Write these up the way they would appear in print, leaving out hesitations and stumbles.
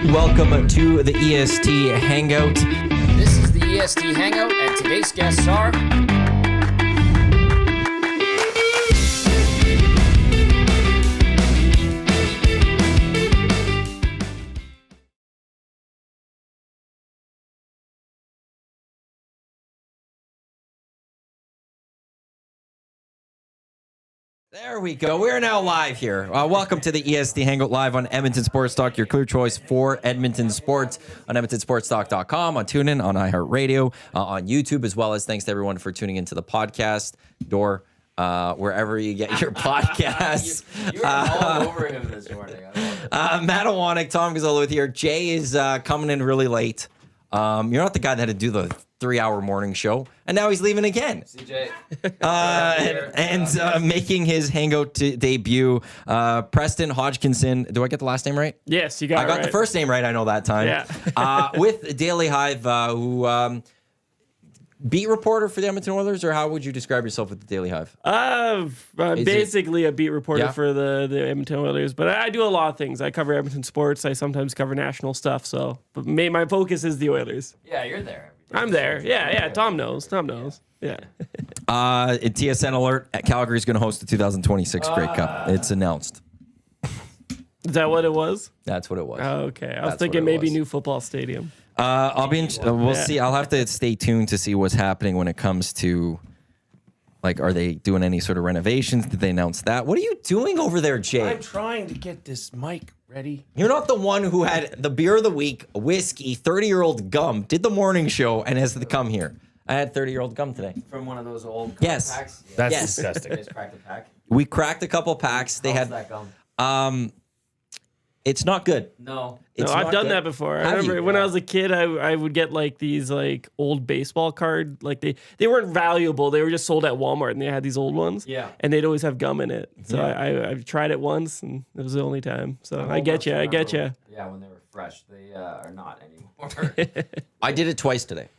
Welcome to the EST Hangout. This is the EST Hangout, and today's guests are... There we go. We're now live here. Welcome to the EST Hangout live on Edmonton Sports Talk, your clear choice for Edmonton sports on EdmontonSportsTalk.com, on TuneIn, on iHeartRadio, on YouTube, as well as thanks to everyone for tuning into the podcast door, wherever you get your podcasts. You were all over him this morning. I love it. Matt Iwanyk, Tom Gazzola with here. Jay is coming in really late. You're not the guy that had to do the 3-hour morning show, and now he's leaving again. CJ. And making his Hangout debut, Preston Hodgkinson. Do I get the last name right? Yes, you got it. I got right. the first name right. I know that time. Yeah. With Daily Hive, who beat reporter for the Edmonton Oilers, or how would you describe yourself with the Daily Hive? Basically a beat reporter Yeah. for the Edmonton Oilers, but I do a lot of things. I cover Edmonton sports. I sometimes cover national stuff. So, but my focus is the Oilers. Yeah, you're there. I'm there. Yeah. Tom knows. Yeah. TSN alert: Calgary's going to host the 2026 Grey Cup. It's announced. Is that what it was? That's what it was. Oh, okay. I was That's thinking what it maybe was. new football stadium. I'll be. We'll Yeah. see. I'll have to stay tuned to see what's happening when it comes to, like, are they doing any sort of renovations? Did they announce that? What are you doing over there, Jay? I'm trying to get this mic ready. You're not the one who had the beer of the week, whiskey, 30-year-old gum, did the morning show, and has to come here. I had 30-year-old gum today. From one of those old Yes. packs. Yeah. That's Yes. You disgusting. guys cracked a pack. We cracked a couple packs. They How's had. that gum? It's not good. No. It's No, I've not done good. that before. I Have remember you? when I was a kid, I would get like these like old baseball card. Like they weren't valuable. They were just sold at Walmart, and they had these old ones. Yeah. And they'd always have gum in it. So Yeah. I've tried it once, and it was the only time. So I'm I old get enough you. to I get you. remember- Yeah, when they were fresh. They are not anymore. I did it twice today.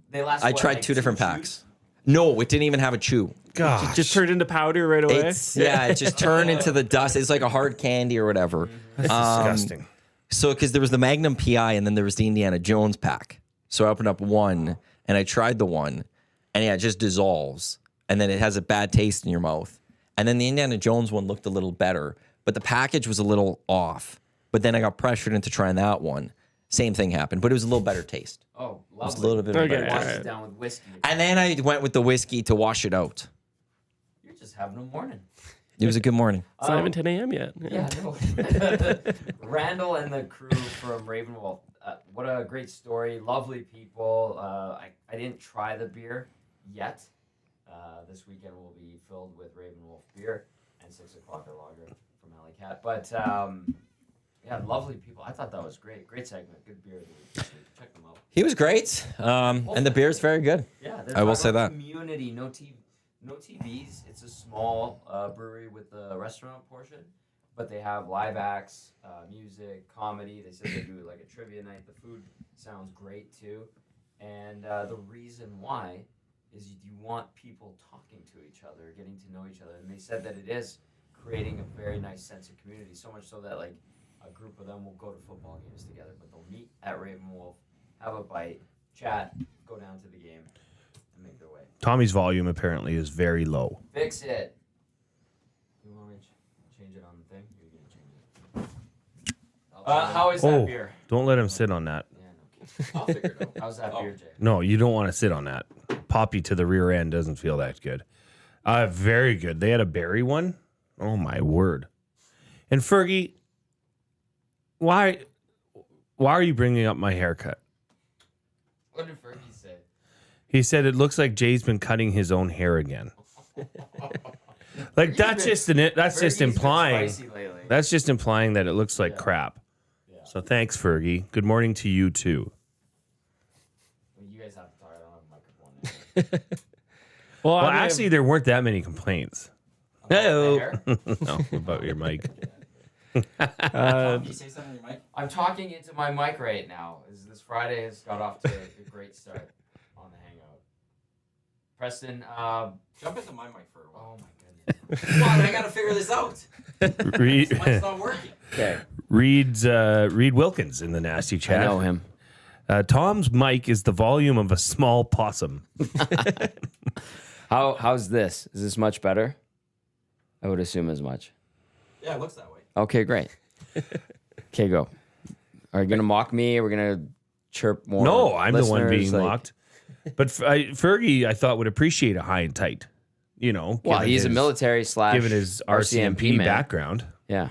They last. I what, tried like 2 different chews? packs. No, it didn't even have a chew. Gosh. Just turned into powder right away. It just turned into the dust. It's like a hard candy or whatever. That's disgusting. So, because there was the Magnum PI and then there was the Indiana Jones pack. So I opened up one and I tried the one, and yeah, it just dissolves. And then it has a bad taste in your mouth. And then the Indiana Jones one looked a little better, but the package was a little off. But then I got pressured into trying that one. Same thing happened, but it was a little better taste. Oh, It was lovely. a little bit of a Okay. better Wash taste. it down with whiskey. And then I went with the whiskey to wash it out. You're just having a morning. It was a good morning. It's not even 10 a.m. yet. Yeah, no. Randall and the crew from Ravenwolf. What a great story. Lovely people. I didn't try the beer yet. This weekend will be filled with Ravenwolf beer and 6 o'clock lager from Alley Cat. But yeah, lovely people. I thought that was great. Great segment. Good beer of the week this week. Check them out. He was great, and the beer's very good. Yeah, I will say that. Community, no TVs. It's a small brewery with a restaurant portion, but they have live acts, music, comedy. They said they do like a trivia night. The food sounds great too, and the reason why is you want people talking to each other, getting to know each other, and they said that it is creating a very nice sense of community. So much so that like a group of them will go to football games together, but they'll meet at Ravenwolf, have a bite, chat, go down to the game, and make their way. Tommy's volume apparently is very low. Fix it. You want me to change it on the thing? You're gonna change it. How is that Oh, beer? don't let him sit on that. Yeah, no kidding. I'll figure it out. How's that beer, Jay? No, you don't want to sit on that. Poppy to the rear end doesn't feel that good. Very good. They had a berry one. Oh my word. And Fergie, why are you bringing up my haircut? What did Fergie say? He said it looks like Jay's been cutting his own hair again. Like that's just Fergie's been implying. spicy lately. That's just implying that it looks like crap. Yeah. So thanks, Fergie. Good morning to you too. Well, you guys have to talk. I don't have a microphone. Well, Well, I mean, actually, there weren't that many complaints. No. No, about your mic. Can you say something in your mic? I'm talking into my mic right now. This Friday has got off to a great start on the Hangout. Preston, Jump into my mic for a while. oh my goodness. Come on, I gotta figure this out. Mic's not working. Okay. Reed Wilkins in the nasty chat. I know him. Tom's mic is the volume of a small possum. How's this? Is this much better? I would assume as much. Yeah, it looks that way. Okay, great. Okay, go. Are you gonna mock me? Or we're gonna chirp more? No, I'm the one listeners? being mocked. But Fergie, I thought, would appreciate a high and tight. You know, Well, given he's a his- military / given his RCMP man. background. Yeah.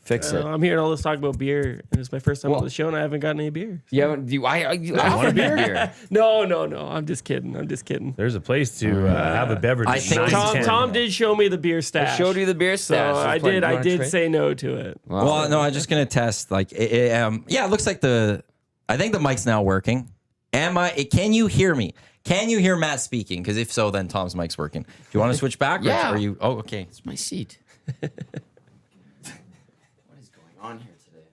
Fix it. I'm hearing all this talk about beer, and it's my first time Well- on the show, and I haven't gotten any beer. You haven't? I want a beer. No. I'm just kidding. There's a place to have a beverage. I at think 9:10. Tom did show me the beer stash. I showed you the beer So stash. I did say no to it. Well, no, I'm just gonna test. Like, yeah, it looks like I think the mic's now working. Can you hear me? Can you hear Matt speaking? Because if so, then Tom's mic's working. Do you want to switch back? Yeah. Or are you? Oh, okay. It's my seat. What is going on here today?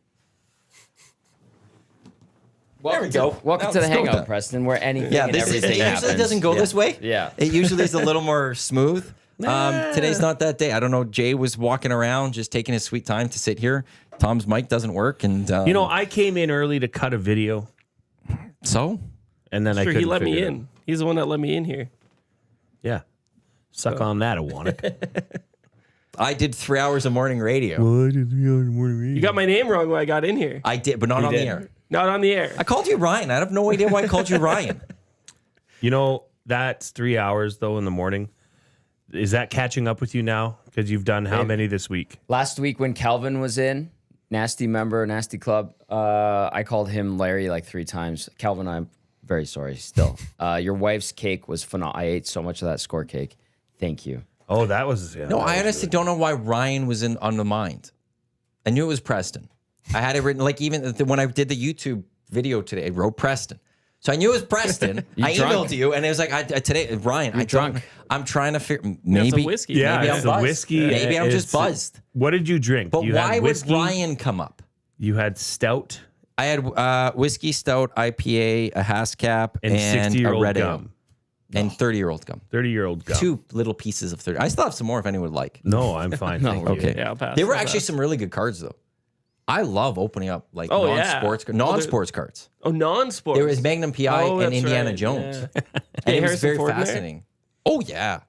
There we go. Welcome Now to the let's go with Hangout, that. Preston, where anything Yeah, and it everything usually happens. doesn't go Yeah. this way. Yeah. It usually is a little more smooth. Today's not that day. I don't know. Jay was walking around just taking his sweet time to sit here. Tom's mic doesn't work, and You know, I came in early to cut a video, so and then I Sure, couldn't he let me figure it in. out. He's the one that let me in here. Yeah, suck on that, Iwanyk. I did 3 hours of morning radio. You got my name wrong when I got in here. I did, but not on did. the air. Not on the air. I called you Ryan. I have no idea why I called you Ryan. You know, that's 3 hours though in the morning. Is that catching up with you now? Because you've done how many this week? Last week when Calvin was in, Nasty Club, I called him Larry like 3 times. Calvin, I'm very sorry still. Your wife's cake was phenomenal. I ate so much of that score cake. Thank you. Oh, that was No, I honestly don't know why Ryan was on the mind. I knew it was Preston. I had it written, like, even when I did the YouTube video today, I wrote Preston. So I knew it was Preston. I drunk? emailed you, and it was like, today, Ryan, I drunk? I'm trying to figure, That's maybe. a whiskey. Yeah, Maybe it's I'm the buzzed. whiskey. Maybe I'm It's- just buzzed. What did you drink? But You why had would whiskey, Ryan come up? You had stout I had whiskey, stout, IPA, a Hascap, and a 60-year-old Rodeo. gum. And 30-year-old gum. 30-year-old gum. 2 little pieces of 30. I still have some more if anyone would like. No, I'm fine. No, thank we're you. Okay. Yeah, I'll pass. They were I'll actually pass. some really good cards, though. I love opening up like Oh, yeah. non-sports cards. Oh, non-sports. There was Magnum PI Oh, and that's Indiana right, Jones. yeah. And Hey, it was Harrison very Ford in there? fascinating. Oh, yeah.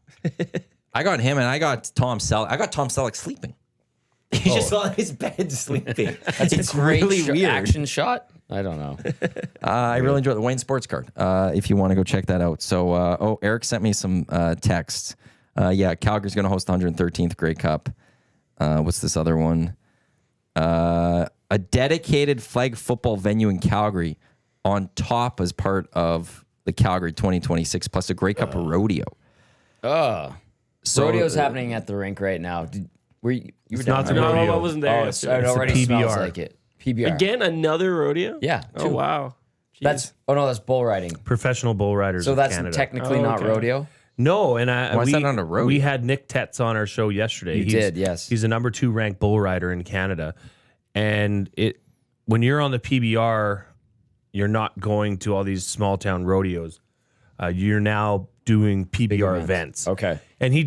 I got him and I got Tom Selleck. I got Tom Selleck sleeping. He's just on his bed sleeping. It's Great really weird. action shot. I don't know. I really enjoyed the Wayne Sports card. If you want to go check that out. So, Eric sent me some texts. Yeah, Calgary's going to host the 113th Grey Cup. What's this other one? A dedicated flag football venue in Calgary on top as part of the Calgary 2026, plus a Grey Cup rodeo. Oh, So, rodeo's happening at the rink right now. Were you were not down the there? No, rodeo. I wasn't there. Oh, yesterday. it already It's a smells PBR. like it. PBR Again, another rodeo? Yeah. Oh, two. wow. Jeez. That's that's bull riding. Professional bull riders So of that's Canada. technically Oh, not okay. rodeo. No, and Why is that on a rodeo? We had Nick Tetz on our show yesterday. You did, yes. He's a number 2 ranked bull rider in Canada, and when you're on the PBR, you're not going to all these small town rodeos. You're now doing PBR events. Okay. And he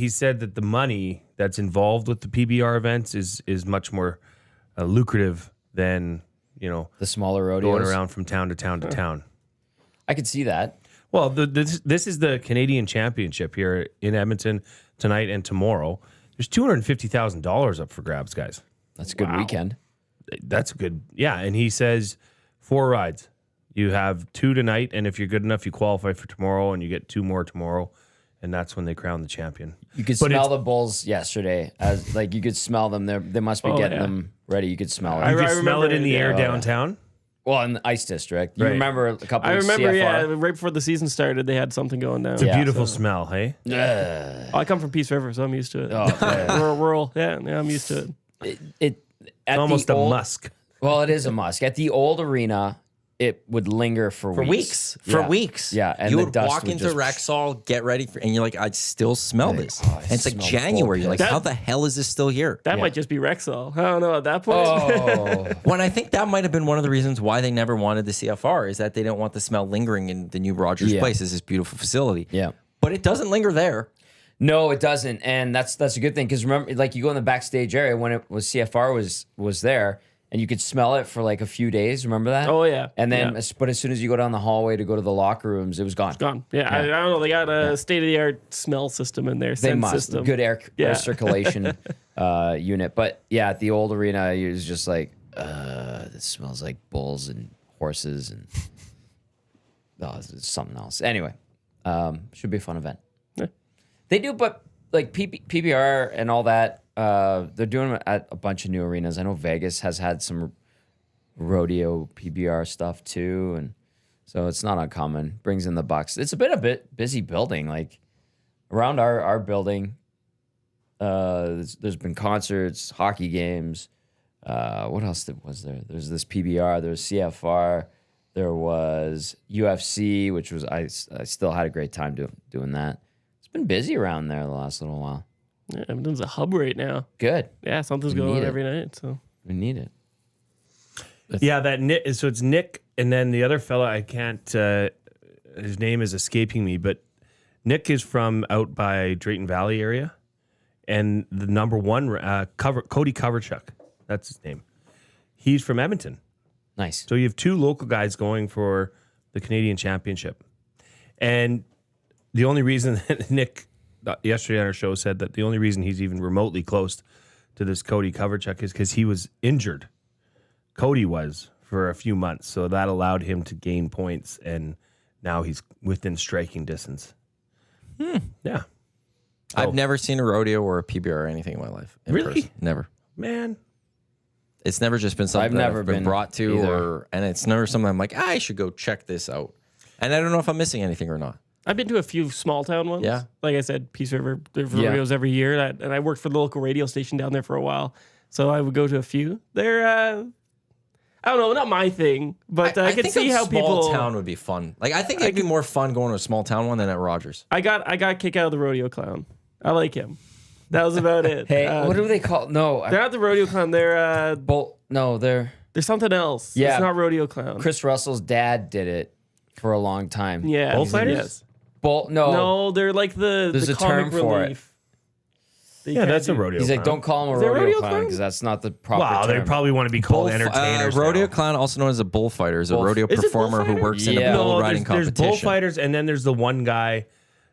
said that the money that's involved with the PBR events is much more lucrative than The smaller rodeos. going around from town to town to town. I could see that. Well, this is the Canadian Championship here in Edmonton tonight and tomorrow. There's $250,000 up for grabs, guys. That's a good weekend. That's good. Yeah, and he says 4 rides. You have 2 tonight, and if you're good enough, you qualify for tomorrow, and you get 2 more tomorrow, and that's when they crown the champion. You could But smell it's- the bulls yesterday. As like you could smell them. They must be Oh, getting yeah. them ready. You could smell I it. You can smell remember it in the it, air yeah. downtown. Well, in the ice district. You Right. remember a couple I of remember, CFR? right before the season started, they had something going down. It's a Yeah. beautiful smell, hey? Yeah. I come from Peace River, so I'm used to it. Oh, yeah. Rural, yeah, I'm used to it. It at Almost the a old, musk. Well, it is a musk. At the old arena, it would linger for weeks. For Yeah. weeks. Yeah, and you the would dust walk would into just- Rexall, get ready for, and you're like, I still smell this. oh, it and it's like smells January. You're like, bull piss. how the hell is this still here? That Yeah. might just be Rexall. I don't know at that point. Oh, When I think that might have been one of the reasons why they never wanted the CFR is that they didn't want the smell lingering in the new Rogers Yeah. Place. Is this beautiful facility? yeah. But it doesn't linger there. No, it doesn't, and that's a good thing because remember, like you go in the backstage area when it was CFR was there, and you could smell it for like a few days. Remember that? Oh, yeah. And then, but as soon as you go down the hallway to go to the locker rooms, it was gone. Gone. Yeah, I don't know. They got a state of the art smell system in there. They Scent must system. good air circulation unit. But yeah, at the old arena, it was just like this smells like bulls and horses and it's something else. Anyway, should be a fun event. Yeah. They do, but like PBR and all that, they're doing them at a bunch of new arenas. I know Vegas has had some rodeo PBR stuff too, and so it's not uncommon. Brings in the bucks. It's a bit busy building. Like around our building, there's been concerts, hockey games. What else was there? There's this PBR. There's CFR. There was UFC, which was I still had a great time doing that. It's been busy around there the last little while. Yeah, Edmonton's a hub right now. Good. Yeah, something's We going on need it. every night. So We need it. Yeah, that Nick. So it's Nick, and then the other fella. I can't. His name is escaping me, but Nick is from out by Drayton Valley area, and the number one Cody Coverchuk. That's his name. He's from Edmonton. Nice. So you have two local guys going for the Canadian Championship. And the only reason that Nick, yesterday on our show, said that the only reason he's even remotely close to this Cody Coverchuk is because he was injured. Cody was for a few months. So that allowed him to gain points. And now he's within striking distance. Yeah. I've never seen a rodeo or a PBR or anything in my life. In Really? person. Never. Man. It's never just been something I've that never I've been been brought to, either. and it's never something I'm like, I should go check this out. And I don't know if I'm missing anything or not. I've been to a few small town ones. Yeah. Like I said, Peace River, there's rodeos every year. And I worked for the local radio station down there for a while. So I would go to a few. They're, I don't know, not my thing, but I could think see a how people. small town would be fun. Like I think it'd be more fun going to a small town one than at Rogers. I got a kick out of the rodeo clown. I like him. That was about it. Hey, what do they call? No, They're not the rodeo clown. They're no, they're something else. Yeah. It's not rodeo clown. Chris Russell's dad did it for a long time. Yeah. Bullfighters? Yes. No, they're like There's the a comic term for it. relief. They Yeah, can't that's a do- rodeo. He's like, clown. don't call him a Is there a rodeo rodeo clown clown? because that's not the proper Wow, they term. probably want to be called entertainers. rodeo now. clown, also known as a bullfighter, is a rodeo Is it performer who bullfighter? works in a Yeah. bull No, riding there's competition. bullfighters, and then there's the one guy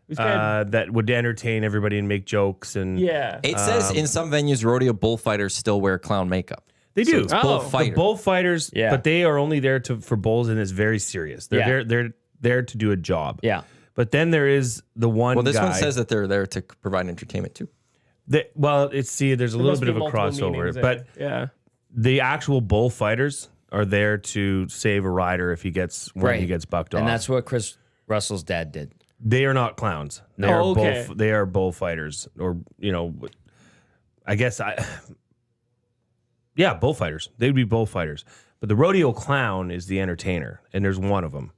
Who's got- that would entertain everybody and make jokes. And yeah. It says in some venues, rodeo bullfighters still wear clown makeup. they So do. it's Oh. bullfighter. The bullfighters, Yeah. but they are only there for bulls, and it's very serious. They're there to do a job. Yeah. But then there is the one. Well, this guy one says that they're there to provide entertainment too. that, well, there's a There little must bit be of a multiple crossover, meanings but there. Yeah. the actual bullfighters are there to save a rider if he gets bucked off. And that's what Chris Russell's dad did. They are not clowns. They Oh, are okay. they are bullfighters, or I guess bullfighters. They'd be bullfighters. But the rodeo clown is the entertainer, and there's one of them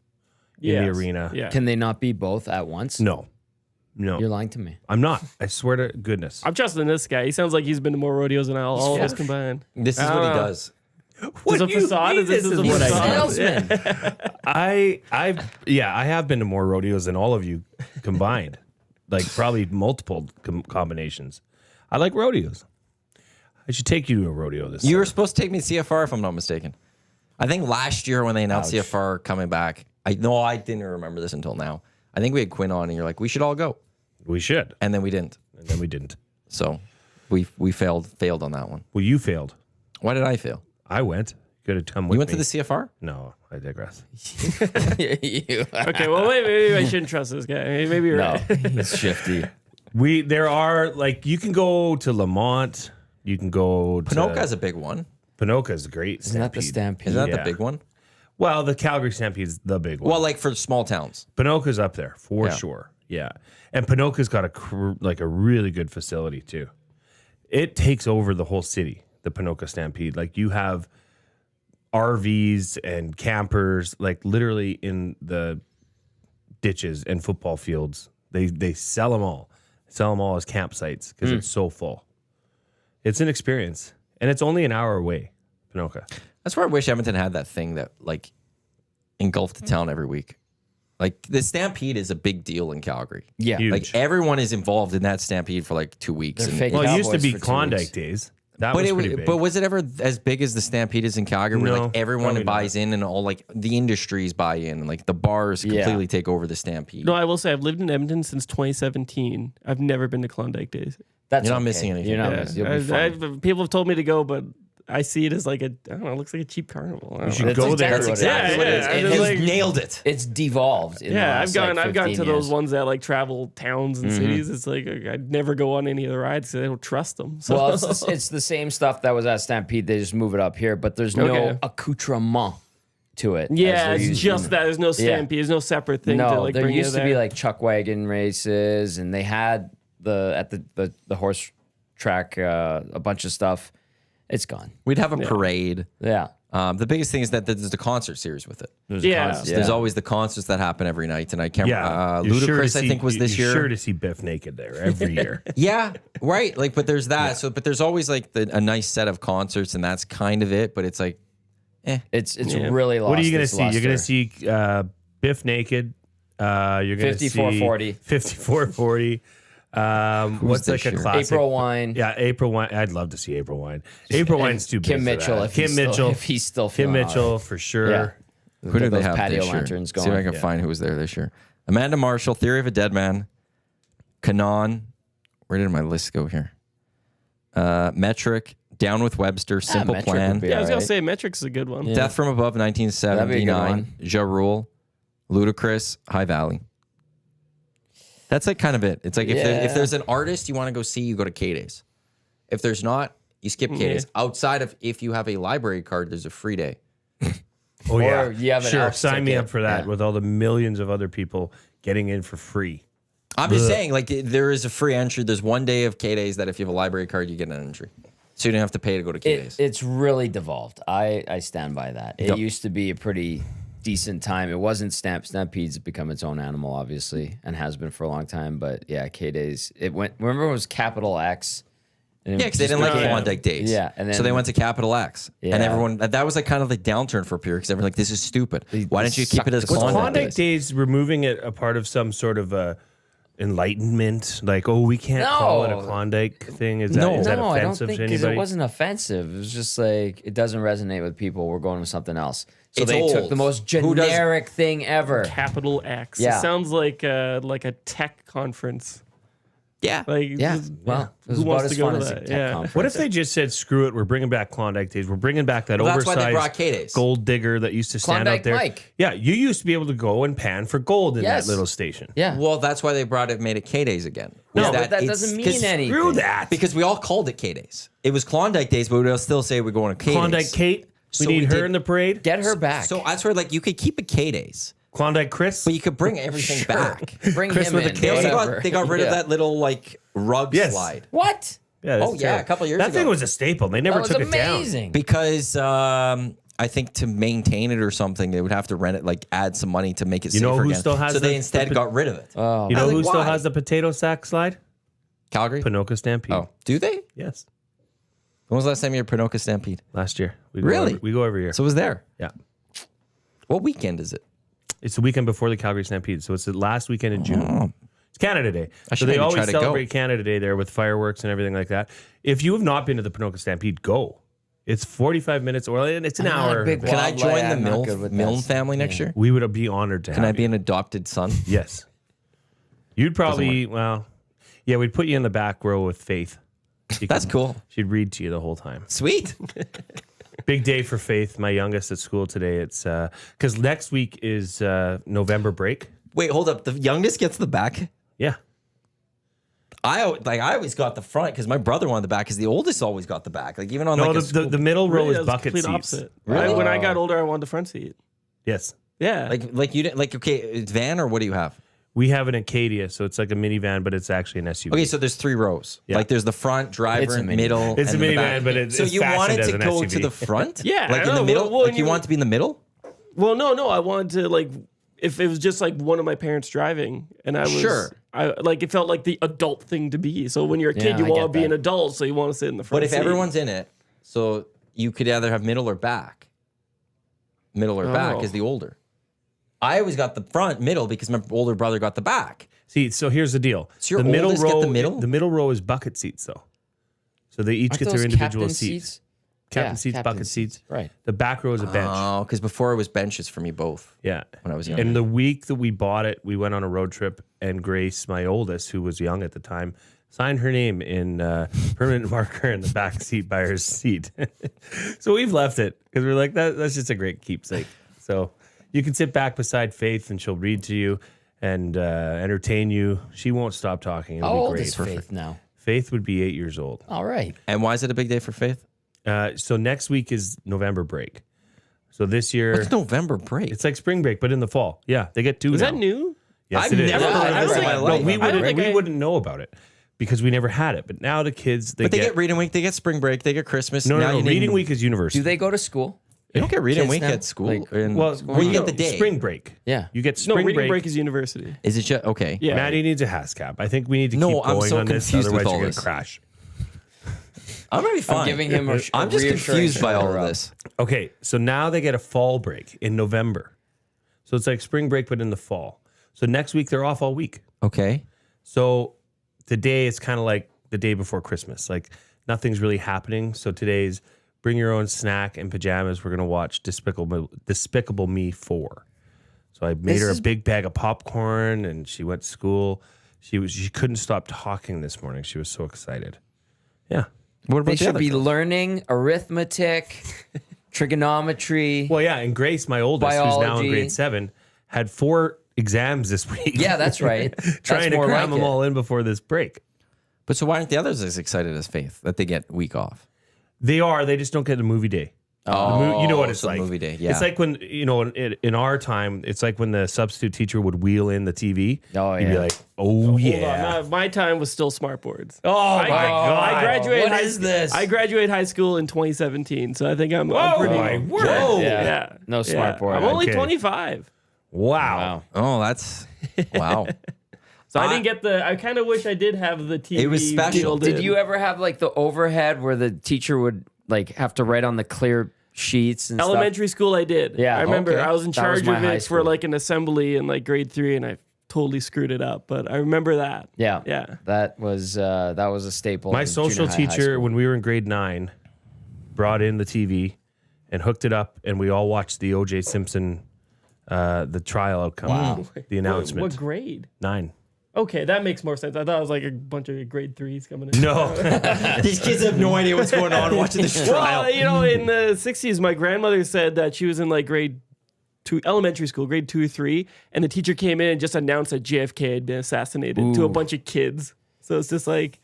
in the Yes. arena. Yeah. Can they not be both at once? No, You're lying to me. I'm not. I swear to goodness. I'm trusting this guy. He sounds like he's been to more rodeos than all of us combined. This is what he does. Is a facade? Is this a He's a facade? salesman. I have been to more rodeos than all of you combined, like probably multiple combinations. I like rodeos. I should take you to a rodeo this. You were summer. supposed to take me to CFR if I'm not mistaken. I think last year when they announced CFR coming back, I didn't remember this until now. I think we had Quinn on and you're like, we should all go. We should, And then we didn't. and then we didn't. So we failed on that one. Well, you failed. Why did I fail? I went. You could have come with You went me. to the CFR? No, I digress. Okay, well, maybe I shouldn't trust this guy. Maybe you're No, right. he's shifty. There are you can go to Lamont. You can go to Pinoca's a big one. Pinoca's great. Isn't that the stampede? Isn't that Yeah. the big one? Well, the Calgary Stampede's the big one. Well, like for small towns. Pinoca's up there for Yeah. sure. Yeah, and Pinoca's got a really good facility too. It takes over the whole city. The Pinoca Stampede, like you have RVs and campers, like literally in the ditches and football fields. They sell them all as campsites because it's so full. It's an experience, and it's only an hour away. Pinoca. That's where I wish Edmonton had that thing that like engulfed the town every week. Like the Stampede is a big deal in Calgary. Yeah. Huge. Like everyone is involved in that Stampede for like 2 weeks. They're And- fake Well, it used to Cowboys be for 2 Klondike weeks. days. That But was pretty big. but was it ever as big as the Stampede is in Calgary? Where No, like everyone probably buys in and all like the industries buy in and like the bars Yeah. completely take over the Stampede. No, I will say I've lived in Edmonton since 2017. I've never been to Klondike Days. That's You're not okay. missing anything. You're not Yeah. missing. You'll be fine. People have told me to go, but I see it as like I don't know, it looks like a cheap carnival. I don't You should know. That's go there. exactly what it Yeah, is. yeah, It I'm is. just You've like- nailed it. It's devolved. In the Yeah, last, I've gone 15 to those years. ones that like travel towns and cities. It's like I'd never go on any of the rides because I don't trust them. So Well, it's the same stuff that was at Stampede. They just move it up here, but there's no Okay. accoutrement to it. as yeah, there it's used just to. that. There's no stampede. There's no separate thing to No, like there bring used you to be there. like chuck wagon races, and they had the horse track a bunch of stuff. It's gone. We'd have a parade. Yeah. The biggest thing is that there's the concert series with it. Yeah. So there's always the concerts that happen every night, and I can't. Yeah, you're sure Ludacris, to I see- think, was this you're year. Sure to see Biff naked there every year. Yeah, right. Like, but there's that. So, but there's always like a nice set of concerts, and that's kind of it. But it's like, It's really lost. What are you going to its see? You're going to luster. see Biff naked. You're going to see 5440. 5440. What's like this a year? classic? April Wine. Yeah, April Wine. I'd love to see April Wine. April Wine's too big. Kim for Mitchell. that. If Kim he's still- Mitchell. if he's still Kim feeling Mitchell all right. for sure. Yeah. who do Get they those have patio this year? lanterns See if I going. can Yeah. find who was there this year. Amanda Marshall, Theory of a Dead Man, Kanan. Where did my list go here? Metric, Down with Webster, Simple Metric would Plan, be yeah, I was gonna alright. say Metric's a good one. Death from Above, That'd be a good 1979, one. Ja Rule, Ludacris, High Valley. That's like kind of it. It's like if Yeah. there's an artist you want to go see, you go to K-Days. If there's not, you skip K-Days. Outside of if you have a library card, there's a free day. Oh yeah, Or you have an sure. Elks Sign me ticket. up for that Yeah. with all the millions of other people getting in for free. I'm just saying, like, there is a free entry. There's one day of K-Days that if you have a library card, you get an entry. So you don't have to pay to go to K-Days. It's really devolved. I stand by that. It Yep. used to be a pretty decent time. It wasn't Stampede's become its own animal, obviously, and has been for a long time. But yeah, K-Days. It went. Remember, it was Capital X. And it Yeah, because they just didn't like became- Klondike Days. Yeah, and then so they went to Capital X. Yeah. And everyone, that was like kind of like downturn for a period because everyone like, this is stupid. Why don't you keep sucked it as the Klondike, Klondike Days? Days removing it a part of some sort of enlightenment, like we can't call it a No. Klondike thing. Is No. that, is that No, I don't offensive think to because anybody? it wasn't offensive. It was just like it doesn't resonate with people. We're going with something else. So It's they took old. the most Who does- generic thing ever. Capital X. Yeah. It sounds like a tech conference. Yeah. Like Yeah, well, it was who about wants as to go fun to as a that? tech Yeah. conference. What if they just said, "Screw it, we're bringing back Klondike Days. We're bringing back that Well, that's why oversized they brought K-Days. gold digger that used to stand Klondike out there." Mike. Yeah, you used to be able to go and pan for gold in Yes. that little station. Yeah. Well, that's why they made it K-Days again. No, Was but that it's- doesn't 'cause- mean anything. Screw that. Because we all called it K-Days. It was Klondike Days, but we'd still say we're going to K-Days. Klondike Kate, we So need we her did- in the parade. Get her back. So that's where like you could keep a K-Days, Klondike Chris. but you could bring everything back. Bring Chris him with a in. K. whatever. They got rid of Yeah. that little like rug Yes. slide What? Yeah, that's Oh, yeah, terrible. a couple years that ago. thing was a staple. They never That was took it down. amazing. because I think to maintain it or something, they would have to rent it, like add some money to make it You know safer who again. still has so they the- instead the- got rid of it. You know I was who like, still why? has the potato sack slide? Calgary? Pinoca Stampede. Oh, do they? Yes, When was the last time you were at Pinoca Stampede? last year. We Really? we go every year. So it was there. yeah, What weekend is it? it's the weekend before the Calgary Stampede, so it's the last weekend in June. It's Canada Day. I So should they maybe always try to go. celebrate Canada Day there with fireworks and everything like that. If you have not been to the Pinoca Stampede, go. It's 45 minutes or it's an I'm not a hour. big Can I Wildlife, join the I'm not good with Milne that. family next year? We would be honored to Can have I be an adopted son? you. Yes. You'd probably, well, yeah, we'd put you in the back row with Faith. She That's could- cool. She'd read to you the whole time. Sweet. Big day for Faith, my youngest at school today. It's because next week is November break. Wait, hold up. The youngest gets the back. Yeah. I always got the front because my brother wanted the back because the oldest always got the back. Like even on No, like a the school, middle row Really, is that's bucket complete seats. opposite. Really? When I got older, I wanted the front seat. Yes. Yeah. like you didn't like okay, it's van or what do you have? We have an Acadia, so it's like a minivan, but it's actually an SUV. Okay, so there's 3 rows. Yeah. Like there's the front, It's driver, a minivan. middle. It's and a the minivan, back. but it's so you fashioned wanted as to an go SUV. to the front? Yeah, like I in the know. middle. Well, Like you you- want to be in the middle? Well, no, I wanted to like if it was just like one of my parents driving, and I was Sure. I like it felt like the adult thing to be. So when you're a kid, Yeah, you I want to get be that. an adult, so you want to sit in the front. But if seat. everyone's in it, so you could either have middle or back. Middle or back Oh. is the older. I always got the front middle because my older brother got the back. See, so here's the deal. So your oldest get the middle? The middle row is bucket seats, though. So they each Aren't get their those individual captain seats. Captain seats, captain bucket seats. Right. The back row is a bench. Oh, because before it was benches for me both. Yeah. When I was younger. And the week that we bought it, we went on a road trip, and Grace, my oldest, who was young at the time, signed her name in permanent marker in the back seat by her seat. So we've left it because we're like, that's just a great keepsake. So you can sit back beside Faith, and she'll read to you and entertain you. She won't stop talking. It'll How be old great. is Faith now? Faith would be 8 years old. All right. And why is it a big day for Faith? So next week is November break. So this year, What's November break? it's like spring break, but in the fall. Yeah, they get 2 Is now. that new? Yes, I've it is. never heard of this in my life. No, we I don't think wouldn't know about it because we never had it. But now the kids, But they get reading week, they get spring break, they get Christmas. no, now no, no. you need- Reading week is university. Do they go to school? You don't get reading kids week now? at school. Like- Well, you get the day. Spring break. Yeah. You get No, spring reading break. break. Is university. Is it just okay? Yeah. Maddie needs a HASCAP. I think we need to No, keep I'm going so on this, confused with otherwise all you're going this. to crash. I'm gonna be fine. I'm giving him a I'm just reassuring confused by all shoulder of rub. this. Okay, so now they get a fall break in November. So it's like spring break, but in the fall. So next week they're off all week. Okay. So today it's kind of like the day before Christmas. Like nothing's really happening. So today's bring your own snack and pajamas. We're gonna watch Despicable Me 4. So I made her a big bag of popcorn, and she went to school. She couldn't stop talking this morning. She was so excited. Yeah. What about They the should other be girls? learning arithmetic, trigonometry. Well, yeah, and Grace, my oldest, who's now in Biology. grade 7, had 4 exams this week. Yeah, that's right. Trying to more cram like them it. all in before this break. But so why aren't the others as excited as Faith that they get week off? They are. They just don't get a movie day. Oh, You know what it's so like. movie day. Yeah. It's like when, in our time, it's like when the substitute teacher would wheel in the TV. Oh, You'd be yeah. like, oh, Hold yeah. on. My time was still smartboards. Oh, my God. I graduated. What is this? I graduated high school in 2017, so I think I'm Oh, pretty. my word. Yeah. Yeah. No Yeah. smartboard. I'm only Okay. 25, Wow. oh, that's wow. so I didn't get the. I kind of wish I did have the TV. It was special. built in. Did you ever have like the overhead where the teacher would like have to write on the clear sheets and Elementary school, I did. Yeah, I remember okay. I was in That was charge my of high it for school. like an assembly in like grade 3, and I totally screwed it up. But I remember that. stuff? Yeah. Yeah. That was a staple. My in social junior high, high teacher, school. when we were in grade 9, brought in the TV and hooked it up, and we all watched the O.J. Simpson, the trial outcome. Wow. The announcement. What grade? 9. Okay, that makes more sense. I thought it was like a bunch of grade 3s coming in. No. These kids have no idea what's going on watching this trial. Well, in the 60s, my grandmother said that she was in like grade 2, elementary school, grade 2 or 3, and the teacher came in and just announced that JFK had been assassinated to a bunch of kids. So it's just like,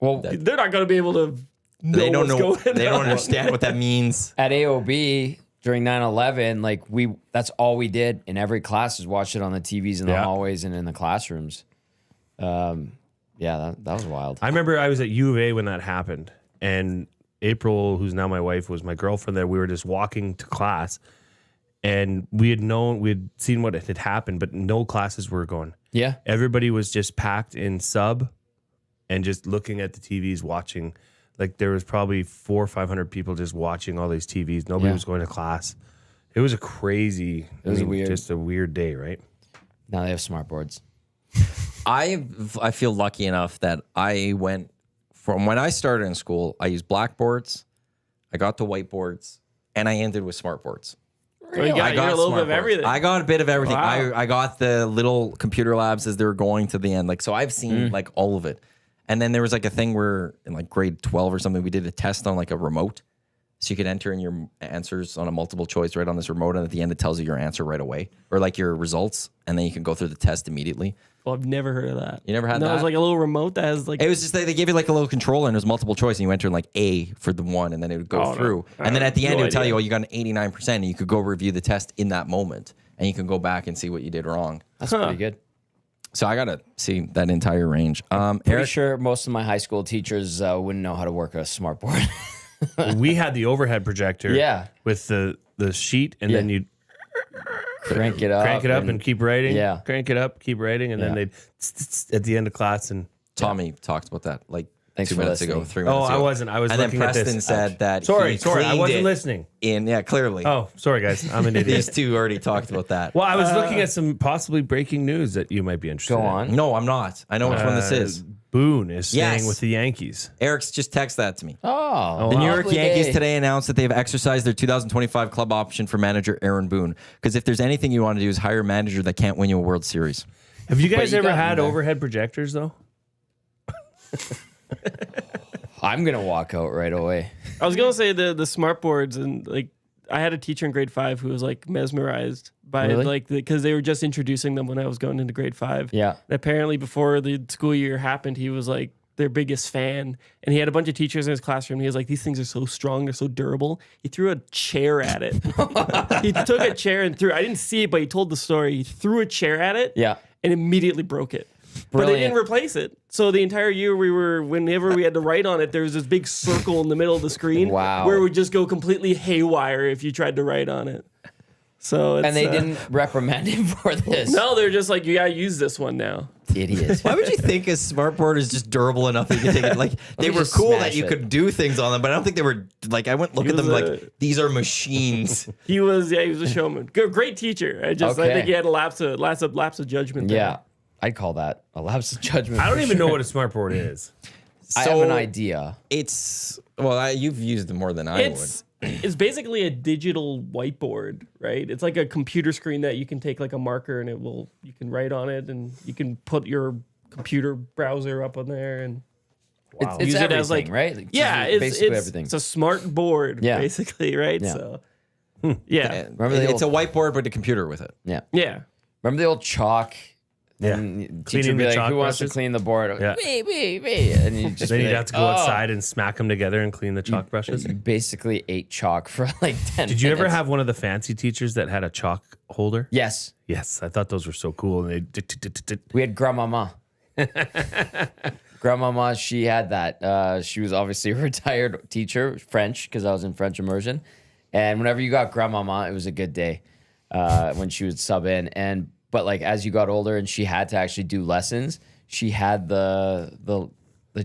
Well, they're not going to be able to know They don't what's know. going They don't on. understand what that means. at AOB during 9/11, like that's all we did in every class is watch it on the TVs in the Yeah. hallways and in the classrooms. Yeah, that was wild. I remember I was at U of A when that happened, and April, who's now my wife, was my girlfriend there. We were just walking to class, and we had seen what had happened, but no classes were going. Yeah. Everybody was just packed in sub and just looking at the TVs, watching. Like there was probably 400 or 500 people just watching all these TVs. Nobody Yeah. was going to class. It was a crazy, weird. just a weird day, right? Now they have smartboards. I feel lucky enough that I went from when I started in school. I used blackboards, I got the whiteboards, and I ended with smartboards. So you got, I got a little bit of smartboards. everything. I got a bit of everything. Wow. I got the little computer labs as they were going to the end. Like so, I've seen like all of it. And then there was like a thing where in like grade 12 or something, we did a test on like a remote. So you could enter in your answers on a multiple choice right on this remote, and at the end it tells you your answer right away, or like your results, and then you can go through the test immediately. Well, I've never heard of that. You never had no, that? it was like a little remote that has like. It was just they gave you like a little controller and it was multiple choice, and you enter in like A for the one, and then it would go Oh, no. through, I and then at the have end no it would tell idea. you, oh, you got an 89%, and you could go review the test in that moment, and you can go back and see what you did wrong. That's pretty good. So I gotta see that entire range. Pretty Eric, sure most of my high school teachers wouldn't know how to work a smartboard. We had the overhead projector Yeah. with the sheet, and then you'd Crank it up. crank it up and keep writing. Yeah. Crank it up, keep writing, and then Yeah. they'd at the end of class. And Tommy talked about that. Like Thanks 2 for minutes ago, listening. 3 minutes Oh, ago. I wasn't. I was And then looking at Preston this. said that. Sorry, he sorry. I cleaned wasn't it listening. clearly. Oh, sorry, guys. I'm an idiot. These two already talked about that. Well, I was looking at some possibly breaking news that you might be interested Go in. on. No, I'm not. I know which one this is. Boone is staying Yes. with the Yankees. Eric's just texted that to me. Oh, The New York lovely Yankees day. today announced that they've exercised their 2025 club option for manager Aaron Boone. Because if there's anything you want to do is hire a manager that can't win you a World Series. Have you guys you ever got me had there. overhead projectors though? I'm gonna walk out right away. I was gonna say the smart boards, and like I had a teacher in grade 5 who was like mesmerized by Really? like because they were just introducing them when I was going into grade 5. Yeah. And apparently before the school year happened, he was like their biggest fan, and he had a bunch of teachers in his classroom. And he was like, "These things are so strong, they're so durable." He threw a chair at it. He took a chair and threw. I didn't see it, but he told the story. He threw a chair at it. Yeah. And immediately broke it. But they Brilliant. didn't replace it. So the entire year whenever we had to write on it, there was this big circle in the middle of the screen Wow. where it would just go completely haywire if you tried to write on it. So it's, And they didn't reprimand him for this. No, they're just like, you gotta use this one now. Idiot. Why would you think a smartboard is just durable enough that you can take it? Like they me were just cool that smash you it. could do things on them, but I don't think they were like. I went look He at them was like these are machines. He was a showman. Great teacher. I Okay. think he had a lapse of judgment there. Yeah. I'd call that a lapse of judgment. I don't for even sure. know what a smartboard is. I have an idea. It's you've used it more than I It's basically a digital whiteboard, right? It's like a computer screen that you can take like a marker and you can write on it, and you can put your computer browser up on there and It's use it everything, as, like- right? Like, yeah, just it's basically everything. It's a smart board, Yeah. basically, right? Yeah. So yeah. Remember the it's a whiteboard but a computer with it. yeah. Yeah. Remember the old chalk? Yeah. And teacher Cleaning would be the like, chalk who wants to brushes? clean the board? Yeah. Me. And you just Then be you'd like, have to go outside and smack them together and clean the chalk brushes. You basically ate chalk for like 10 Did you ever minutes. have one of the fancy teachers that had a chalk holder? Yes. Yes, I thought those were so cool. And We had grandmama. Grandmama, she had that. She was obviously a retired teacher, French, because I was in French immersion. And whenever you got grandmama, it was a good day when she would sub in. But like as you got older and she had to actually do lessons, she had the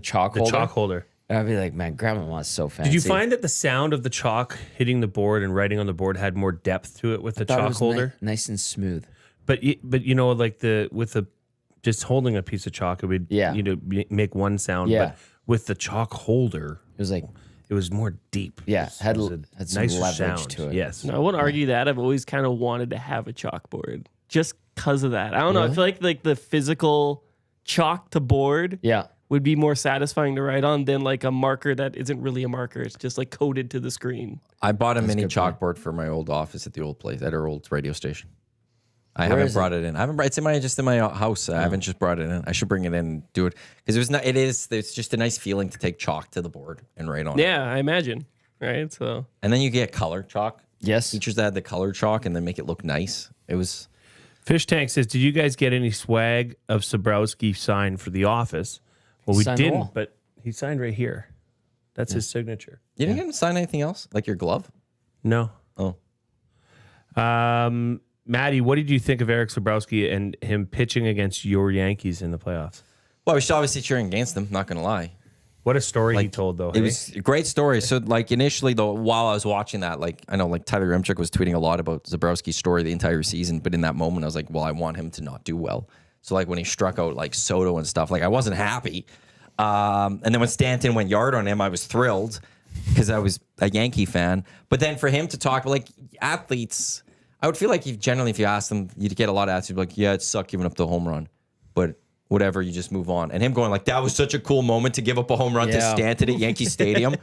chalk holder. chalk holder. And I'd be like, man, grandmama's so fancy. Did you find that the sound of the chalk hitting the board and writing on the board had more depth to it with the Thought it chalk was holder? nice and smooth? But you know, like just holding a piece of chalk, it would make one sound. Yeah. But with the chalk holder, It was like, it was more deep. yeah, It was a had some nicer leverage sound. to it. Yes. No, I wouldn't argue that. I've always kind of wanted to have a chalkboard just because of that. I don't know. I feel like the physical chalk to board Yeah. would be more satisfying to write on than like a marker that isn't really a marker. It's just like coded to the screen. I bought a mini good point. chalkboard for my old office at the old place at our old radio station. I Where haven't is brought it in. I haven't. It's in my house. I haven't just brought it in. I should bring it in and do it because it's just a nice feeling to take chalk to the board and write on it. Yeah, I imagine. Right. So And then you get color chalk. Yes. Teachers that had the color chalk and then make it look nice. It was. Fish Tank says, "Did you guys get any swag of Sabrowski signed for the office?" Well, we Signed the didn't, wall. but he signed right here. That's his signature. You didn't get him to sign anything else, like your glove. No. Oh, Maddie, what did you think of Eric Sabrowski and him pitching against your Yankees in the playoffs? well, we should obviously cheering against them. Not gonna lie. What a story he told, though. It was a great story. So, like, initially, though, while I was watching that, like, I know, like, Tyler Remchuk was tweeting a lot about Zabrowski's story the entire season. But in that moment, I was like, well, I want him to not do well. So, like, when he struck out, like, Soto and stuff, like, I wasn't happy. And then when Stanton went yard on him, I was thrilled because I was a Yankee fan. But then for him to talk, like, athletes, I would feel like if you ask them, you'd get a lot of attitude, like, yeah, it sucked giving up the home run. But whatever, you just move on. And him going like, that was such a cool moment to give up a home run to Yeah. Stanton at Yankee Stadium.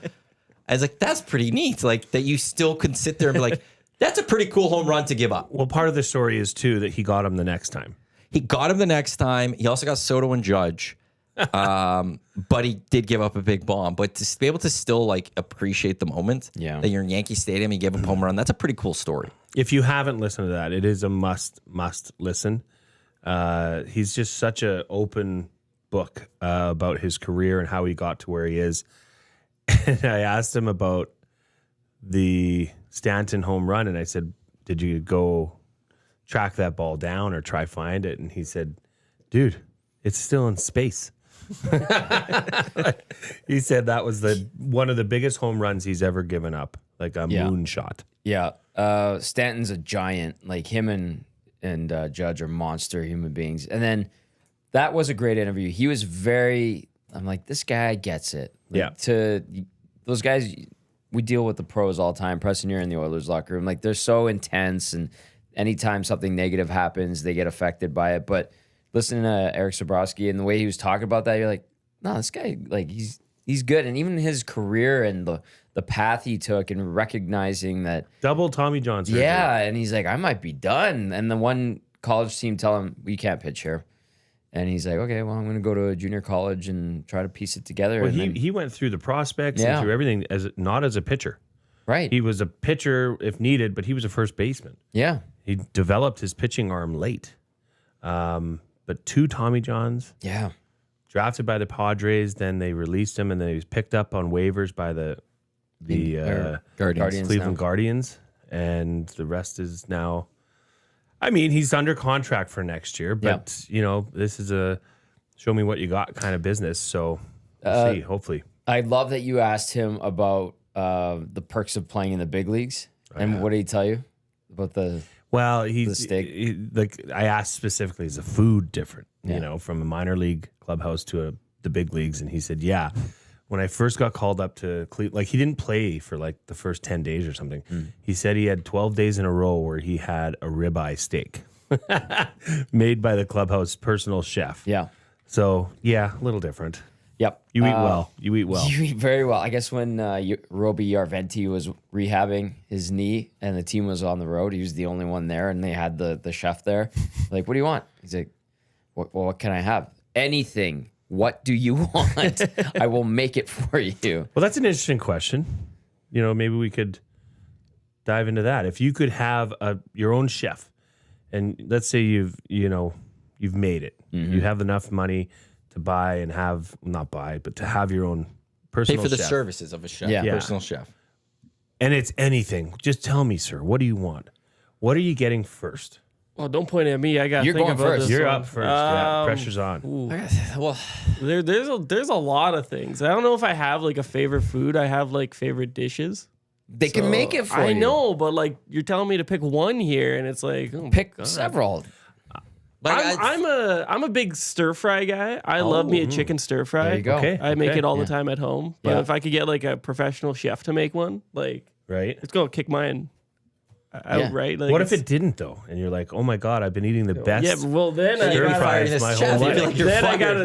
I was like, that's pretty neat. Like that you still can sit there and be like, that's a pretty cool home run to give up. Well, part of the story is, too, that he got him the next time. He got him the next time. He also got Soto and Judge. But he did give up a big bomb. But to be able to still like appreciate the moment that you're in Yankee Stadium, you give up a home run, that's a pretty cool story. If you haven't listened to that, it is a must listen. He's just such an open book about his career and how he got to where he is. And I asked him about the Stanton home run, and I said, did you go track that ball down or try find it? And he said, dude, it's still in space. He said that was one of the biggest home runs he's ever given up, like a moonshot. Yeah. Stanton's a giant. Like him and Judge are monster human beings. And then that was a great interview. He was I'm like, this guy gets it. Like, to those guys, we deal with the pros all the time. Preston, you're in the Oilers locker room. Like they're so intense, and anytime something negative happens, they get affected by it. But listening to Eric Sabrowski and the way he was talking about that, you're like, no, this guy, like he's good. And even his career and the path he took and recognizing that Double Tommy John surgery. yeah, and he's like, I might be done. And the one college team tell him, we can't pitch here. And he's like, okay, well, I'm going to go to a junior college and try to piece it together. Well, and then, he went through the prospects and through everything not as a pitcher. right. He was a pitcher if needed, but he was a first baseman. Yeah. He developed his pitching arm late. But 2 Tommy Johns, Yeah. drafted by the Padres, then they released him, and then he was picked up on waivers by the Guardians Cleveland now. Guardians, and the rest is now. I mean, he's under contract for next year, but this is a show me what you got kind of business. So we'll see, hopefully. I love that you asked him about the perks of playing in the big leagues. And what did he tell you about the Well, steak. like I asked specifically, is the food different? Yeah. From a minor league clubhouse to the big leagues, and he said, yeah. When I first got called up to Cleveland, like he didn't play for like the first 10 days or something. He said he had 12 days in a row where he had a ribeye steak made by the clubhouse personal chef. Yeah. So, yeah, a little different. Yep. You eat well. You eat well. You eat very well. I guess when Roby Yarventi was rehabbing his knee and the team was on the road, he was the only one there, and they had the chef there. Like, what do you want? He's like, what can I have? Anything. What do you want? I will make it for you. Well, that's an interesting question. Maybe we could dive into that. If you could have your own chef, and let's say you've made it, you have enough money to buy and to have your own Pay personal for the chef. services of a chef, Yeah. personal chef. And it's anything. Just tell me, sir, what do you want? What are you getting first? Well, don't point at me. I got to You're think going about first. this You're one. up first. Yeah, pressure's on. Well, There's a lot of things. I don't know if I have like a favorite food. I have like favorite dishes. they can make it for you. I know, but like you're telling me to pick one here, and it's like oh my Pick God. several. I'm a big stir fry guy. I love me a chicken stir fry. There you go. Okay. I make it all the time at home. But Yeah. if I could get like a professional chef to make one, like Right? it's gonna kick mine out, Yeah. right? Like, What if it didn't, though? And you're like, oh my God, I've been eating the best Yeah, well then I stir gotta, fries my whole life. then I got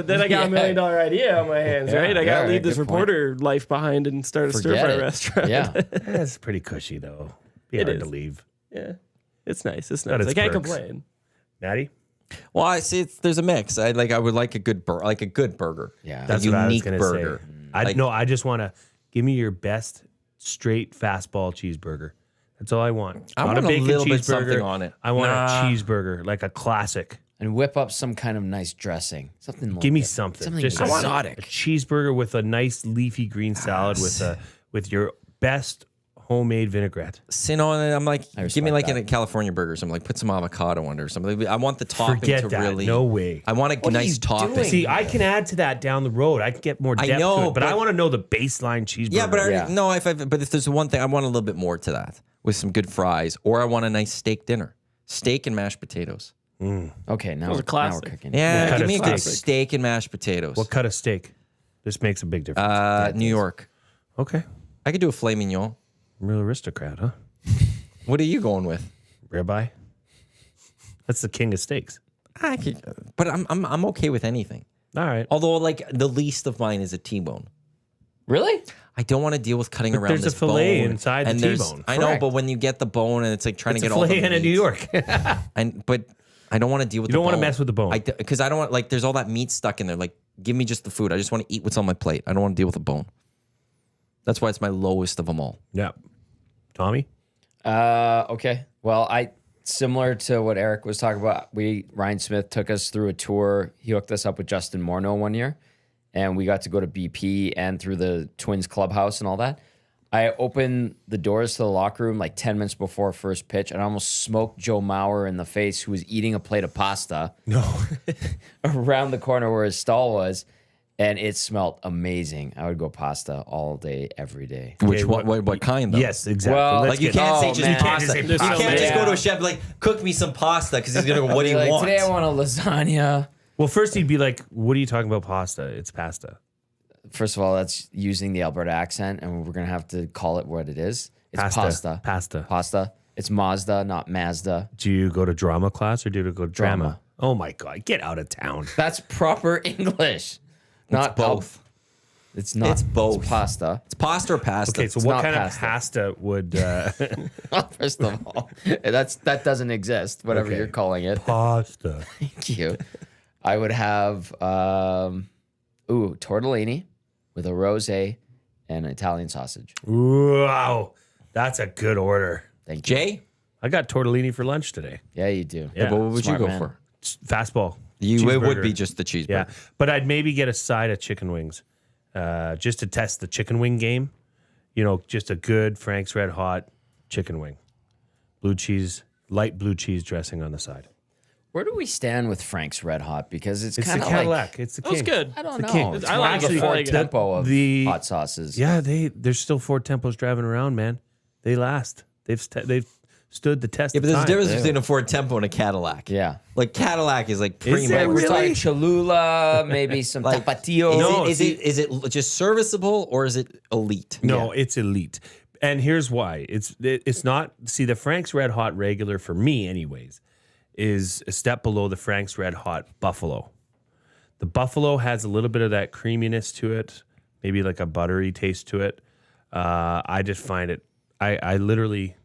a $1 million idea on my hands, right? I gotta Yeah, leave this good point. reporter life behind and start a stir Forget fry it. restaurant. Yeah. That's pretty cushy, though. Be It hard is. to leave. Yeah, it's nice. It's Got nice. its I can't perks. complain. Natty? Well, I see. There's a mix. I would like a good burger. Yeah. That's a what I was unique going to burger. say. I just want to give me your best straight fastball cheeseburger. That's all I want. I Not want a bacon little bit cheeseburger. something on it. I want Nah. a cheeseburger, like a classic. And whip up some kind of nice dressing. Something like Give me that. something. Something Just exotic. a cheeseburger with a nice leafy green salad with your best homemade vinaigrette. I'm like, give me respect like that. in a California burgers. I'm like, put some avocado under or something. I want the topping Forget to that. really. No way. I want a are nice you topping. doing? See, I can add to that down the road. I can get more depth know, to it, but I but- want to know the baseline cheeseburger. Yeah, but Yeah. but if there's one thing, I want a little bit more to that with some good fries, or I want a nice steak dinner, steak and mashed potatoes. Okay, now Those are we're classic. cooking. Yeah, kind give of me a good steak? steak and mashed potatoes. What cut of steak? This makes a big difference. New York. Okay. I could do a filet mignon. Real aristocrat, huh? What are you going with? Ribeye. That's the king of steaks. But I'm okay with anything. All right. Although, like the least of mine is a T-bone. Really? I don't want to deal with cutting around there's this a fillet bone. inside and the there's- T-bone. I know, Correct. but when you get the bone and it's like trying It's to a get all the fillet in New meat, York. but I don't want to deal with. You don't wanna mess with the bone. because I don't want like there's all that meat stuck in there. Like, give me just the food. I just want to eat what's on my plate. I don't want to deal with the bone. That's why it's my lowest of them all. Yeah. Tommy? Okay. Well, similar to what Eric was talking about, Ryan Smith took us through a tour. He hooked us up with Justin Morneau one year, and we got to go to BP and through the Twins clubhouse and all that. I opened the doors to the locker room like 10 minutes before first pitch, and I almost smoked Joe Mauer in the face, who was eating a plate of pasta No. around the corner where his stall was. and it smelled amazing. I would go pasta all day, every day. Which Okay, what kind though? Yes, exactly. Well, Let's Like you get- can't say Oh, just man. pasta. You You can't can't say just go to Yeah. a chef and be like, cook me some pasta because he's gonna go, what do you Like, want? today I want a lasagna. Well, first he'd be like, "What are you talking about? Pasta? It's pasta. First of all, that's using the Alberta accent, and we're gonna have to call it what it is. It's pasta. Pasta. Pasta. It's Mazda, not Mazda. Do you go to drama class or do you go to drama? Drama. Oh my god, get out of town. That's proper English. Not both. It's not. It's both. It's pasta. It's pasta or pasta. Okay, so It's what not kind pasta. of pasta would First of all, that doesn't exist. Whatever Okay. you're calling it. pasta? Thank you. I would have tortellini with a rosé and Italian sausage. Wow, that's a good order. Thank you. Jay? I got tortellini for lunch today. Yeah, you do. Yeah. But what would Smart you go man. for? Fastball. It would Cheeseburger. be just the cheeseburger. Yeah, but I'd maybe get a side of chicken wings, just to test the chicken wing game. You know, just a good Frank's Red Hot chicken wing, blue cheese, light blue cheese dressing on the side. Where do we stand with Frank's Red Hot? Because it's It's the kind of Cadillac. like it's the That was king. good. I don't the know. king. It's I like it. the I Ford like it. tempo of The- hot sauces. Yeah, there's still Ford Tempos driving around, man. They last. They've stood the test. Yeah, but of there's a time. difference between a Ford Tempo and a Cadillac. Yeah. Like Cadillac is like Is primo. there We're really? talking Cholula, maybe some Like- Tapatio. No, is it just serviceable or is it elite? No, it's elite. And here's why. It's not. See, the Frank's Red Hot regular for me, anyways, is a step below the Frank's Red Hot Buffalo. The Buffalo has a little bit of that creaminess to it, maybe like a buttery taste to it. I just find it. I literally,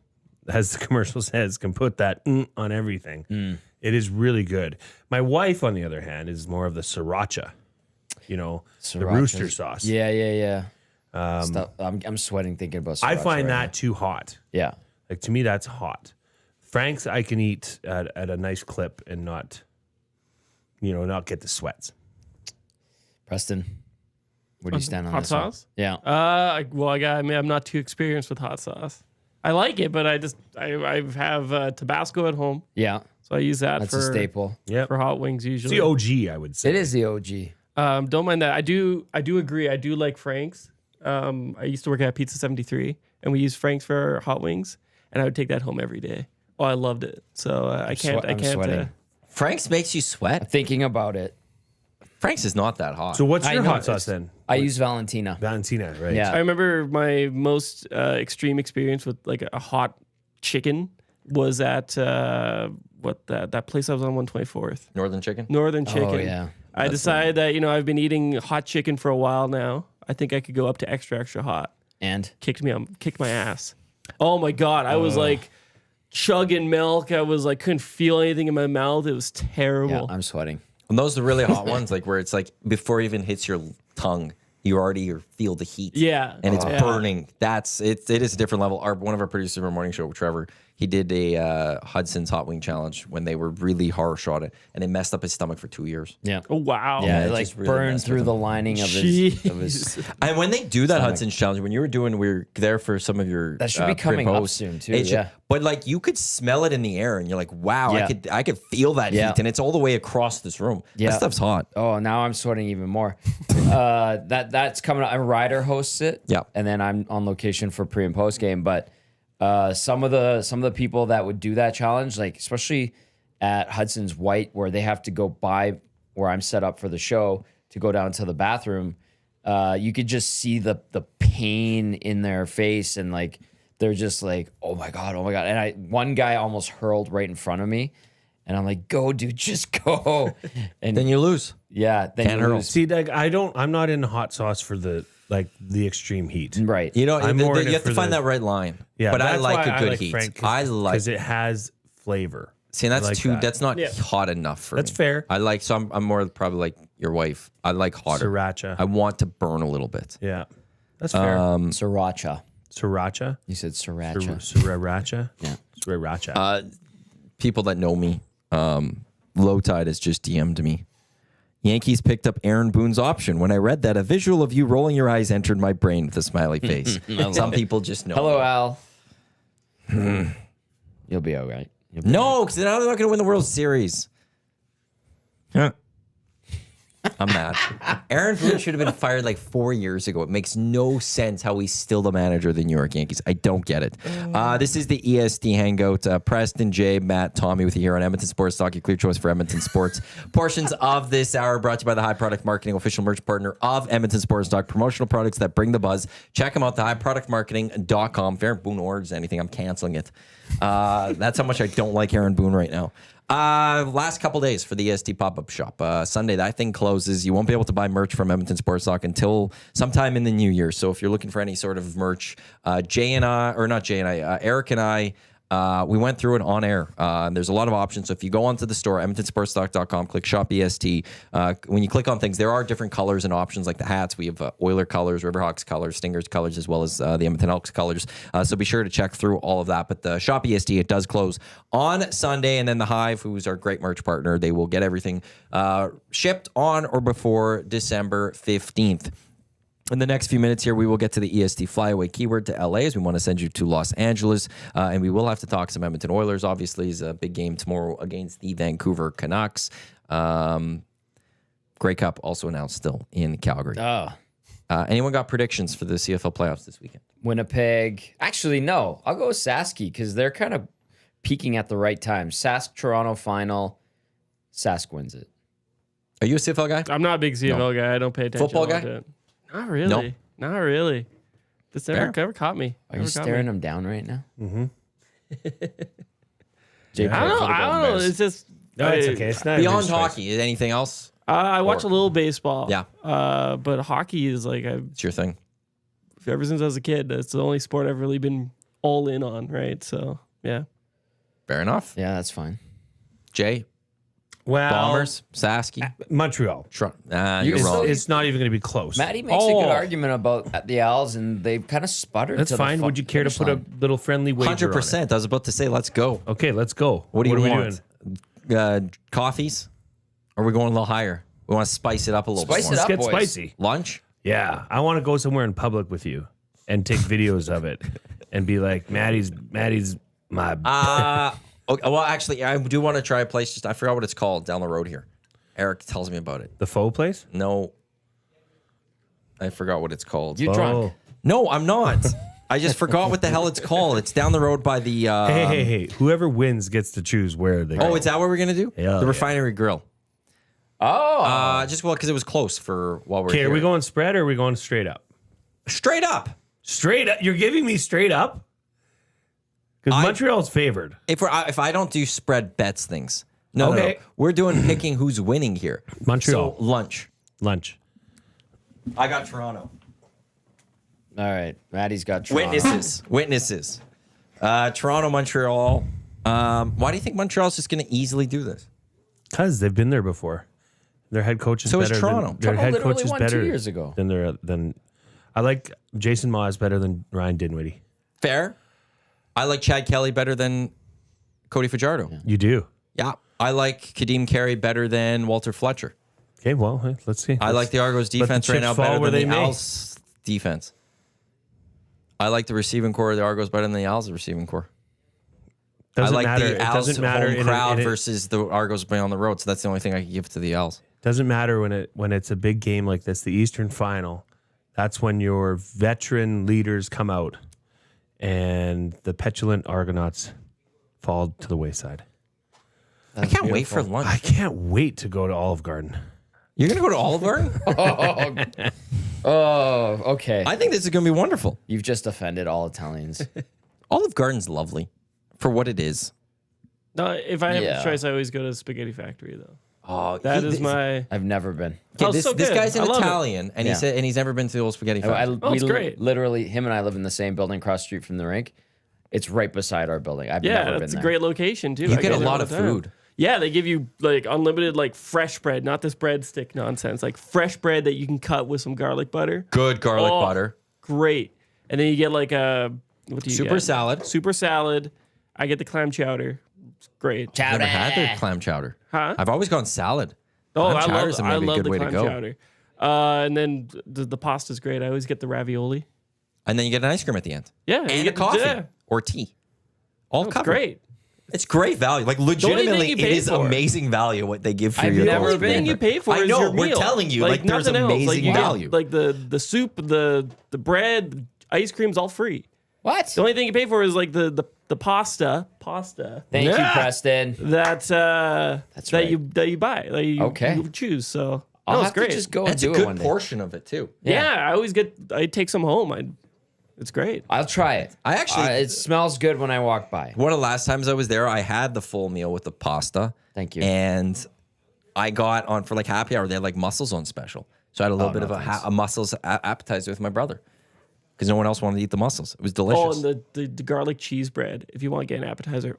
as the commercial says, can put that on everything. It is really good. My wife, on the other hand, is more of the sriracha. You know, the rooster sauce. Yeah. I'm sweating thinking about. I sriracha find right that too hot. now. Yeah. Like, to me, that's hot. Frank's I can eat at a nice clip and not get the sweats. Preston, where do you stand on Hot this one? sauce? Yeah. I'm not too experienced with hot sauce. I like it, but I have Tabasco at home, Yeah. so I use that That's for a staple. Yeah, for hot wings it's usually. the OG, I would say. It is the OG. Don't mind that. I do agree. I do like Frank's. I used to work at Pizza 73, and we used Frank's for our hot wings, and I would take that home every day. Oh, I loved it. So I can't. I'm sweating. Frank's makes you sweat. Thinking about it. Frank's is not that hot. So what's I your know, hot sauce it's- then? I use Valentina. Valentina, right? Yeah. I remember my most extreme experience with like a hot chicken was at that place I was on 124th, Northern chicken? Northern Chicken. Oh yeah. I decided that I've been eating hot chicken for a while now. I think I could go up to extra hot. And Kicked my ass. Oh my god! I was like chugging milk. I was like couldn't feel anything in my mouth. It was terrible. yeah, I'm sweating. And those are the really hot ones, like where it's like before it even hits your tongue, you already feel the heat. Yeah. And it's Yeah. burning. It is a different level. One of our producers of our morning show, Trevor, he did a Hudson's hot wing challenge when they were really harsh on it, and it messed up his stomach for 2 years. Yeah. Oh wow. Yeah, it it like just really burned messed through with the lining of his. Jeez. And when they do that Hudson's challenge, when you were there for some of your That should be coming up soon, too, yeah. But like you could smell it in the air, and you're like, wow, Yeah. I could feel that Yeah. heat, and it's all the way across this room. Yeah. That stuff's hot. Oh, now I'm sweating even more. That's coming up. And Ryder hosts it. Yeah. And then I'm on location for pre and post game. But some of the people that would do that challenge, like especially at Hudson's White, where they have to go by where I'm set up for the show to go down to the bathroom, you could just see the pain in their face, and like they're just like, oh my god. And one guy almost hurled right in front of me. And I'm like, go, dude, just go. And Then you lose. yeah, then Can't you hurl. lose. See, like I'm not in hot sauce for the extreme heat. Right. You know, I'm more in you it have to for find the- that right line. Yeah, but I that's like why a good I like heat. Frank, because it has flavor. See, and that's I like too. that. That's not Yeah. hot enough for That's me. fair. I like. So I'm more probably like your wife. I like hotter. Sriracha. I want to burn a little bit. Yeah, that's fair. Sriracha. Sriracha. You said sriracha. Sriracha. Yeah. Sriracha. People that know me, Low Tide has just DM'd me. Yankees picked up Aaron Boone's option. When I read that, a visual of you rolling your eyes entered my brain with a smiley face. Some people just know. Hello, Al. You'll be all right. No, because they're not going to win the World Series. Huh. I'm mad. Aaron Boone should have been fired like 4 years ago. It makes no sense how he's still the manager of the New York Yankees. I don't get it. This is the EST Hangout. Preston, Jay, Matt, Tommy with you here on Edmonton Sports Talk, your clear choice for Edmonton sports. Portions of this hour brought to you by the High Product Marketing, official merch partner of Edmonton Sports Talk. Promotional products that bring the buzz. Check them out, thehighproductmarketing.com. If Aaron Boone orders anything, I'm canceling it. That's how much I don't like Aaron Boone right now. Last couple days for the EST pop-up shop. Sunday, that thing closes. You won't be able to buy merch from Edmonton Sports Talk until sometime in the new year. So if you're looking for any sort of merch, Eric and I, we went through it on air. There's a lot of options. So if you go onto the store, edmontonsportstalk.com, click shop EST. When you click on things, there are different colors and options like the hats. We have Oiler colors, Riverhawks colors, Stingers colors, as well as the Edmonton Elks colors. So be sure to check through all of that. But the shop EST, it does close on Sunday. And then the Hive, who's our great merch partner, they will get everything shipped on or before December 15th. In the next few minutes here, we will get to the EST FlyAway keyword to LA as we want to send you to Los Angeles. And we will have to talk some Edmonton Oilers. Obviously, is a big game tomorrow against the Vancouver Canucks. Grey Cup also announced still in Calgary. Anyone got predictions for the CFL playoffs this weekend? Winnipeg. Actually, no. I'll go with Saski because they're kind of peaking at the right time. Sask, Toronto final. Sask wins it. Are you a CFL guy? I'm not a big CFL guy. I don't pay attention. Football to guy? it. Not really. No. Not really. This never caught me. Are you staring them down right now? Mm-hmm. I don't know. It's just No, it's okay. It's not Beyond everybody's choice. hockey, is anything else? I watch a little baseball. Yeah. But hockey is like It's your thing. ever since I was a kid, that's the only sport I've really been all in on. Right. So yeah. Fair enough. Yeah, that's fine. Jay, Well, Bombers, Sasky, Montreal. you're wrong. It's not even going to be close. Matty makes a good argument about the Owls, and they've kind of sputtered. That's to fine. the Would you care to put a little friendly wager on it? 100%. I was about to say, let's go. Okay, let's go. What do you are we want? Coffees? Or are we going a little higher? We want to spice it up a little Spice bit it more. up. Let's get boys. spicy. Lunch? Yeah, I want to go somewhere in public with you and take videos of it and be like, Maddie's my. Okay, well, actually, I do want to try a place. I forgot what it's called down the road here. Eric tells me about it. The faux place? No. I forgot what it's called. You're drunk. No, I'm not. I just forgot what the hell it's called. It's down the road by the... Hey. Whoever wins gets to choose where they go. Oh, is that what we're going to do? Yeah, The Refinery Grill. Oh, Just because it was close for while we're Okay, here. are we going spread or are we going straight up? Straight up. Straight up? You're giving me straight up? Because Montreal's favored. If I don't do spread bets things. No. Okay. We're doing picking who's winning here. Montreal. So, lunch. I got Toronto. all right. Matty's got Toronto. Witnesses. Toronto, Montreal. Why do you think Montreal's just going to easily do this? Because they've been there before. Their head coach is So is better. Toronto. Their Toronto head literally coach is won better 2 years ago. than I like Jason Maas better than Ryan Dinwiddie. Fair. I like Chad Kelly better than Cody Fajardo. You do. Yeah. I like Kadeem Carey better than Walter Fletcher. Okay, well, hey, let's see. I like the Argos defense right chips now fall better where than they the may. Owls defense. I like the receiving core of the Argos better than the Owls receiving core. Doesn't I like matter. the It Owls doesn't matter home in crowd it versus the Argos being on the road. So that's the only thing I can give to the Owls. doesn't matter when it's a big game like this, the Eastern Final. That's when your veteran leaders come out, and the petulant Argonauts fall to the wayside. I can't wait for lunch. I can't wait to go to Olive Garden. You're going to go to Olive Garden? Oh, okay. I think this is going to be wonderful. You've just offended all Italians. Olive Garden's lovely for what it is. No, if I have Yeah. a choice, I always go to Spaghetti Factory though. Oh, That is my. I've never been. Okay, Oh, this, so this good. guy's an I love it. Italian, and Yeah. he said, and he's never been to the old spaghetti factory. it's great. Literally, him and I live in the same building across the street from the rink. It's right beside our building. I've Yeah, never that's been a there. great location too. You I get go a there lot all of the time. food. Yeah, they give you like unlimited like fresh bread, not this breadstick nonsense. Like fresh bread that you can cut with some garlic butter. Good garlic Oh, butter. Great. And then you get like a what do you Super get? salad. Super salad. I get the clam chowder. It's great. I've never had their clam chowder. Huh? I've always gone salad. Oh, Clam I chowder's love, maybe I a love good the way to clam go. chowder. And then the pasta's great. I always get the ravioli. And then you get an ice cream at the end. Yeah, And you a get coffee Yeah, or tea. All it's covered. great. It's great value. Like thing legitimately, you it pay is for. amazing value what they give for I've your never goalie. The thing been. you pay for I is know, your we're meal. telling you, like, there's nothing else. amazing you get, value. like the soup, the bread, ice cream's all free. What? The only thing you pay for is like the pasta Thank you, Preston. that right. you buy. Like you choose. So I'll it's have great. to just go and That's a do it good one day. portion of it too. yeah, I take some home. It's great. I'll try it. I actually- it smells good when I walk by. One of the last times I was there, I had the full meal with the pasta. Thank you. And I got on for like happy hour. They had like mussels on special, so I had a little bit of a mussels appetizer with my brother because no one else wanted to eat the mussels. It was delicious. Oh, and the garlic cheese bread. If you want to get an appetizer,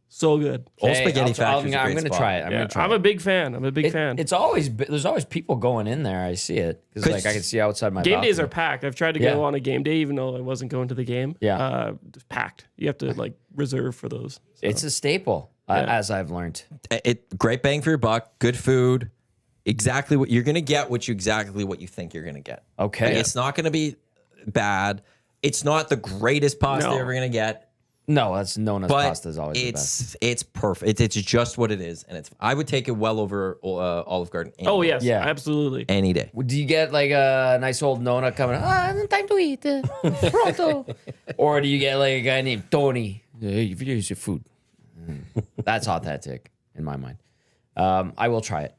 so good. Old Hey, Spaghetti I'm Factory's a going great to spot. try it. I'm Yeah, going to try I'm it. a big fan. I'm a big fan. It's always there's always people going in there. I see it because like I can see outside my Game days balcony. are packed. I've tried to Yeah. go on a game day, even though I wasn't going to the game. Yeah. It's packed. You have to like reserve for those. So. It's a staple, as I've learned. Great bang for your buck. Good food. Exactly what you're gonna get. Exactly what you think you're gonna get. Okay. Like, it's not gonna be bad. It's not the greatest pasta No. you're ever gonna get. No, that's known as But pasta is always the best. it's perfect. It's just what it is, and I would take it well over Olive Garden. Oh yes, Yeah. absolutely. any day. Do you get like a nice old Nona coming? Time to eat. Pronto. Or do you get like a guy named Tony? Hey, here's your food. That's authentic in my mind. I will try it.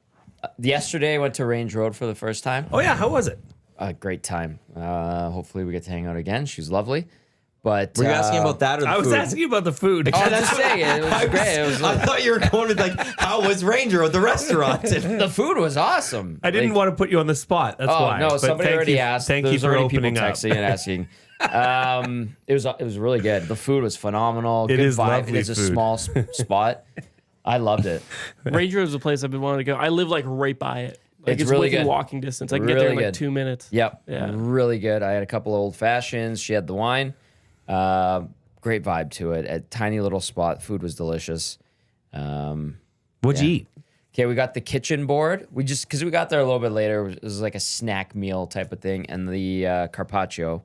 Yesterday, I went to Range Road for the first time. Oh yeah, how was it? A great time. Hopefully, we get to hang out again. She's lovely. But Were you asking about that or the I was food? asking you about the food. Oh, that's saying it. It was great. It was I thought you were going with like, how was Ranger at the restaurant? the food was awesome. I didn't Like, want to put you on the spot. That's Oh why. no! But Somebody thank already you- asked. Thank you There's for already opening people up. texting and asking. It was really good. The food was phenomenal. It Good is vibe. lovely It's a food. small spot. I loved it. Ranger is a place I've been wanting to go. I live like right by it. Like, It's really within good. walking distance. I can get there in Really like good. 2 minutes. Yep. Yeah. Really good. I had a couple of old fashions. She had the wine. Great vibe to it. A tiny little spot. Food was delicious. What'd you eat? Okay, we got the kitchen board. We just because we got there a little bit later. It was like a snack meal type of thing, and the carpaccio,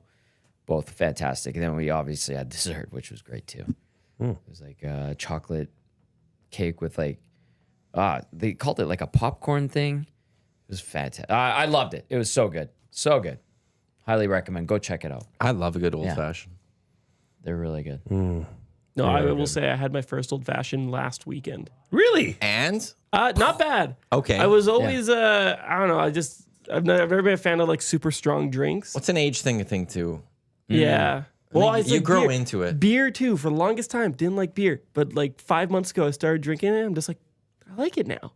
both fantastic. And then we obviously had dessert, which was great too. It was like a chocolate cake with like, they called it like a popcorn thing. It was fantastic. I loved it. It was so good, so good. Highly recommend. Go check it out. I love a good old Yeah. fashioned. They're really good. No, I will say I had my first old fashioned last weekend. Really? And Not bad. Okay. I was always I don't know. I've never been a fan of like super strong drinks. what's an age thing too? Yeah. Well, it's you like grow beer. into it. Beer too. For the longest time, didn't like beer, but like 5 months ago, I started drinking it. I'm just like, I like it now.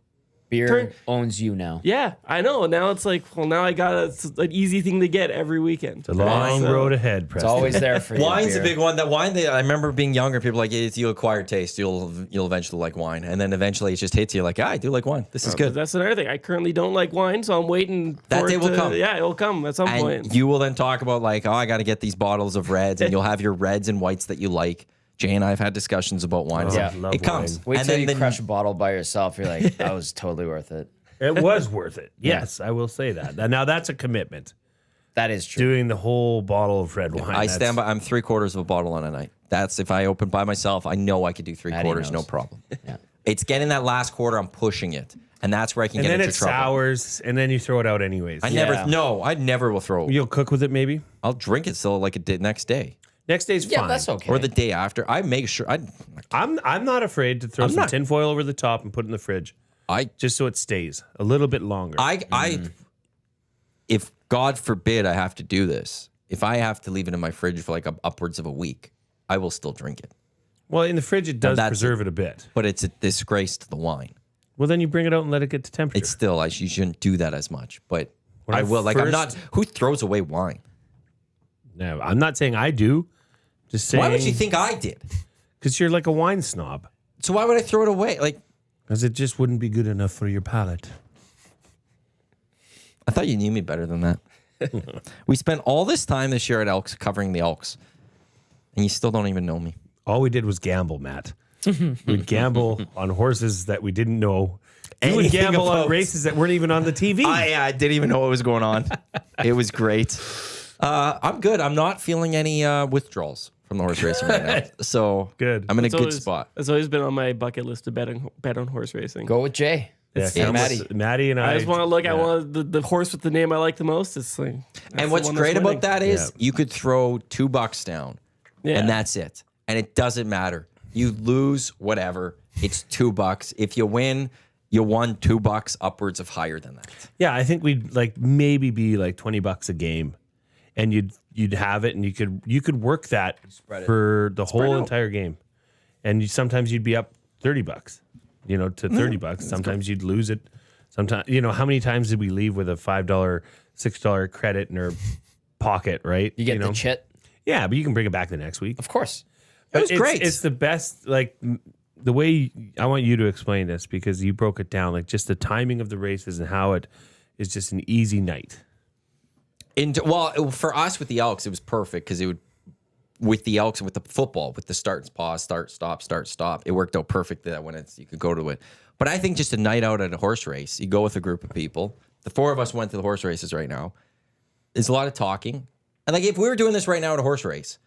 Beer owns you now. Yeah, I know. Now it's like, well, now I got it's an easy thing to get every weekend. The long So- road ahead, It's Preston. always there for you. Wine's beer. a big one. That wine, I remember being younger. People were like it's you acquire taste. You'll eventually like wine, and then eventually it just hits you like, I do like wine. This is good. That's another thing. I currently don't like wine, so I'm waiting. That for day it will to- come. Yeah, it will come at some And point. you will then talk about like, I got to get these bottles of reds, and you'll have your reds and whites that you like. Jay and I have had discussions about wine. Yeah. love It comes. wine. Wait and till then you crush a bottle by yourself. You're like, that was totally worth it. It was worth it. Yes, I will say that. Now that's a commitment. That is true. Doing the whole bottle of red wine. I stand by. I'm 3/4 of a bottle on a night. That's if I open by myself. I know I could do 3/4, no knows. problem. Yeah. It's getting that last quarter. I'm pushing it, and that's where I can And get then into it trouble. sours, and then you throw it out anyways. I Yeah. never will throw. You'll cook with it maybe? I'll drink it still like next day Next day's Yeah, fine. that's okay. or the day after. I make sure I'm not afraid to throw I'm some not- tinfoil over the top and put it in the fridge I just so it stays a little bit longer. if God forbid I have to do this, if I have to leave it in my fridge for like upwards of a week, I will still drink it. well, in the fridge it does that's preserve it a bit. But it's a disgrace to the wine. Well, then you bring it out and let it get to temperature. It's still you shouldn't do that as much, but When I I will. Like I'm first- not. Who throws away wine? No, I'm not saying I do. Just saying. Why would you think I did? Because you're like a wine snob. So why would I throw it away? Like Because it just wouldn't be good enough for your palate. I thought you knew me better than that. We spent all this time this year at Elks covering the Elks, and you still don't even know me. All we did was gamble, Matt. We'd gamble on horses that we didn't know. You would Anything gamble on about. races that weren't even on the TV. I didn't even know what was going on. It was great. I'm good. I'm not feeling any withdrawals from the horse racing right now. So Good. I'm in a It's good always- spot. It's always been on my bucket list to bet on horse racing. Go with Jay. Yeah, Hey, Maddie and I. I just want to look. yeah. I want the horse with the name I like the most. It's like, that's And the what's one great that's about winning. that is Yeah. you could throw $2 down, Yeah. and that's it. And it doesn't matter. You lose, whatever. It's $2. If you win, you won $2 upwards of higher than that. Yeah, I think we'd like maybe be like $20 a game, and you'd have it, and you could work that Spread it. for the whole out. entire game, and sometimes you'd be up $30, to $30. Sometimes you'd lose it. Sometimes how many times did we leave with a $5, $6 credit in our pocket, right? You get the chit, Yeah, but you can bring it back the next week. of course. It was It's- great. It's the best. Like the way I want you to explain this because you broke it down, like just the timing of the races and how it is just an easy night. For us with the Elks, it was perfect because it would, with the Elks and with the football, with the start, pause, start, stop, it worked out perfect that when you could go to it. But I think just a night out at a horse race, you go with a group of people. The four of us went to the horse races right now. There's a lot of talking. And like if we were doing this right now at a horse race,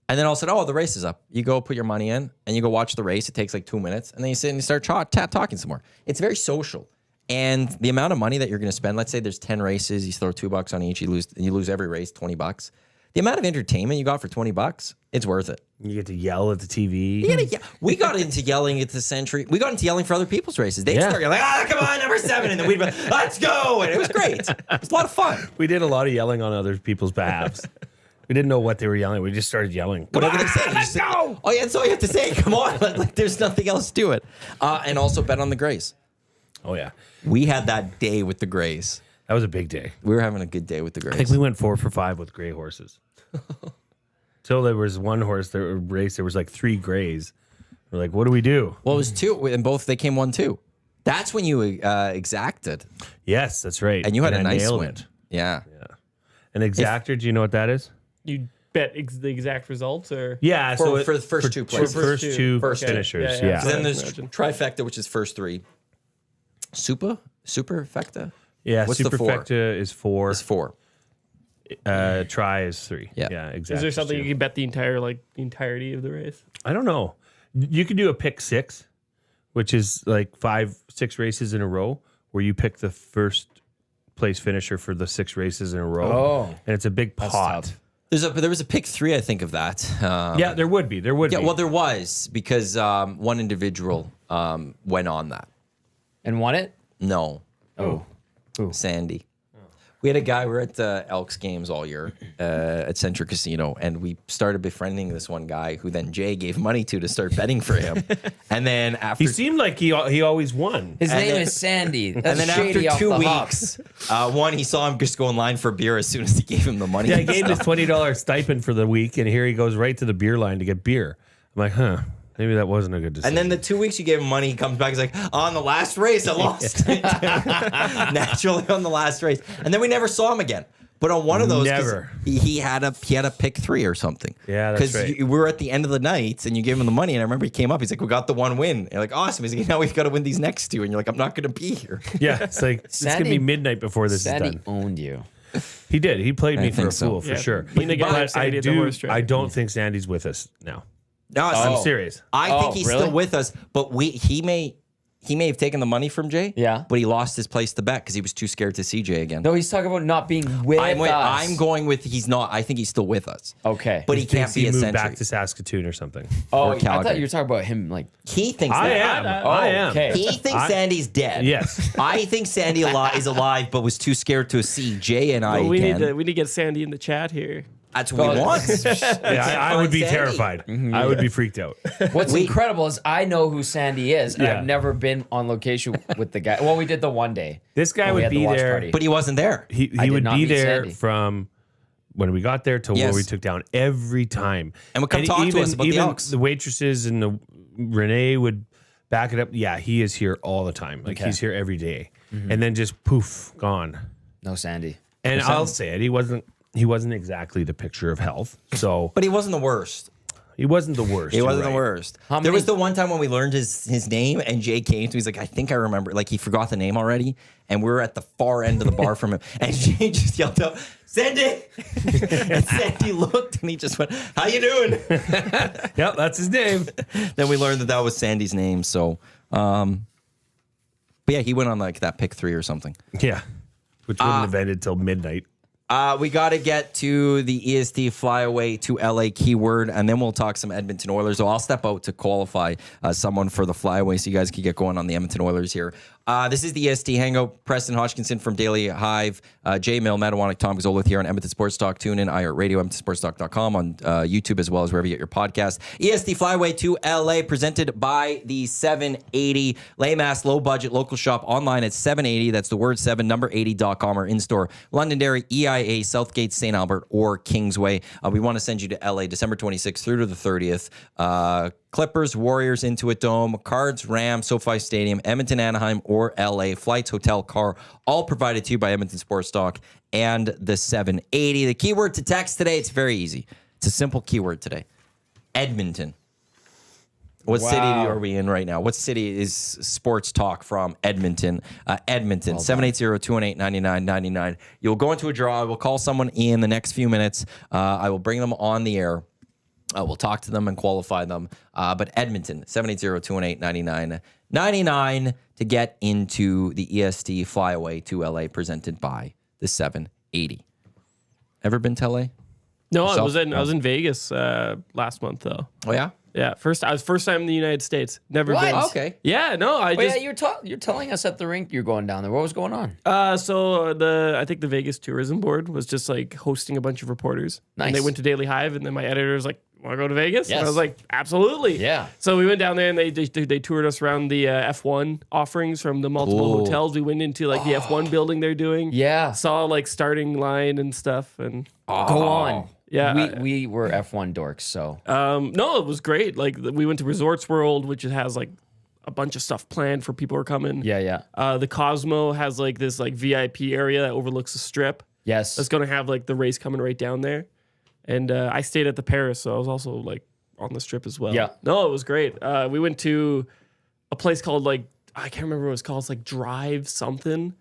and then all of a sudden, the race is up. You go put your money in and you go watch the race. It takes like 2 minutes. And then you sit and you start talking some more. It's very social. And the amount of money that you're going to spend, let's say there's 10 races, you throw $2 on each, you lose every race, $20. The amount of entertainment you got for $20, it's worth it. You get to yell at the TV. We got into yelling at the Century. We got into yelling for other people's races. They'd Yeah. start yelling, come on, number 7. And then we'd be like, let's go. And it was great. It was a lot of fun. We did a lot of yelling on other people's behalves. We didn't know what they were yelling. We just started yelling. Whatever they say. Let's go. Oh, yeah, that's all you have to say. Come on. Like, there's nothing else to it. And also bet on the Grays. Oh yeah, We had that day with the Grays. that was a big day. We were having a good day with the I think Grays. we went 4 for 5 with gray horses. Till there was one horse that race. There was like 3 grays. We're like, what do we do? Well, it was 2, and both they came 1-2. That's when you exacted, Yes, that's right. and you had a I nice nailed win. it. Yeah. An exactor. Do you know what that is? You bet the exact results, or Yeah. For so the first two places. First two First two. finishers. Yeah, yeah. Yeah. So then there's Imagine. trifecta, which is first 3. Superfecta Yeah. What's the 4? Superfecta is 4. is 4. Try is 3. Yeah. Yeah. Exactly. is there something you can bet the entirety of the race? I don't know. You could do a pick 6, which is like 5-6 races in a row, where you pick the first place finisher for the 6 races in a row. Oh. And it's a big pot. tough. There was a pick 3, I think, of that. Yeah, there would be. There would Yeah, be. well, there was because one individual went on that. And won it? No, Oh. Sandy. We had a guy. We were at the Elks games all year at Central Casino, and we started befriending this one guy who then Jay gave money to start betting for him. And then after he seemed like he always won. His And name then- is Sandy. That's and then shady after off 2 the hop. weeks, one, he saw him just go in line for beer as soon as he gave him the money. Yeah, I and gave him his stuff. $20 stipend for the week, and here he goes right to the beer line to get beer. I'm like, maybe that wasn't a good decision. And then the 2 weeks you gave him money, he comes back. He's like, on the last race, I lost. Naturally on the last race, and then we never saw him again. But on one of those, 'cause Never. he had a pick 3 or something. Yeah, that's because right. we were at the end of the night, and you gave him the money. And I remember he came up. He's like, "We got the 1 win." And you're like, "Awesome!" He's like, "Now we've got to win these next 2." And you're like, "I'm not going to be here." yeah, it's like it's gonna Sandy- be midnight before this Sandy is done. owned you. He did. He played me I for think a so. fool for Yeah, sure. being the guy But like Sandy at the horse track. I don't think Sandy's with us now. No, I'm serious. I Oh, think he's really? still with us, but he may have taken the money from Jay. Yeah. but he lost his place to bet because he was too scared to see Jay again. No, he's talking about not being with us. I'm going with he's not. I think he's still with us. Okay. But he can't Thinks be a moved Century. back to Saskatoon or something. Oh, or I thought Calgary. you were talking about him like. He thinks I that. am. Oh, I am. okay. He thinks Sandy's dead. Yes. I think Sandy is alive, but was too scared to see Jay and I Well, we again. need to get Sandy in the chat here. That's what we Well, want. Yeah, I would be Sandy. terrified. I would be freaked out. What's incredible is I know who Sandy is, and Yeah. I've never been on location with the guy. Well, we did the one day. This guy when we would had the be watch there. party. But he wasn't there. He did would not be meet there Sandy. from when we got there to Yes. where we took down every time. And would come talk to us about the even Elks. the waitresses and the Renee would back it up. Yeah, he is here all the time. Like Okay. he's here every day. And then just poof, gone. No Sandy. And I'll say it, he wasn't exactly the picture of health. So But he wasn't the worst. he wasn't the worst. He you're wasn't right. the worst. How There many- was the one time when we learned his name, and Jay came to me. He's like, I think I remember. Like, he forgot the name already, and we were at the far end of the bar from him. And Jay just yelled out, Sandy! And Sandy looked, and he just went, how you doing? Yep, that's his name. Then we learned that was Sandy's name. So, but yeah, he went on like that pick 3 or something. Yeah, which wouldn't have ended till midnight. We got to get to the EST FlyAway to LA keyword, and then we'll talk some Edmonton Oilers. So I'll step out to qualify someone for the FlyAway so you guys can get going on the Edmonton Oilers here. This is the EST Hangout. Preston Hodgkinson from Daily Hive, Milne, Matt Iwanyk, Tom Gazzola here on Edmonton Sports Talk. Tune in, iHeartRadio, EdmontonSportsTalk.com, on YouTube as well as wherever you get your podcast. EST FlyAway to LA, presented by the 780 Laymass Low Budget Local Shop, online at 780. That's the word 7, number 80.com, or in store Londonderry, EIA, Southgate, St. Albert, or Kingsway. We want to send you to LA December 26th through to the 30th. Clippers, Warriors, Intuit Dome, Cards, Rams, SoFi Stadium, Edmonton, Anaheim, or LA. Flights, hotel, car, all provided to you by Edmonton Sports Talk and the 780. The keyword to text today, it's very easy. It's a simple keyword today. Edmonton. What city are we in right now? What city is Sports Talk from? Edmonton. Edmonton, 780-218-9999. You'll go into a draw. I will call someone in the next few minutes. I will bring them on the air. We'll talk to them and qualify them. But Edmonton, 780-218-9999 to get into the EST FlyAway to LA, presented by the 780. Ever been to LA? No, I Yourself? was in Vegas last month though. Oh, yeah? Yeah, first time in the United States. Never What? been. Okay. Yeah, no, I Oh, just yeah, you're telling us at the rink you're going down there. What was going on? I think the Vegas Tourism Board was just like hosting a bunch of reporters. Nice. And they went to Daily Hive, and then my editor was like, "Want to go to Vegas?" And I Yes. was like, "Absolutely." Yeah. So we went down there, and they toured us around the F1 offerings from the multiple Cool. hotels. We went into like the F1 building they're doing. Yeah. Saw like starting line and stuff, and Go on. Yeah, We were F1 dorks, so. no, it was great. Like we went to Resorts World, which has like a bunch of stuff planned for people who are coming. Yeah. The Cosmo has like this like VIP area that overlooks the strip. Yes. That's going to have like the race coming right down there. And I stayed at the Paris, so I was also like on the strip as well. Yeah. No, it was great. We went to a place called like, I can't remember what it's called. It's like Drive something.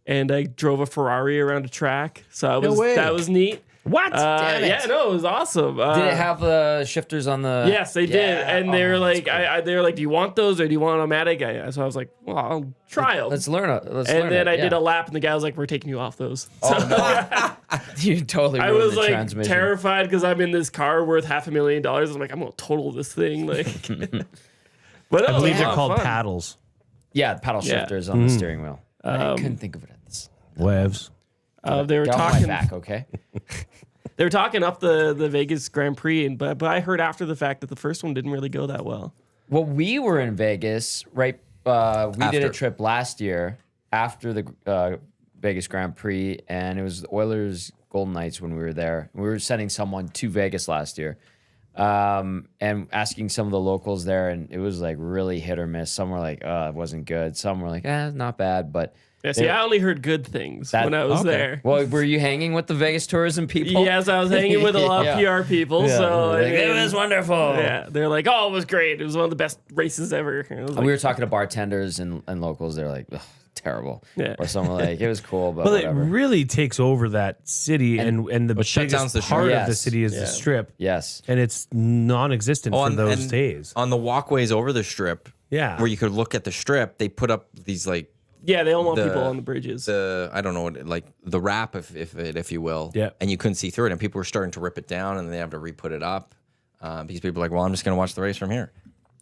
And I drove a Ferrari around a track. So that was neat. What? Damn it. Yeah, no, it was awesome. Did it have shifters on the? Yes, they did. And they were like, that's they were like, do you want those or do you want automatic? So I was like, well, I'll try them. Let's learn it. And then I did a lap, and the guy was like, "We're taking you off those." So You totally. I ruined was the like transmission. terrified because I'm in this car worth $500,000. I'm like, I'm gonna total this thing. Like, but I believe they're called fun. paddles. Yeah, paddle Yeah. shifters on the steering wheel. I couldn't think of it at this. Wevs. They were Get off my talking. back, okay? They were talking up the Vegas Grand Prix, but I heard after the fact that the first one didn't really go that well. Well, we were in Vegas, right? We did a After. trip last year after the Vegas Grand Prix, and it was the Oilers Golden Knights when we were there. We were sending someone to Vegas last year, and asking some of the locals there, and it was like really hit or miss. Some were like, "Oh, it wasn't good." Some were like, not bad," but. Yeah, see, I only heard good things when I was there. Well, were you hanging with the Vegas tourism people? Yes, I was hanging with a lot of Yeah. PR people. So I Like, it mean, was wonderful. yeah, they're like, "Oh, it was great. It was one of the best races ever." And I was And like, we were talking to bartenders and locals. They're like, "Ugh, terrible." Yeah. Or someone like, it was cool, but Well, whatever. it really takes over that city, and the shuts down biggest the part strip. of the Yes. city is Yeah. the strip, Yes. and it's non-existent for those and days. on the walkways over the strip, Yeah. where you could look at the strip, they put up these like yeah, they don't want the- people on the bridges. I don't know what like the wrap if you will. Yeah. And you couldn't see through it, and people were starting to rip it down, and they have to re-put it up because people are like, well, I'm just going to watch the race from here.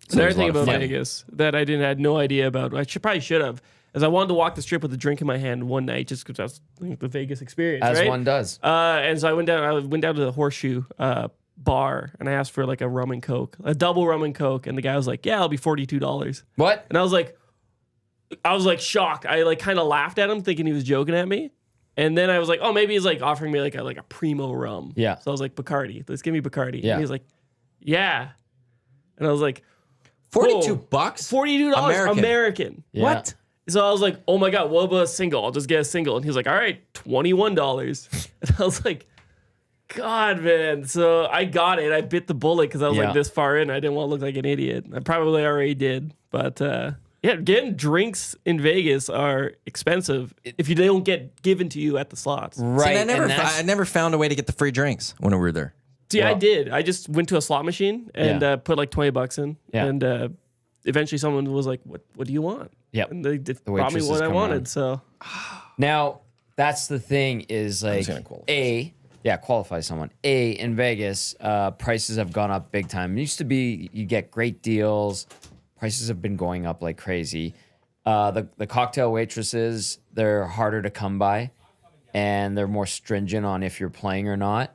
So Another it was a thing lot of about fun. Vegas that I had no idea about, I probably should have, is I wanted to walk the strip with a drink in my hand one night just because that's the Vegas experience, As right? one does. And so I went down to the Horseshoe bar and I asked for like a rum and coke, a double rum and coke, and the guy was like, "Yeah, it'll be $42." What? And I was like shocked. I like kind of laughed at him, thinking he was joking at me. And then I was like, oh, maybe he's like offering me like a primo rum. Yeah. So I was like, Bacardi, let's give me Bacardi. Yeah. And he's like, yeah. And I was like, $42? $42 American. Yeah. What? So I was like, oh my God, what about a single? I'll just get a single. And he was like, all right, $21. And I was like, God, man. So I got it. I bit the bullet because I was Yeah. like this far in. I didn't want to look like an idiot. I probably already did. But yeah, getting drinks in Vegas are expensive if they don't get given to you at the slots. Right. See, and that's- I never found a way to get the free drinks when we were there. See, I Well- did. I just went to a slot machine and Yeah. put like $20 in. Yeah. And eventually someone was like, what do you want? Yep. And they brought me waitresses what I come wanted. around. So Now, that's the thing is like gonna qualify qualify someone. In Vegas, prices have gone up big time. It used to be you get great deals. Prices have been going up like crazy. The cocktail waitresses, they're harder to come by, and they're more stringent on if you're playing or not.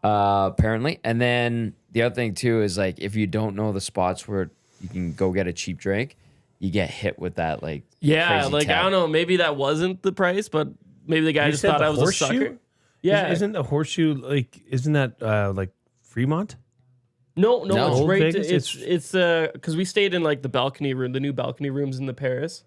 Apparently, and then the other thing too is like if you don't know the spots where you can go get a cheap drink, you get hit with that like yeah, crazy like tab. I don't know, maybe that wasn't the price, but maybe the guy You just said thought the I was horseshoe? a sucker. Yeah, Isn't the horseshoe like? Isn't that like Fremont? no, No. it's Old right. Vegas? It's because we stayed in like the balcony room, the new balcony rooms in the Paris,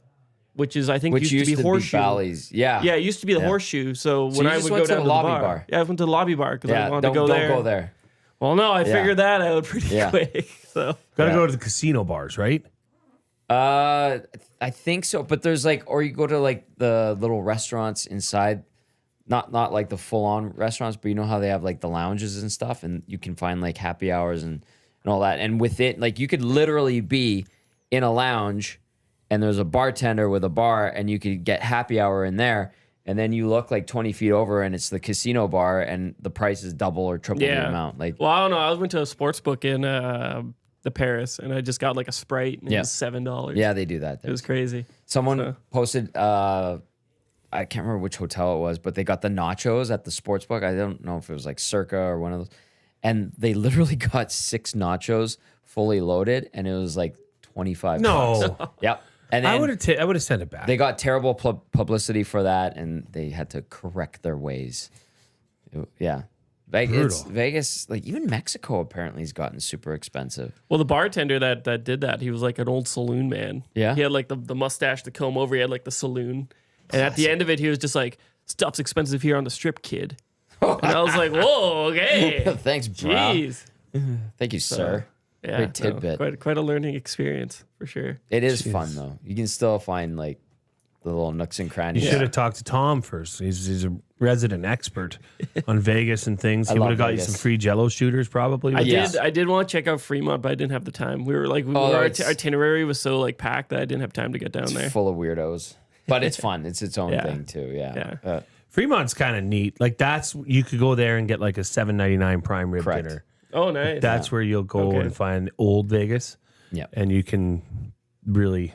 which is I think which used to be horseshoe. Bally's. Yeah, Yeah, it used to be the Yeah. horseshoe. So, So when you I just would went go to down the to lobby the bar. Yeah, I went to the lobby bar because I wanted to don't go there. Well, no, I Yeah. figured that out pretty Yeah. quick. So Got to Yeah. go to the casino bars, right? I think so, but there's like, or you go to like the little restaurants inside, not like the full on restaurants, but you know how they have like the lounges and stuff, and you can find like happy hours and all that. And with it, like you could literally be in a lounge, and there's a bartender with a bar, and you could get happy hour in there. And then you look like 20 feet over, and it's the casino bar, and the price is double or triple the amount. Like, well, I don't know. I went to a sports book in the Paris, and I just got like a Sprite, and it Yeah. was $7. yeah, they do that. It There. was crazy. Someone So- posted, I can't remember which hotel it was, but they got the nachos at the sports book. I don't know if it was like Circa or one of those. And they literally got 6 nachos fully loaded, and it was like 25 No. bucks. Yep. And then I would have sent it back. they got terrible publicity for that, and they had to correct their ways. Yeah. Vegas, like even Mexico apparently has gotten super expensive. Well, the bartender that did that, he was like an old saloon man. Yeah? He had like the mustache to comb over. He had like the saloon. And at the end of it, he was just like, stuff's expensive here on the strip, kid. And I was like, whoa, okay. Thanks, bro. Jeez. Thank you, sir. Yeah, Great tidbit. quite a learning experience for sure. It is fun though. You can still find like the little nooks and You crannies. should have talked to Tom first. He's a resident expert on Vegas and things. He would love have got you Vegas. some free Jello shooters, probably. I did want to check out Fremont, but I didn't have the time. We were like, our it's- itinerary was so like packed that I didn't have time to get down there. Full of weirdos, but it's fun. It's its own Yeah. thing too. Yeah. Yeah. Fremont's kind of neat. Like you could go there and get like a $7.99 prime rib Correct. dinner. Oh, nice. That's where you'll go Okay. and find old Vegas. Yeah. And you can really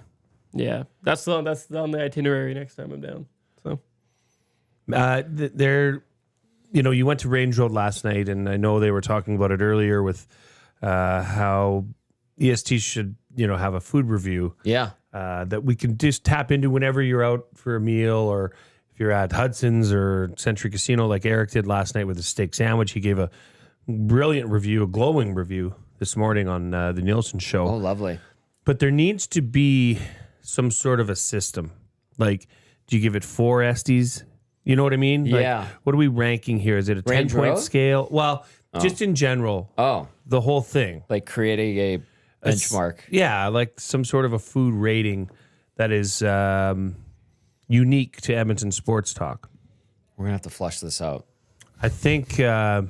Yeah, that's on the itinerary next time I'm down. So you went to Range Road last night, and I know they were talking about it earlier with how EST should have a food review Yeah. that we can just tap into whenever you're out for a meal, or if you're at Hudson's or Century Casino like Eric did last night with a steak sandwich. He gave a brilliant review, a glowing review this morning on the Nielsen show. Oh, lovely. But there needs to be some sort of a system. Like, do you give it 4 Esties? You know what I mean? Like, Yeah. what are we ranking here? Is it a Range 10-point Road? scale? Well, just in general, Oh, the whole thing. like creating a benchmark. Yeah, like some sort of a food rating that is unique to Edmonton Sports Talk. We're gonna have to flush this out. I think, yeah.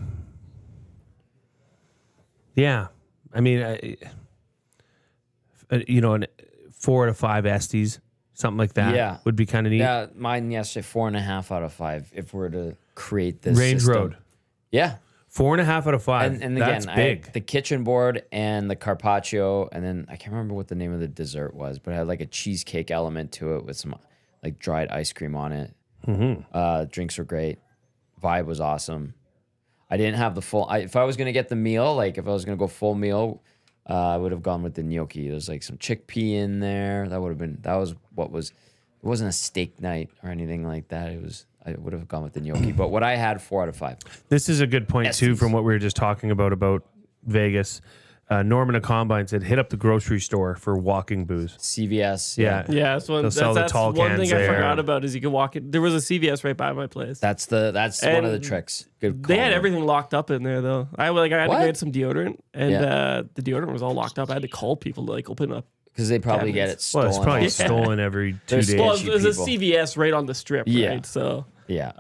I mean, an 4 to 5 Esties, something like that. Yeah. would be kind of neat. Yeah, mine yesterday 4.5 out of 5. If we're to create this Range system. Road, Yeah. 4.5 out of 5. And That's again, big. the kitchen board and the carpaccio, and then I can't remember what the name of the dessert was, but it had like a cheesecake element to it with some like dried ice cream on it. Mm-hmm. Drinks were great. Vibe was awesome. I didn't have the full. If I was gonna get the meal, like if I was gonna go full meal, I would have gone with the gnocchi. There's like some chickpea in there. That was what was. It wasn't a steak night or anything like that. I would have gone with the gnocchi. But what I had, 4 out of 5. This is a good point too, Estes. from what we were just talking about Vegas. Norman at Combine said, hit up the grocery store for walking booze. CVS. Yeah. Yeah, They'll sell the that's tall one cans thing I there. forgot about is you can walk in. There was a CVS right by my place. That's one of the And tricks. Good They call, had man. everything locked up in there though. I had to What? go get some deodorant, and Yeah. the deodorant was all locked up. I had to call people to like open up. Because they probably get it Cabinets. stolen. Well, it's probably also. stolen every 2 There's- days. Well, Sketchy there's a people. CVS right on the strip, Yeah. right? So, Yeah.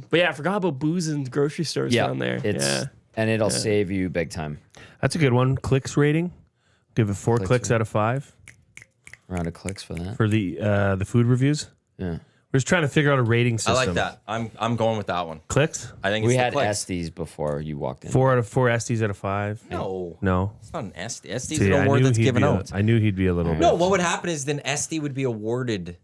but yeah, I forgot about booze and grocery stores Yeah. down there. It's and it'll save you big time. That's a good one. Clicks rating. Give it 4 Clicks clicks out of 5 Round of clicks for that. for the food reviews. Yeah. We're just trying to figure out a rating I system. like that. I'm going with that one. Clicks. I think it's We the had clicks. Estes before you walked in. 4 out of 4 Estes out of 5. No, No. it's not an SD. SD is See, an award that's given be out. I knew he'd be a little bit. No, what would happen is then SD would be awarded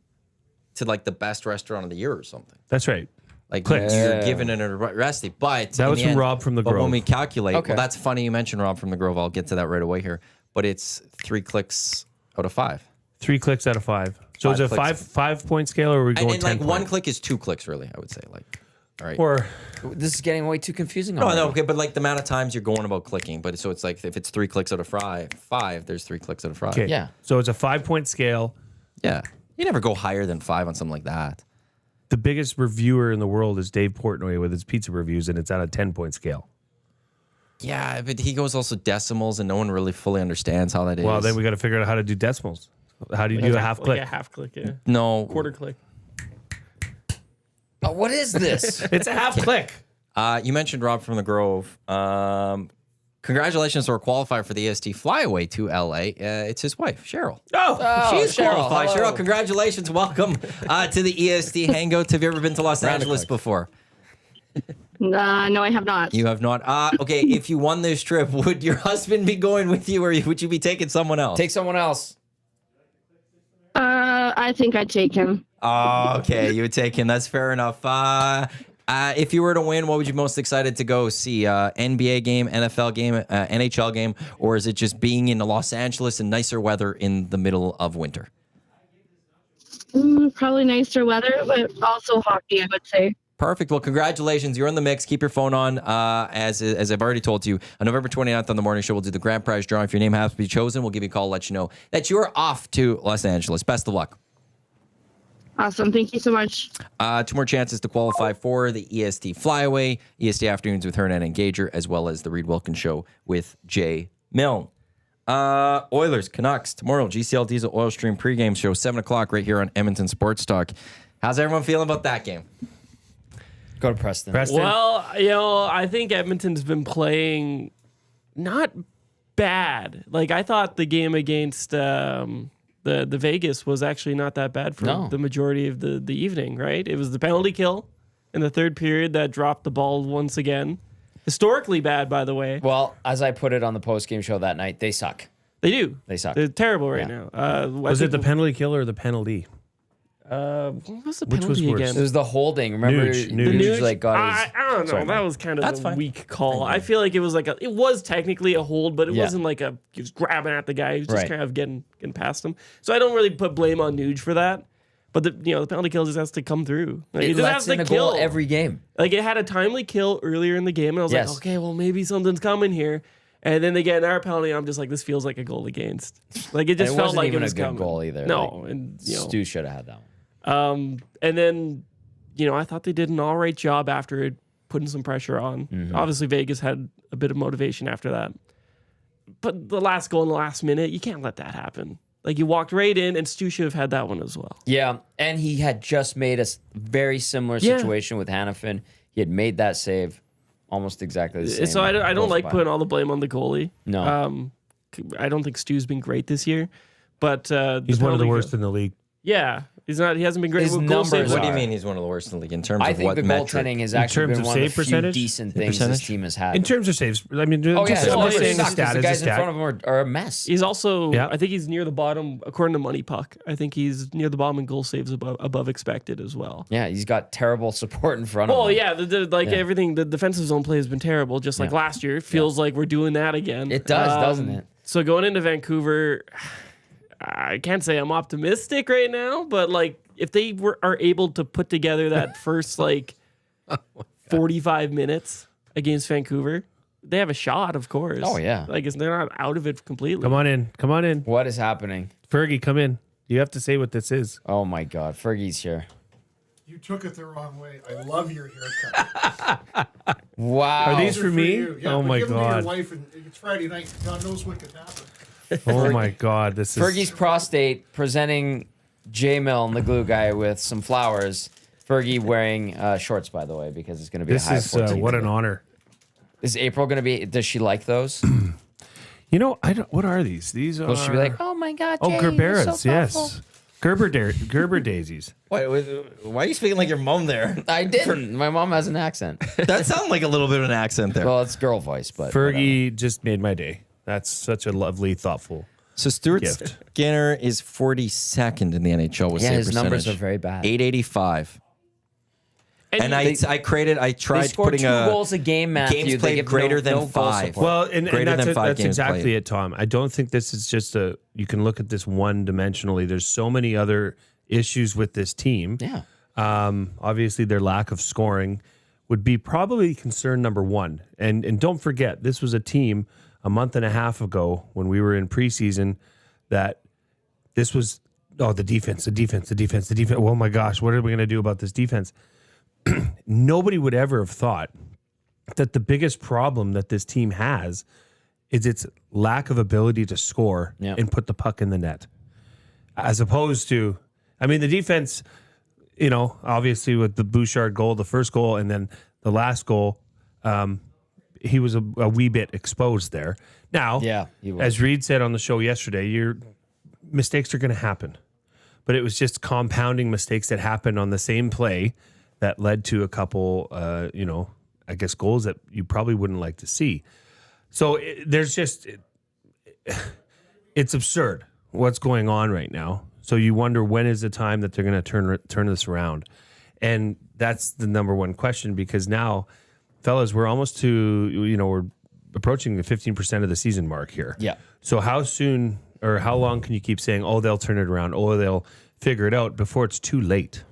to like the best restaurant of the year or something. That's right. Like Clicks. you're given an SD, but That in was the from end- Rob from the But when Grove. we calculate, Okay. well, that's funny you mentioned Rob from the Grove. I'll get to that right away here. But it's 3 clicks out of 5. 3 clicks out of 5. So is it a 5 5 point scale, or are we going And 10 like one point? click is 2 clicks, really. I would say, like, all right. Or This is getting way too confusing. No, already. okay, but like the amount of times you're going about clicking, but so it's like if it's 3 clicks out of 5, there's 3 clicks out of 5. okay. Yeah. So it's a 5 point scale. Yeah, you never go higher than 5 on something like that. The biggest reviewer in the world is Dave Portnoy with his pizza reviews, and it's on a 10 point scale. Yeah, but he goes also decimals, and no one really fully understands how that is. Well, then we got to figure out how to do decimals. How do you do a half click? Like a half click, yeah. no Quarter click. Oh, what is this? It's a half click. You mentioned Rob from the Grove. Congratulations to our qualifier for the EST FlyAway to LA. It's his wife, Cheryl. Oh, She's Cheryl, qualified. hello. Cheryl, congratulations. Welcome to the EST Hangout. Have you ever been to Los Round of Angeles clicks. before? No, I have not. You have not. Okay, if you won this trip, would your husband be going with you, or would you be taking someone else? Take someone else. I think I'd take him. Oh, okay, you would take him. That's fair enough. If you were to win, what would you be most excited to go see? NBA game, NFL game, NHL game, or is it just being in Los Angeles in nicer weather in the middle of winter? Probably nicer weather, but also hockey, I would say. Perfect. Well, congratulations. You're in the mix. Keep your phone on. As I've already told you, on November 29th on the morning show, we'll do the grand prize drawing. If your name has to be chosen, we'll give you a call, let you know that you're off to Los Angeles. Best of luck. Awesome. Thank you so much. 2 more chances to qualify for the EST FlyAway, EST Afternoons with Hernan and Gager, as well as the Reed Wilkins Show with Jay Milne. Oilers, Canucks, tomorrow, GCL Diesel Oil Stream pregame show, 7 o'clock right here on Edmonton Sports Talk. How's everyone feeling about that game? Go to Preston. Preston. Well, I think Edmonton's been playing not bad. Like I thought the game against the Vegas was actually not that bad for No. the majority of the evening, right? It was the penalty kill in the third period that dropped the ball once again. Historically bad, by the way. Well, as I put it on the post-game show that night, they suck. They do. They suck. They're terrible right Yeah. now. Was it the penalty kill or the penalty? what was the Which was penalty worse? again? It was the holding. Remember, Nuge. The Nuge. Nuge like got his. I don't know. Sorry, that Mike. was kind of That's a fine. weak call. I feel like it was it was technically a hold, but it Yeah. wasn't like he was grabbing at the guy. He was just Right. kind of getting past him. So I don't really put blame on Nuge for that. But the penalty kill just has to come through. Like, It just lets has to in a kill goal every game. Like it had a timely kill earlier in the game, and I was Yes. like, okay, well maybe something's coming here. And then they get another penalty, and I'm just like, this feels like a goal against. Like it just And it felt wasn't like even it was a good coming. goal either. No, Like, and Stu should have had that one. and then, I thought they did an all right job after it, putting some pressure on. Mm-hmm. Obviously, Vegas had a bit of motivation after that. But the last goal in the last minute, you can't let that happen. Like, you walked right in, and Stu should have had that one as well. Yeah, and he had just made a very similar Yeah. situation with Hannafin. He had made that save almost exactly the same. So I don't close like by. putting all the blame on the goalie. No. I don't think Stu's been great this year. But He's one of the worst in the league. Yeah. He hasn't been great His with goal numbers saves. What do you are- mean he's one of the worst in the league in terms I of think what the metric? goaltending has In actually terms been of one of the save few percentage? decent things this percentage? team has had. In terms of saves, I mean, oh yeah, just his well, numbers saying suck a 'cause stat the is a guys in stat. front of him are a mess. He's also, Yeah. I think he's near the bottom, according to Money Puck. I think he's near the bottom in goal saves above expected as well. Yeah, he's got terrible support in front of Oh him. yeah, everything. The defensive zone play has been terrible, just like Yeah. last year. It feels like we're doing that again. It does, doesn't it? So going into Vancouver, I can't say I'm optimistic right now, but like if they are able to put together that first 45 minutes against Vancouver, they have a shot, of course. Oh, yeah. Like they're not out of it completely. Come on in. Come on in. What is happening? Fergie, come in. You have to say what this is. Oh my God, Fergie's here. You took it the wrong way. I love your haircut. Wow. Are these These are for me? you. Yeah, Oh but my give them to God. your wife, and it's Friday night. God knows what could happen. Oh my God. This is. Fergie's prostate presenting J Milne, the glue guy, with some flowers. Fergie wearing shorts, by the way, because it's going to be This a high is 14. what an honor. Is April going to be? Does she like those? You know, I don't. What are these? These are. Will she be like, oh my God, Jay, you're Gerberas, so thoughtful." yes. Gerber daisies. Why are you speaking like your mom there? I didn't. My mom has an accent. That sounded like a little bit of an accent there. Well, it's girl voice, but Fergie just made my day. That's such a lovely, thoughtful. So Stuart Gift. Skinner is 42nd in the NHL with yeah, save his numbers are percentage. very bad. 885. And they- I They tried score putting 2 goals a game, Matthew. games They played give greater no than goal 5. support. Well, and Greater that's, than 5 that's games exactly played. it, Tom. I don't think this is just a. You can look at this one dimensionally. There's so many other issues with this team. Yeah. Obviously, their lack of scoring would be probably concern number one. And don't forget, this was a team a month and a half ago when we were in preseason that this was the defense. Oh my gosh, what are we going to do about this defense? Nobody would ever have thought that the biggest problem that this team has is its lack of ability to score Yeah. and put the puck in the net. As opposed to, I mean, the defense, obviously with the Bouchard goal, the first goal, and then the last goal, he was a wee bit exposed there. Now, Yeah, he was. as Reed said on the show yesterday, your mistakes are going to happen. But it was just compounding mistakes that happened on the same play that led to a couple, I guess goals that you probably wouldn't like to see. So it's absurd what's going on right now. So you wonder when is the time that they're going to turn this around, and that's the number one question because now, fellas, we're almost to we're approaching the 15% of the season mark here. Yeah. So how soon or how long can you keep saying, "Oh, they'll turn it around. Oh, they'll figure it out" before it's too late?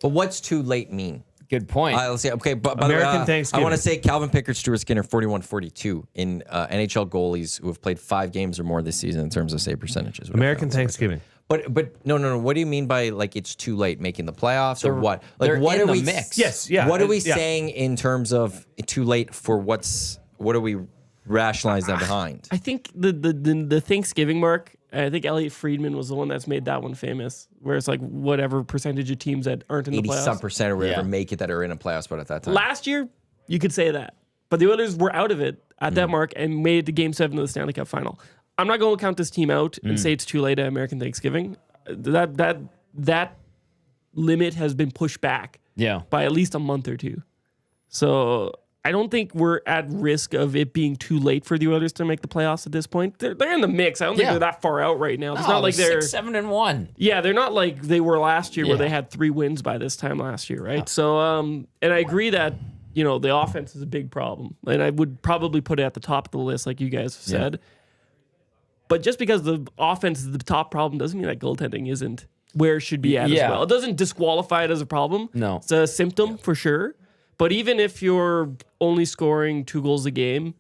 But what's too late mean? Good point. Let's see. Okay, but by the American way, Thanksgiving. I want to say Calvin Pickard, Stuart Skinner, 41-42 in NHL goalies who have played 5 games or more this season in terms of save percentages. American Thanksgiving. But no. What do you mean by like it's too late making the playoffs or what? Like they're what in are the we mix. Yes, yeah. What are we yeah. saying in terms of too late for what are we rationalizing that behind? I think the Thanksgiving mark, I think Elliot Friedman was the one that's made that one famous, where it's like whatever percentage of teams that aren't in the 80-some playoffs. percent or whatever Yeah. make it that are in a playoff spot at that time. Last year, you could say that. But the Oilers were out of it at that mark and made it to Game 7 of the Stanley Cup Final. I'm not going to count this team out and say it's too late at American Thanksgiving. That limit has been pushed back yeah. by at least a month or two. So I don't think we're at risk of it being too late for the Oilers to make the playoffs at this point. They're in the mix. I don't think Yeah. they're that far out right now. It's No, not like they're 6-7-1. yeah, they're not like they were last year where Yeah. they had 3 wins by this time last year, right? So and I agree that the offense is a big problem. And I would probably put it at the top of the list like you guys have said. But just because the offense is the top problem doesn't mean that goaltending isn't where it should be at Yeah. as well. It doesn't disqualify it as a problem. No. It's a symptom for sure. But even if you're only scoring 2 goals a game,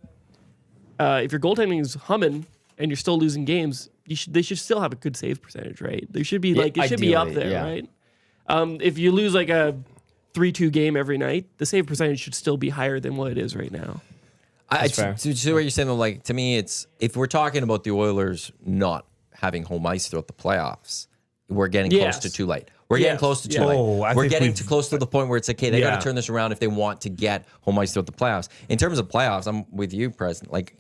if your goaltending is humming and you're still losing games, they should still have a good save percentage, right? They should be it should be up ideally, there, yeah. right? If you lose like a 3-2 game every night, the save percentage should still be higher than what it is right now. fair. To what you're saying, though, like to me, it's if we're talking about the Oilers not having home ice throughout the playoffs, we're getting close Yes. to too late. We're getting Yes. close to too Yeah. late. Oh, I we're think getting we've- too close to the point where it's okay. They got Yeah. to turn this around if they want to get home ice throughout the playoffs. In terms of playoffs, I'm with you, President. Like,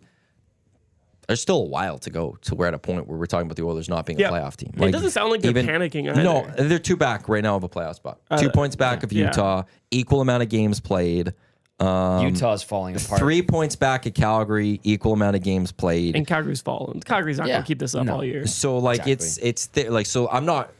there's still a while to go till we're at a point where we're talking about the Oilers not being Yeah. a playoff team. It doesn't sound like they're panicking either. No, they're 2 back right now of a playoff spot. 2 points back of yeah. Utah. Equal amount of games played. Utah's falling apart. 3 points back at Calgary. Equal amount of games played. And Calgary's fallen. Calgary's not Yeah. going to keep this up No. all year. So like Exactly. so I'm not.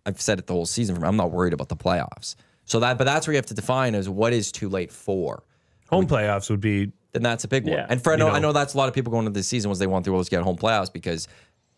I've said it the whole season. I'm not worried about the playoffs. But that's where you have to define as what is too late for. Home playoffs would be Then that's a big one. Yeah. And for I know that's a lot of people going into this season was they want the Oilers to get home playoffs because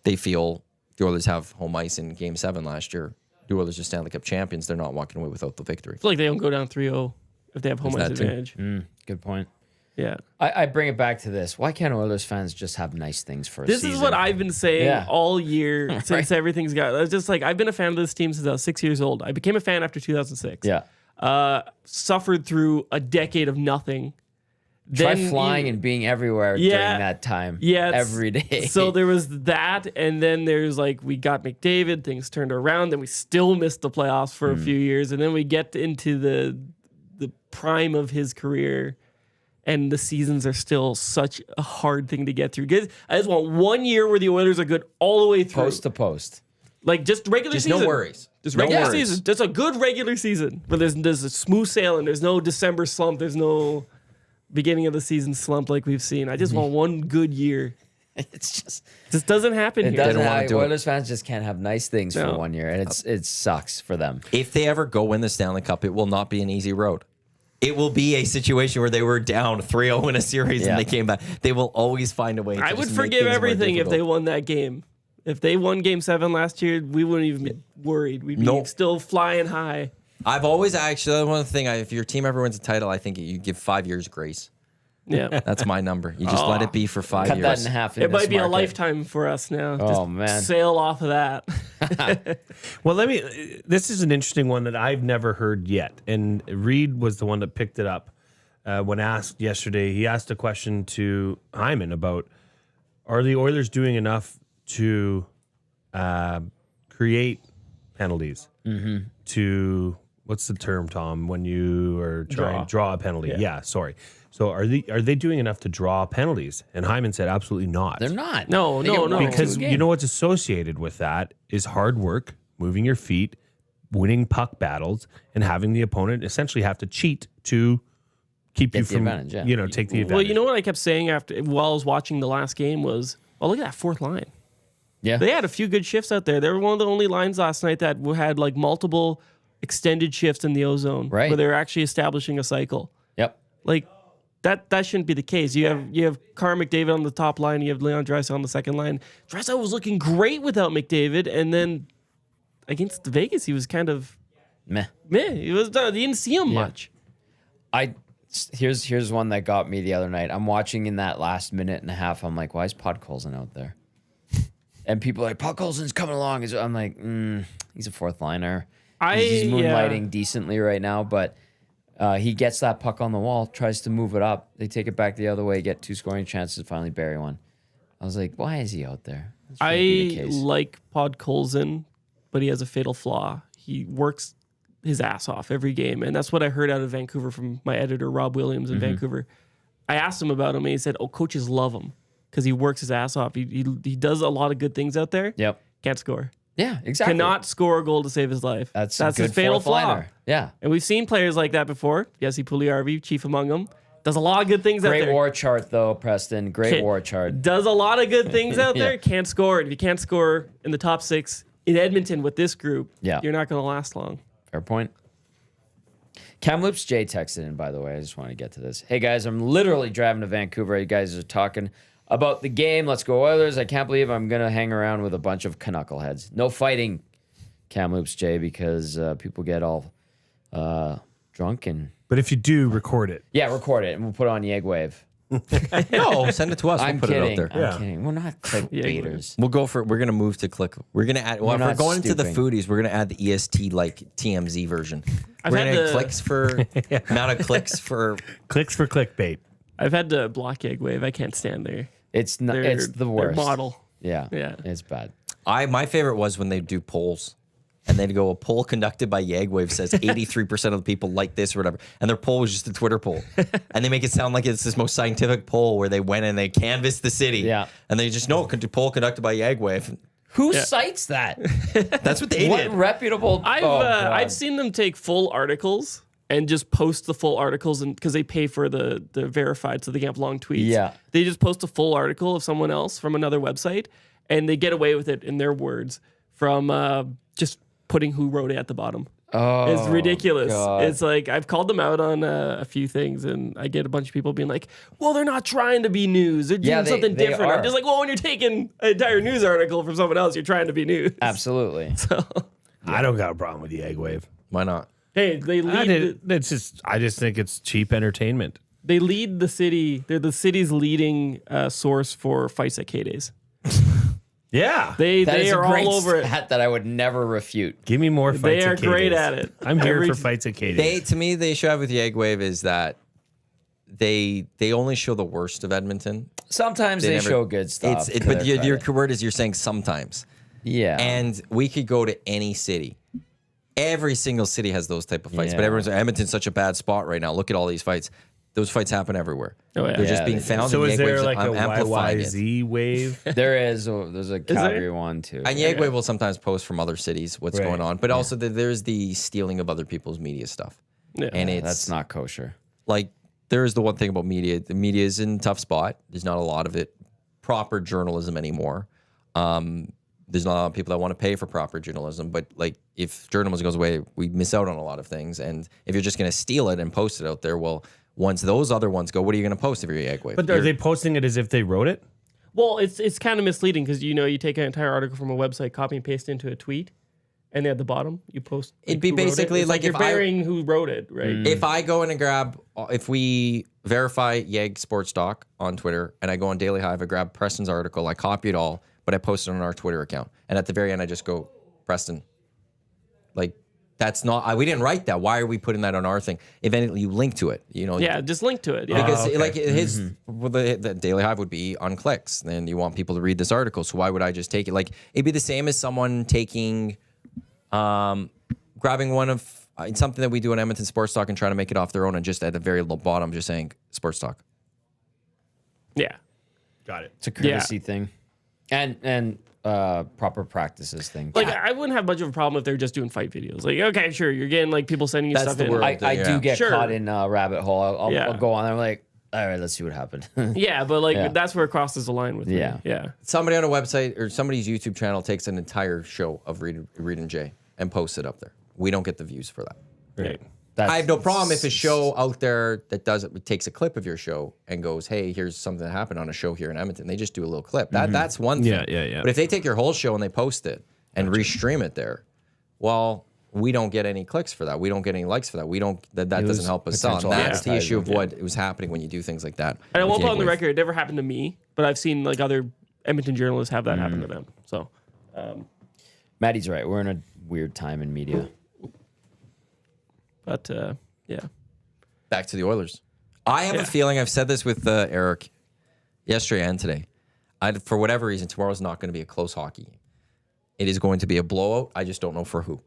they feel the Oilers have home ice in Game 7 last year. The Oilers are Stanley Cup champions. They're not walking away without the victory. I feel like they don't go down 3-0 if they have home There's ice that too. advantage. Good point. Yeah. I bring it back to this. Why can't Oilers fans just have nice things for a This season? is what I've been saying Yeah. all year since everything's got. It's just like I've been a fan of this team since I was 6 years old. I became a fan after 2006. Yeah. Suffered through a decade of nothing. Try Then flying you- and being everywhere during that time. Yeah, it's- every day. So there was that, and then there's like we got McDavid, things turned around, then we still missed the playoffs for a few years, and then we get into the prime of his career, and the seasons are still such a hard thing to get through. Guys, I just want 1 year where the Oilers are good all the way through, post to post. like just regular Just season. no worries. Just No regular worries. season. Just a good regular season. But there's a smooth sailing. There's no December slump. There's no beginning of the season slump like we've seen. I just want one good year. It's just This doesn't happen it here. doesn't. wanna do it. Oilers fans just can't have nice things No. for 1 year, and it sucks for them. If they ever go win the Stanley Cup, it will not be an easy road. It will be a situation where they were down 3-0 in a series Yeah. and they came back. They will always find a way to I would just make forgive things more everything if they difficult. won that game. If they won Game 7 last year, we wouldn't even be worried. We'd be Nope. still flying high. I've always actually, one thing, if your team ever wins a title, I think you give 5 years grace. Yeah. That's my number. You just let it be for 5 Cut years. that in half. In It might this be a market. lifetime for us now. Oh, Just man. sail off of that. Well, this is an interesting one that I've never heard yet. And Reed was the one that picked it up when asked yesterday. He asked a question to Hyman about, are the Oilers doing enough to create penalties? To, what's the term, Tom, when you are trying to draw a penalty? Yeah, sorry. So are they doing enough to draw penalties? And Hyman said absolutely not. They're not. No, They no, get no. one or Because two a you game. know what's associated with that is hard work, moving your feet, winning puck battles, and having the opponent essentially have to cheat to keep you the from, advantage, yeah. take the advantage. Well, you know what I kept saying while I was watching the last game was, oh, look at that fourth line. Yeah. They had a few good shifts out there. They were one of the only lines last night that had like multiple extended shifts in the ozone, Right. where they're actually establishing a cycle. Yep. Like that shouldn't be the case. You have Connor McDavid on the top line. You have Leon Draisaitl on the second line. Draisaitl was looking great without McDavid, and then against Vegas, he was kind of Meh. meh. He was done. You didn't see him much. Here's one that got me the other night. I'm watching in that last minute and a half. I'm like, why is Podkolzin out there? And people are like, Podkolzin's coming along. I'm like, he's a fourth liner. He's moonlighting decently right now, but he gets that puck on the wall, tries to move it up. They take it back the other way, get 2 scoring chances, finally bury one. I was like, why is he out there? That shouldn't be the I case. like Podkolzin, but he has a fatal flaw. He works his ass off every game, and that's what I heard out of Vancouver from my editor Rob Williams in Vancouver. I asked him about him, and he said, "Oh, coaches love him because he works his ass off. He does a lot of good things out there. Yep. Can't score. Yeah, exactly. Cannot score a goal to save his life. That's his good fatal fourth flaw. liner. Yeah. And we've seen players like that before. Jesse Puljujarvi, chief among them, does a lot of good things out Great there. war chart, though, Preston. Great Can't- war chart. Does a lot of good things out there. Yeah. Can't score. If you can't score in the top 6 in Edmonton with this group, Yeah. you're not going to last long. Fair point. Kamloops J texted in, by the way. I just want to get to this. Hey, guys, I'm literally driving to Vancouver. You guys are talking about the game. Let's go Oilers. I can't believe I'm going to hang around with a bunch of knuckleheads. No fighting, Kamloops J, because people get all drunk and... but if you do, record it. Yeah, record it, and we'll put it on Yeg Wave. No, send it to us. I'm We'll put kidding. it out there. I'm kidding. We're not clickbaiters. We'll go for. We're gonna move to click. We're gonna add. Well, if we're not going into the stooping. foodies, we're gonna add the EST like TMZ version. I've We're had gonna the- have clicks for amount of clicks for. Clicks for clickbait. I've had to block Egg Wave. I can't stand their It's not. It's the their worst. model. Yeah. Yeah. It's bad. My favorite was when they do polls, and they'd go, a poll conducted by Yagwave says 83% of the people like this or whatever, and their poll was just a Twitter poll, and they make it sound like it's this most scientific poll where they went and they canvassed the city, Yeah. and they just know poll conducted by Yagwave. Who cites that? That's what they What did. reputable? I've seen them take full articles and just post the full articles, and because they pay for the verified, so they can have long tweets. Yeah. They just post a full article of someone else from another website, and they get away with it in their words from just putting who wrote it at the bottom. Oh, It's ridiculous. God. It's like I've called them out on a few things, and I get a bunch of people being like, "Well, they're not trying to be news. They're doing Yeah, something they different." I'm are. just like, "Well, when you're taking an entire news article from someone else, you're trying to be news." Absolutely. So, I don't got a problem with the egg wave. Why not? hey, they lead. I just think it's cheap entertainment. They lead the city. They're the city's leading source for fights at K-Days. Yeah. They That is are a great all over it. stat that I would never refute. Give me more fights They are at K-Days. great at it. I'm here Every- for fights at K-Days. To me, the issue I have with Yeg Wave is that they only show the worst of Edmonton. Sometimes they never- show good stuff. to But their your credit. word is you're saying sometimes. Yeah. And we could go to any city. Every single city has those type of fights. But Yeah. everyone's like, Edmonton's such a bad spot right now. Look at all these fights. Those fights happen everywhere. Oh, yeah. They're just Yeah, being they do. found. So and is Yeg there Wave's like a amplifying it. YYZ wave? there's a Calgary there? one too. And Yeg Wave will sometimes post from other cities what's Right. going on. But also there's the stealing of other people's media stuff. Yeah. And it's That's not kosher. like there's the one thing about media. The media is in a tough spot. There's not a lot of it. Proper journalism anymore. There's not a lot of people that want to pay for proper journalism. But like if journalism goes away, we miss out on a lot of things. And if you're just going to steal it and post it out there, well, once those other ones go, what are you going to post if you're Yeg Wave? But are they posting it as if they wrote it? Well, it's kind of misleading because you take an entire article from a website, copy and paste into a tweet, and then at the bottom you post. It'd be who wrote it. basically It's like you're if I- burying who wrote it, right? If I go in and grab, if we verify Yeg Sports Doc on Twitter and I go on Daily Hive, I grab Preston's article, I copy it all, but I post it on our Twitter account. And at the very end, I just go, Preston. Like, that's not, we didn't write that. Why are we putting that on our thing? If anything, you link to it, Yeah, just link to it. Yeah. Because okay. like his, well, the Daily Hive would be on clicks. Then you want people to read this article. So why would I just take it? Like, it'd be the same as someone taking, grabbing one of something that we do on Edmonton Sports Talk and trying to make it off their own and just at the very low bottom, just saying Sports Talk. Yeah. Got it. It's a courtesy thing, and proper practices thing. Like I wouldn't have much of a problem if they're just doing fight videos. Like, okay, sure, you're getting like people sending you That's stuff the in. world. I Yeah. do get Sure. caught in a rabbit hole. I'll Yeah. go on there. I'm like, all right, let's see what happened. Yeah, but like Yeah. that's where it crosses the line with me. Yeah. Yeah. Somebody on a website or somebody's YouTube channel takes an entire show of Reed and Jay and posts it up there. We don't get the views for that. Right. I have no problem if a show out there that does it takes a clip of your show and goes, "Hey, here's something that happened on a show here in Edmonton." They just do a little clip. That's one thing. Yeah. But if they take your whole show and they post it and restream it there, well, we don't get any clicks for that. We don't get any likes for that. We don't. That doesn't help us sell. And potential that's the issue of advertising, what was happening when you do things like that. And I with won't put on the Yeg Wave. record, it never happened to me, but I've seen like other Edmonton journalists have that happen to them. So Maddie's right. We're in a weird time in media. but yeah. Back to the Oilers. I have a feeling, I've said this with Eric yesterday and today. For whatever reason, tomorrow's not going to be a close hockey game. It is going to be a blowout. I just don't know for who.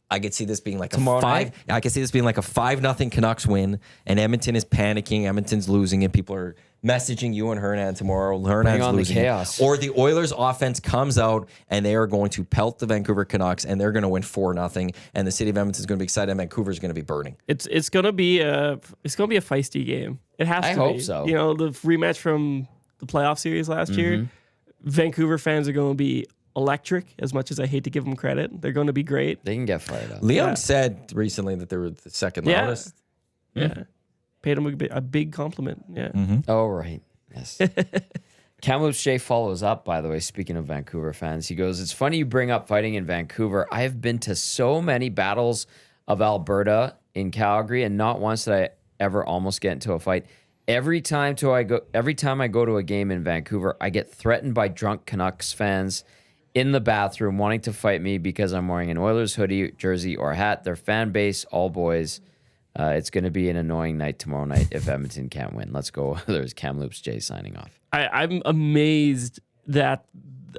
I could see this being like Tomorrow a 5. night? I could see this being like a 5-0 Canucks win, and Edmonton is panicking. Edmonton's losing it. People are messaging you and Hernan tomorrow. Hernan's on the losing it. chaos. Or the Oilers offense comes out and they are going to pelt the Vancouver Canucks and they're going to win 4-0. And the city of Edmonton is going to be excited. And Vancouver's going to be burning. It's gonna be a feisty game. It has to I be. hope so. You know, the rematch from the playoff series last year. Vancouver fans are going to be electric. As much as I hate to give them credit, they're going to be great. They can get fired up. Leon Yeah. said recently that they were the second Yeah. loudest. Yeah, paid them a big compliment. Yeah, Oh, right. Yes. Kamloops Shea follows up, by the way, speaking of Vancouver fans. He goes, "It's funny you bring up fighting in Vancouver. I have been to so many battles of Alberta in Calgary, and not once did I ever almost get into a fight. Every time I go to a game in Vancouver, I get threatened by drunk Canucks fans in the bathroom wanting to fight me because I'm wearing an Oilers hoodie, jersey, or hat. Their fan base, all boys. It's going to be an annoying night tomorrow night if Edmonton can't win. Let's go." There's Kamloops Jay signing off. I'm amazed that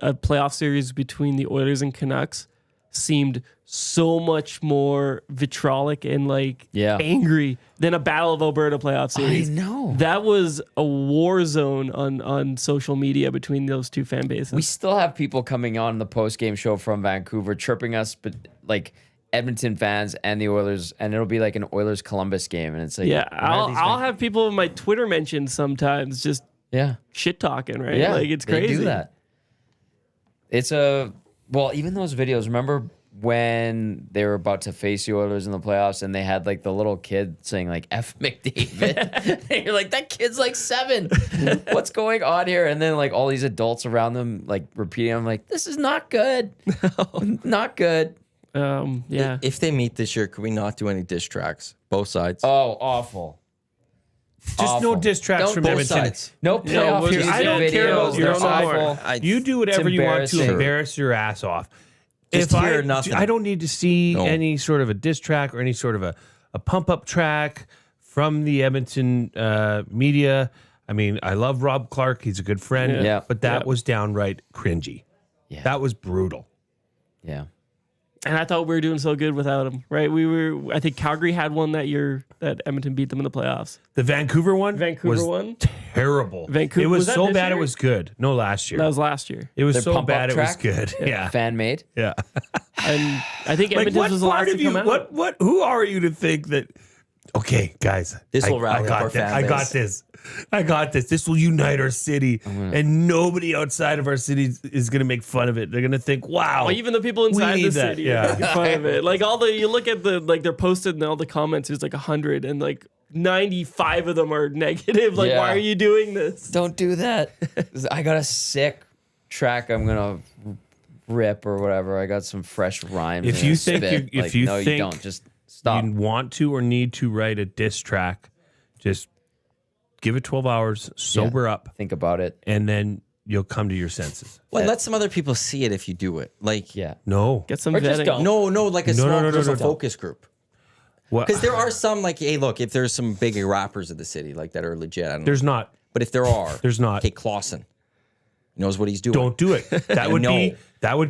a playoff series between the Oilers and Canucks seemed so much more vitriolic and angry than a Battle of Alberta playoff series. I know. That was a war zone on social media between those two fan bases. We still have people coming on the post-game show from Vancouver chirping us, but like Edmonton fans and the Oilers, and it'll be like an Oilers-Columbus game, and it's like, yeah, why are these I'll have people in my Twitter mentions sometimes just yeah, shit talking, right? yeah, Like it's they crazy. do that. It's even those videos. Remember when they were about to face the Oilers in the playoffs, and they had like the little kid saying like "F McDavid," and you're like, that kid's like 7. What's going on here? And then like all these adults around them like repeating, I'm like, this is not good, not good. Yeah. If they meet this year, could we not do any diss tracks? Both sides. Oh, awful. Just no Awful. diss tracks Don't from both Edmonton. sides. No playoff well, music I don't care about videos. your They're awful. awful. You do whatever you want to embarrassing. embarrass your ass off. Just hear nothing. I don't need to see No. any sort of a diss track or any sort of a pump up track from the Edmonton media. I mean, I love Rob Clark. He's a good friend. Yeah. But that Yeah. was downright cringy. Yeah. That was brutal. Yeah. And I thought we were doing so good without him, right? I think Calgary had one that year that Edmonton beat them in the playoffs. The Vancouver one Vancouver was one? terrible. Vancouver- it was was that so this bad year? it was good. No, last year. That was last year. It was Their so pump-up bad it was track? good. Yeah. Fan made. Yeah. And I think Like, Edmonton what was the last part to of you, come out. who are you to think that, okay, guys, This will rally I up got our this. fan I got base. this. I got this. This will unite our city, and nobody outside of our city is going to make fun of it. They're going to think, wow. Well, even the people inside need the that, city yeah. are making fun of it. Like you look at they're posted and all the comments, there's like 100 and like 95 of them are negative. Like, Yeah. why are you doing this? Don't do that. I got a sick track I'm gonna rip or whatever. I got some fresh rhymes. If and you a think spit. you- if you no, you think don't. Just stop. you want to or need to write a diss track, just give it 12 hours, sober up, Think about it. and then you'll come to your senses. Well, let some other people see it if you do it. Like, Yeah. No. Get some Or just vetting. don't. no, like a No, small no, no, no, personal no. focus group. What? Because there are some, like, hey, look, if there's some big rappers of the city, like, that are legit, I don't know. There's not. But if there are, There's not. Okay, Clausen knows what he's doing. Don't do it. That would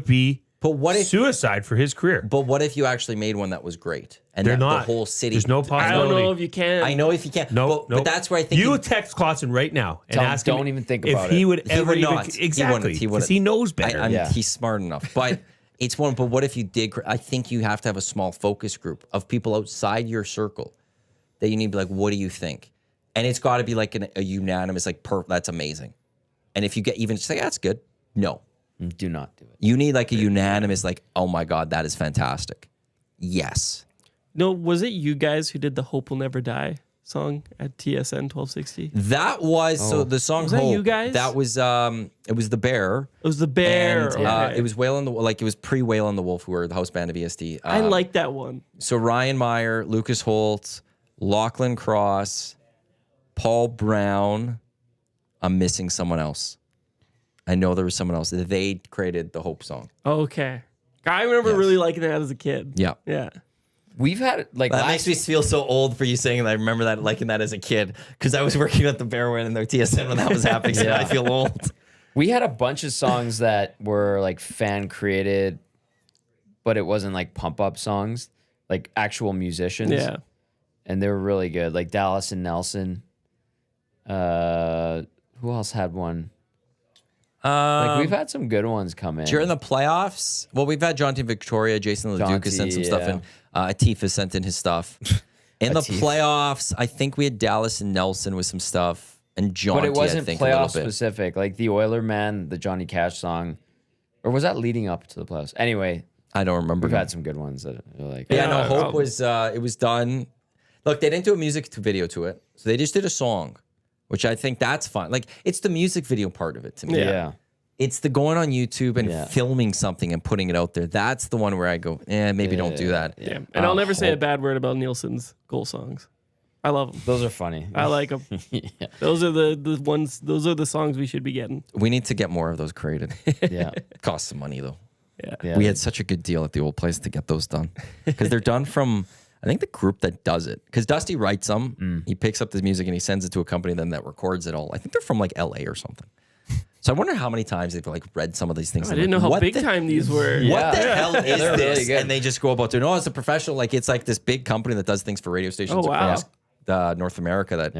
be know. But what if? suicide for his career. But what if you actually made one that was great and They're that not. the whole city? There's no I possibility. don't know if you can. I know if you can't. No, but that's where I think you text Clausen right now and Tell him, ask him don't even think if about he it. would He ever would even not. He wouldn't. exactly He because wouldn't. he knows better. Yeah. He's smart enough, but it's one. But what if you did? I think you have to have a small focus group of people outside your circle that you need to be like, what do you think? And it's got to be like a unanimous, like, that's amazing. And if you get even just like, that's good. No, Do not do it. you need like a unanimous, like, oh my God, that is fantastic. Yes. No, was it you guys who did the "Hope Will Never Die" song at TSN 1260? That was so the song. Was that Hope, you guys? That was it was the Bear. It was the Bear. And okay. it was Whale and the like. It was pre Whale and the Wolf, who were the house band of EST. I like that one. So Ryan Meyer, Lucas Holt, Lachlan Cross, Paul Brown. I'm missing someone else. I know there was someone else. They created the Hope song. Okay. I remember Yes. really liking that as a kid. Yeah. Yeah. We've had like That last makes me feel so old for you saying that. I remember that, liking that as a kid, because I was working at the Bear and their TSN when that was happening. So Yeah. I feel old. We had a bunch of songs that were like fan created, but it wasn't like pump up songs, like actual musicians. Yeah. And they were really good. Like Dallas and Nelson. Who else had one? Like we've had some good ones come in. During the playoffs, well, we've had Jonty Victoria, Jason LeDuc has sent some stuff yeah. in. Atif has sent in his stuff. In the Atif. playoffs, I think we had Dallas and Nelson with some stuff, and Jonty, but it I wasn't think, a little playoff bit. specific. Like the Oiler Man, the Johnny Cash song, or was that leading up to the playoffs? Anyway, I don't remember. we've had some good ones that are like. Yeah, no, Yeah, Hope was, it was done. Look, they didn't do a music video to it, so they just did a song, which I think that's fun. Like, it's the music video part of it to me. Yeah. It's the going on YouTube and Yeah. filming something and putting it out there. That's the one where I go, maybe don't do that. Yeah. And I'll never say a bad word about Nielsen's goal songs. I love them. Those are funny. I like them. Yeah. Those are the ones. Those are the songs we should be getting. We need to get more of those created. Yeah. It costs some money, though. Yeah. We had such a good deal at the old place to get those done because they're done from, I think, the group that does it. Because Dusty writes them, he picks up this music and he sends it to a company then that records it all. I think they're from like LA or something. So I wonder how many times they've like read some of these things. I and didn't like, know how what big the- time these were. What the Yeah. hell is They're really this? good. And they just go about doing. Oh, it's a professional. Like it's like this big company that does things for radio stations Oh, wow. across North America. That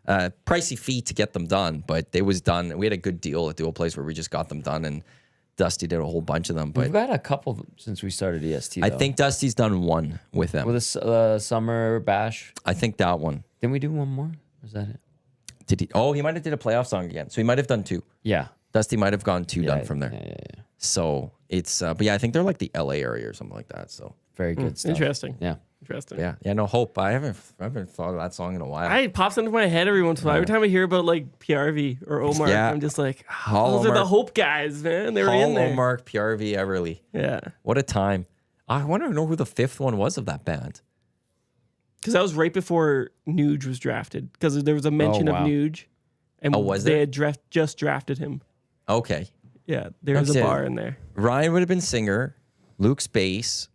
Yeah. pricey fee to get them done, but they was done. We had a good deal at the old place where we just got them done, and Dusty did a whole bunch of them. But We've got a couple since we started EST. I though. think Dusty's done one with them. with a summer bash. I think that one. Didn't we do one more? Was that it? Did he? Oh, he might have did a playoff song again. So he might have done two. Yeah. Dusty might have gone two done from there. Yeah. So it's, but yeah, I think they're like the LA area or something like that. So Very good stuff. Interesting. Yeah. Interesting. yeah, no Hope. I haven't thought of that song in a while. It pops into my head every once in a while. Every time I hear about like PRV or Omar, Yeah. I'm just like, Hall those are the Omar. Hope guys, man. They were in Paul there. Omark, PRV, Everly. Yeah. What a time. I want to know who the fifth one was of that band. Because that was right before Nuge was drafted. Because there was a mention wow. of Nuge. And was they there? had just drafted him. Okay. Yeah, there's Okay. a bar in there. Ryan would have been singer. Luke's bass.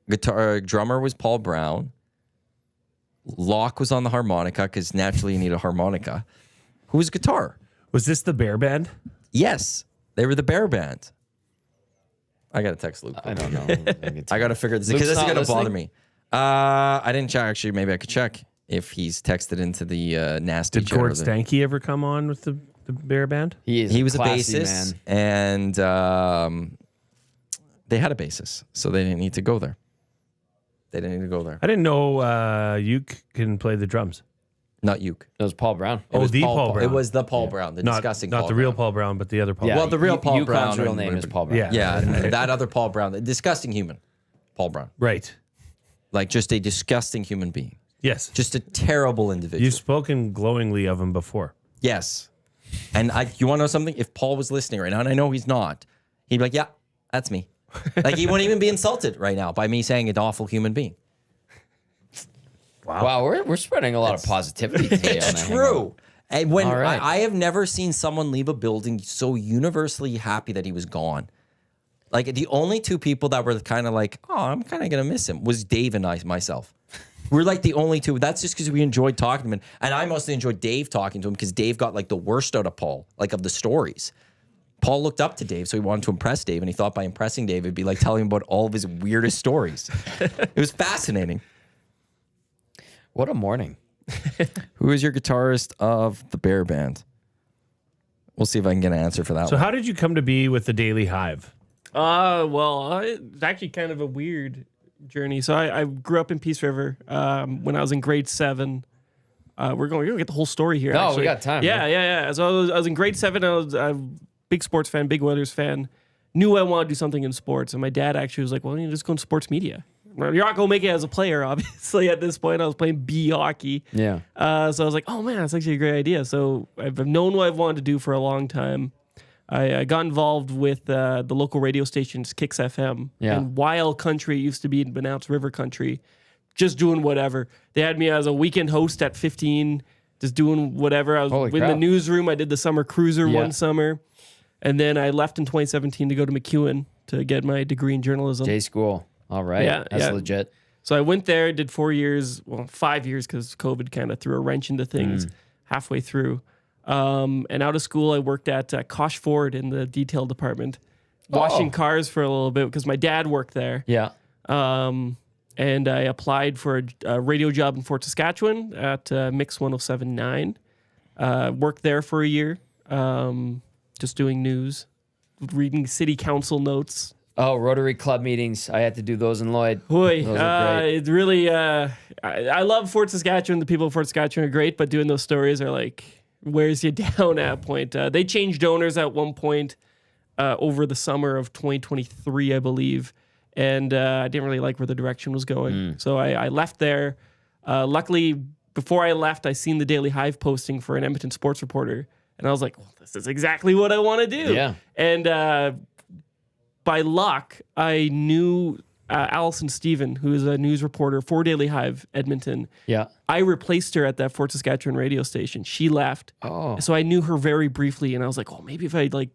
Drummer was Paul Brown. Locke was on the harmonica because naturally you need a harmonica. Who was guitar? Was this the Bear Band? Yes, they were the Bear Band. I got to text Luke. I don't know. I got to figure this Luke's because this is not going to bother listening? me. I didn't check. Actually, maybe I could check if he's texted into the nasty Did chat Gord over there. Stanky ever come on with the Bear Band? He was a classy bassist, man. and they had a bassist, so they didn't need to go there. They didn't need to go there. I didn't know Uke can play the drums. Not Uke. It was Paul Brown. It was the Paul Brown. It was the Paul Brown, the Not disgusting not Paul the real Brown. Paul Brown, but the other Paul. Yeah, Well, the real Paul Yukon's Brown real and- name is Paul Brown. Yeah. Yeah, and that other Paul Brown, the disgusting human, Paul Brown. Right. Like just a disgusting human being. Yes. Just a terrible individual. You've spoken glowingly of him before. Yes. And you want to know something? If Paul was listening right now, and I know he's not, he'd be like, yeah, that's me. Like he wouldn't even be insulted right now by me saying an awful human being. Wow, we're spreading a lot of positivity today. on It's that true. Hangout. And when All right. I have never seen someone leave a building so universally happy that he was gone. Like the only two people that were kind of like, oh, I'm kind of gonna miss him was Dave and myself. We're like the only two. That's just because we enjoyed talking to him, and I mostly enjoyed Dave talking to him because Dave got like the worst out of Paul, like of the stories. Paul looked up to Dave, so he wanted to impress Dave, and he thought by impressing Dave, it'd be like telling him about all of his weirdest stories. It was fascinating. What a morning. Who is your guitarist of the Bear Band? We'll see if I can get an answer for that So one. how did you come to be with the Daily Hive? It's actually kind of a weird journey. So I grew up in Peace River when I was in grade 7. We're going to get the whole story here. No, we actually. got time, Yeah, man. yeah. So I was in grade 7. I was a big sports fan, big Oilers fan. Knew I wanted to do something in sports. And my dad actually was like, well, you just go in sports media. Well, you're not going to make it as a player, obviously, at this point. I was playing B hockey. Yeah. So I was like, oh, man, that's actually a great idea. So I've known what I've wanted to do for a long time. I got involved with the local radio stations, Kicks FM. Yeah. And Wild Country used to be pronounced River Country. Just doing whatever. They had me as a weekend host at 15, just doing whatever. I was Holy in the crap. newsroom. I did the summer cruiser Yeah. one summer. And then I left in 2017 to go to McEwen to get my degree in journalism. J School. All right. Yeah, That's yeah. legit. So I went there, did 4 years, 5 years because COVID kind of threw a wrench into things halfway through. And out of school, I worked at Kosh Ford in the detail department, washing cars for a little bit because my dad worked there. Yeah. And I applied for a radio job in Fort Saskatchewan at Mix 107.9. Worked there for a year, just doing news, reading city council notes. Oh, Rotary Club meetings. I had to do those in Lloyd. Boy, Those are great. it really. I love Fort Saskatchewan. The people of Fort Saskatchewan are great, but doing those stories are like wears you down at a point. They changed owners at one point over the summer of 2023, I believe, and I didn't really like where the direction was going. So I left there. Luckily, before I left, I seen the Daily Hive posting for an Edmonton sports reporter, and I was like, well, this is exactly what I want to do. Yeah. And by luck, I knew Allison Stephen, who is a news reporter for Daily Hive Edmonton. Yeah. I replaced her at that Fort Saskatchewan radio station. She left. Oh. So I knew her very briefly, and I was like, oh, maybe if I like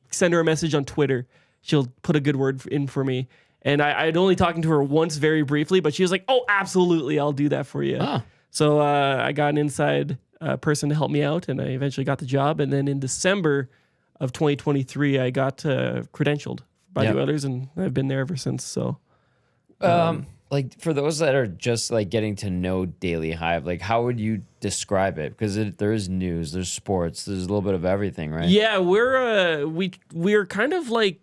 send her a message on Twitter, she'll put a good word in for me. And I'd only talked to her once very briefly, but she was like, oh, absolutely, I'll do that for you. Ah. So I got an inside person to help me out, and I eventually got the job. And then in December of 2023, I got credentialed by Yeah. the Oilers, and I've been there ever since. So Like for those that are just like getting to know Daily Hive, like how would you describe it? Because there is news, there's sports, there's a little bit of everything, right? yeah, we're kind of like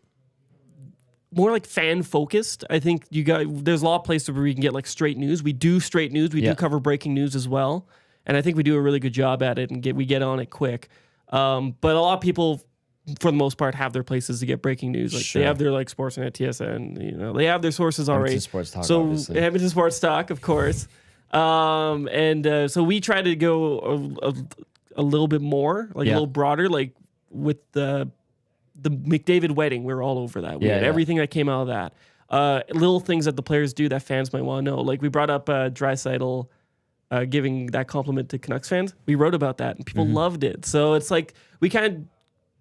more like fan focused. I think there's a lot of places where we can get like straight news. We do straight news. We Yeah. do cover breaking news as well, and I think we do a really good job at it, and we get on it quick. But a lot of people, for the most part, have their places to get breaking news. Like Sure. they have their like Sportsnet, TSN. They have their sources already. Edmonton Sports Talk, so obviously. Edmonton Sports Talk, of course. So we try to go a little bit more, like Yeah. a little broader, like with the McDavid wedding. We were all over that. We Yeah, had yeah. everything that came out of that. little things that the players do that fans might want to know. Like we brought up Draisaitl giving that compliment to Canucks fans. We wrote about that and people loved it. So it's like we kind of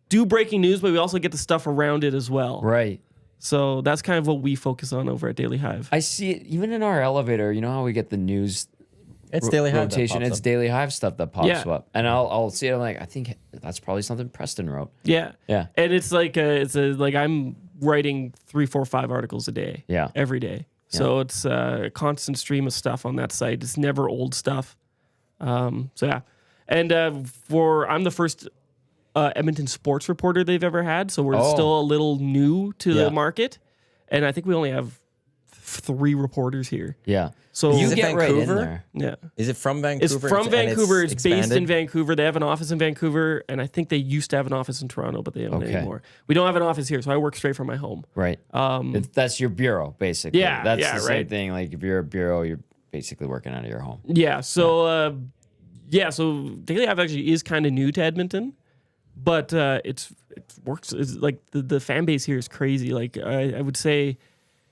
do breaking news, but we also get the stuff around it as well. Right. So that's kind of what we focus on over at Daily Hive. I see it even in our elevator. You know how we get the news It's Daily Hive. rotation? It's Daily Hive stuff that pops Yeah. up. And I'll see it. I'm like, I think that's probably something Preston wrote. Yeah. Yeah. And it's like like I'm writing 3, 4, 5 articles a day. Yeah. Every day. So it's a constant stream of stuff on that site. It's never old stuff. So yeah. And I'm the first Edmonton sports reporter they've ever had. So we're still a little new to the market. And I think we only have 3 reporters here. Yeah. So You Is it get right in Vancouver? there. yeah. Is it from Vancouver? It's from and Vancouver. It's based in expanded? Vancouver. They have an office in Vancouver, and I think they used to have an office in Toronto, but they don't Okay. anymore. We don't have an office here, so I work straight from my home. Right. That's your bureau, basically. Yeah, That's yeah, the same right. thing. Like if you're a bureau, you're basically working out of your home. Yeah. So so Daily Hive actually is kind of new to Edmonton, but it works. It's like the fan base here is crazy. Like I would say,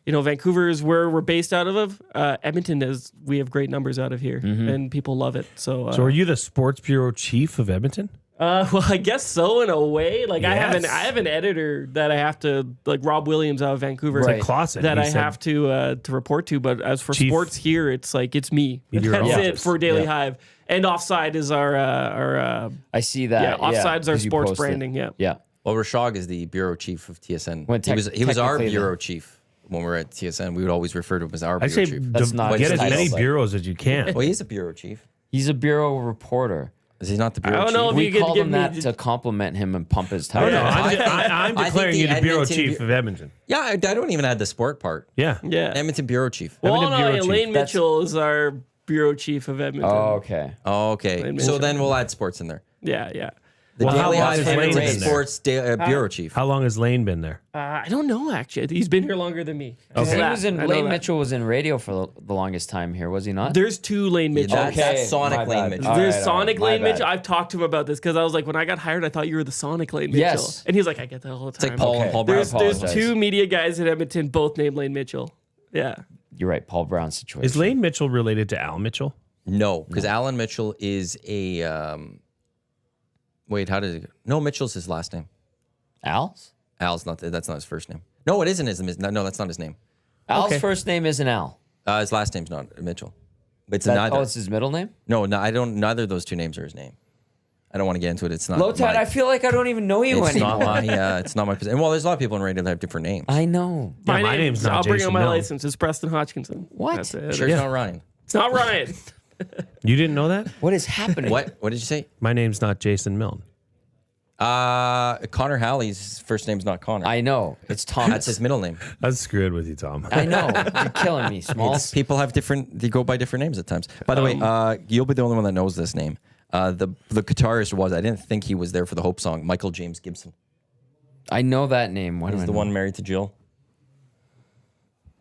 Vancouver is where we're based out of. Edmonton we have great numbers out of here, and people love it. So So are you the sports bureau chief of Edmonton? well, I guess so in a way. Like I Yes. have an editor that I have to, like Rob Williams out of Vancouver, Right. Clausen, that he I said. have to report to. But as for Chief- sports here, it's like it's me. Meteorologist. That's it for Daily Yeah. Hive. And Offside is our I see that. Offside's our 'cause you sports post it. branding. Yeah. Yeah. Well, Rashog is the bureau chief of TSN. When he was our technically bureau the- chief when we were at TSN. We would always refer to him as our I bureau say chief. That's not get his as many title. bureaus as you can. Well, he's a bureau chief. He's a bureau reporter. Is he not the bureau I don't chief? know if We you could called give him me that to compliment him and pump his tires. No, I I'm, think- I'm I think declaring the you the bureau Edmonton chief bu- of Edmonton. Yeah, I don't even add the sport part. Yeah. Yeah. Edmonton bureau chief. Well, Edmonton no, bureau chief. Elaine That's- Mitchell is our bureau chief of Edmonton. Oh, okay. Oh, okay. Lane So Mitchell. then we'll add sports in there. Yeah, yeah. The Well, how Daily long Hive has Lane Edmonton been there? Sports bureau chief. How long has Lane been there? I don't know actually. He's been here longer than me. I know He that. was in I know Lane that. Mitchell was in radio for the longest time here, was he not? There's 2 Lane Mitchells. That's Okay, Sonic my Lane bad. Mitchell. All There's right, Sonic my Lane bad. Mitchell. I've talked to him about this because I was like, when I got hired, I thought you were the Sonic Lane Mitchell. Yes. And he's like, I get that all the It's time. like Paul Okay. Paul Brown. There's apologize. 2 media guys in Edmonton, both named Lane Mitchell. Yeah. You're right, Paul Brown situation. Is Lane Mitchell related to Al Mitchell? No, because Alan Mitchell is a. Wait, how did it? No, Mitchell's his last name. Al's? Al's not. That's not his first name. No, it isn't his. No, that's not his name. Al's Okay. first name isn't Al. His last name's not Mitchell. But it's That- neither. oh, it's his middle name? No, I don't. Neither of those 2 names are his name. I don't want to get into it. It's not. Lotad, my- I feel like I don't even know you It's anymore. not my. It's not my position. Well, there's a lot of people in radio that have different names. I know. Yeah, my name's not I'll bring Jason out my Milne. license. It's Preston Hodgkinson. What? That's it. Sure, it's not Ryan. It's not Ryan. You didn't know that? What is happening? What? What did you say? My name's not Jason Milne. Connor Halley's first name's not Connor. I know. It's Thomas. That's his middle name. I was screwed with you, Tom. I know. You're killing me, Smalls. People have different. They go by different names at times. By the way, you'll be the only one that knows this name. The guitarist was. I didn't think he was there for the Hope song. Michael James Gibson. I know that name. Why do He's I the know? one married to Jill.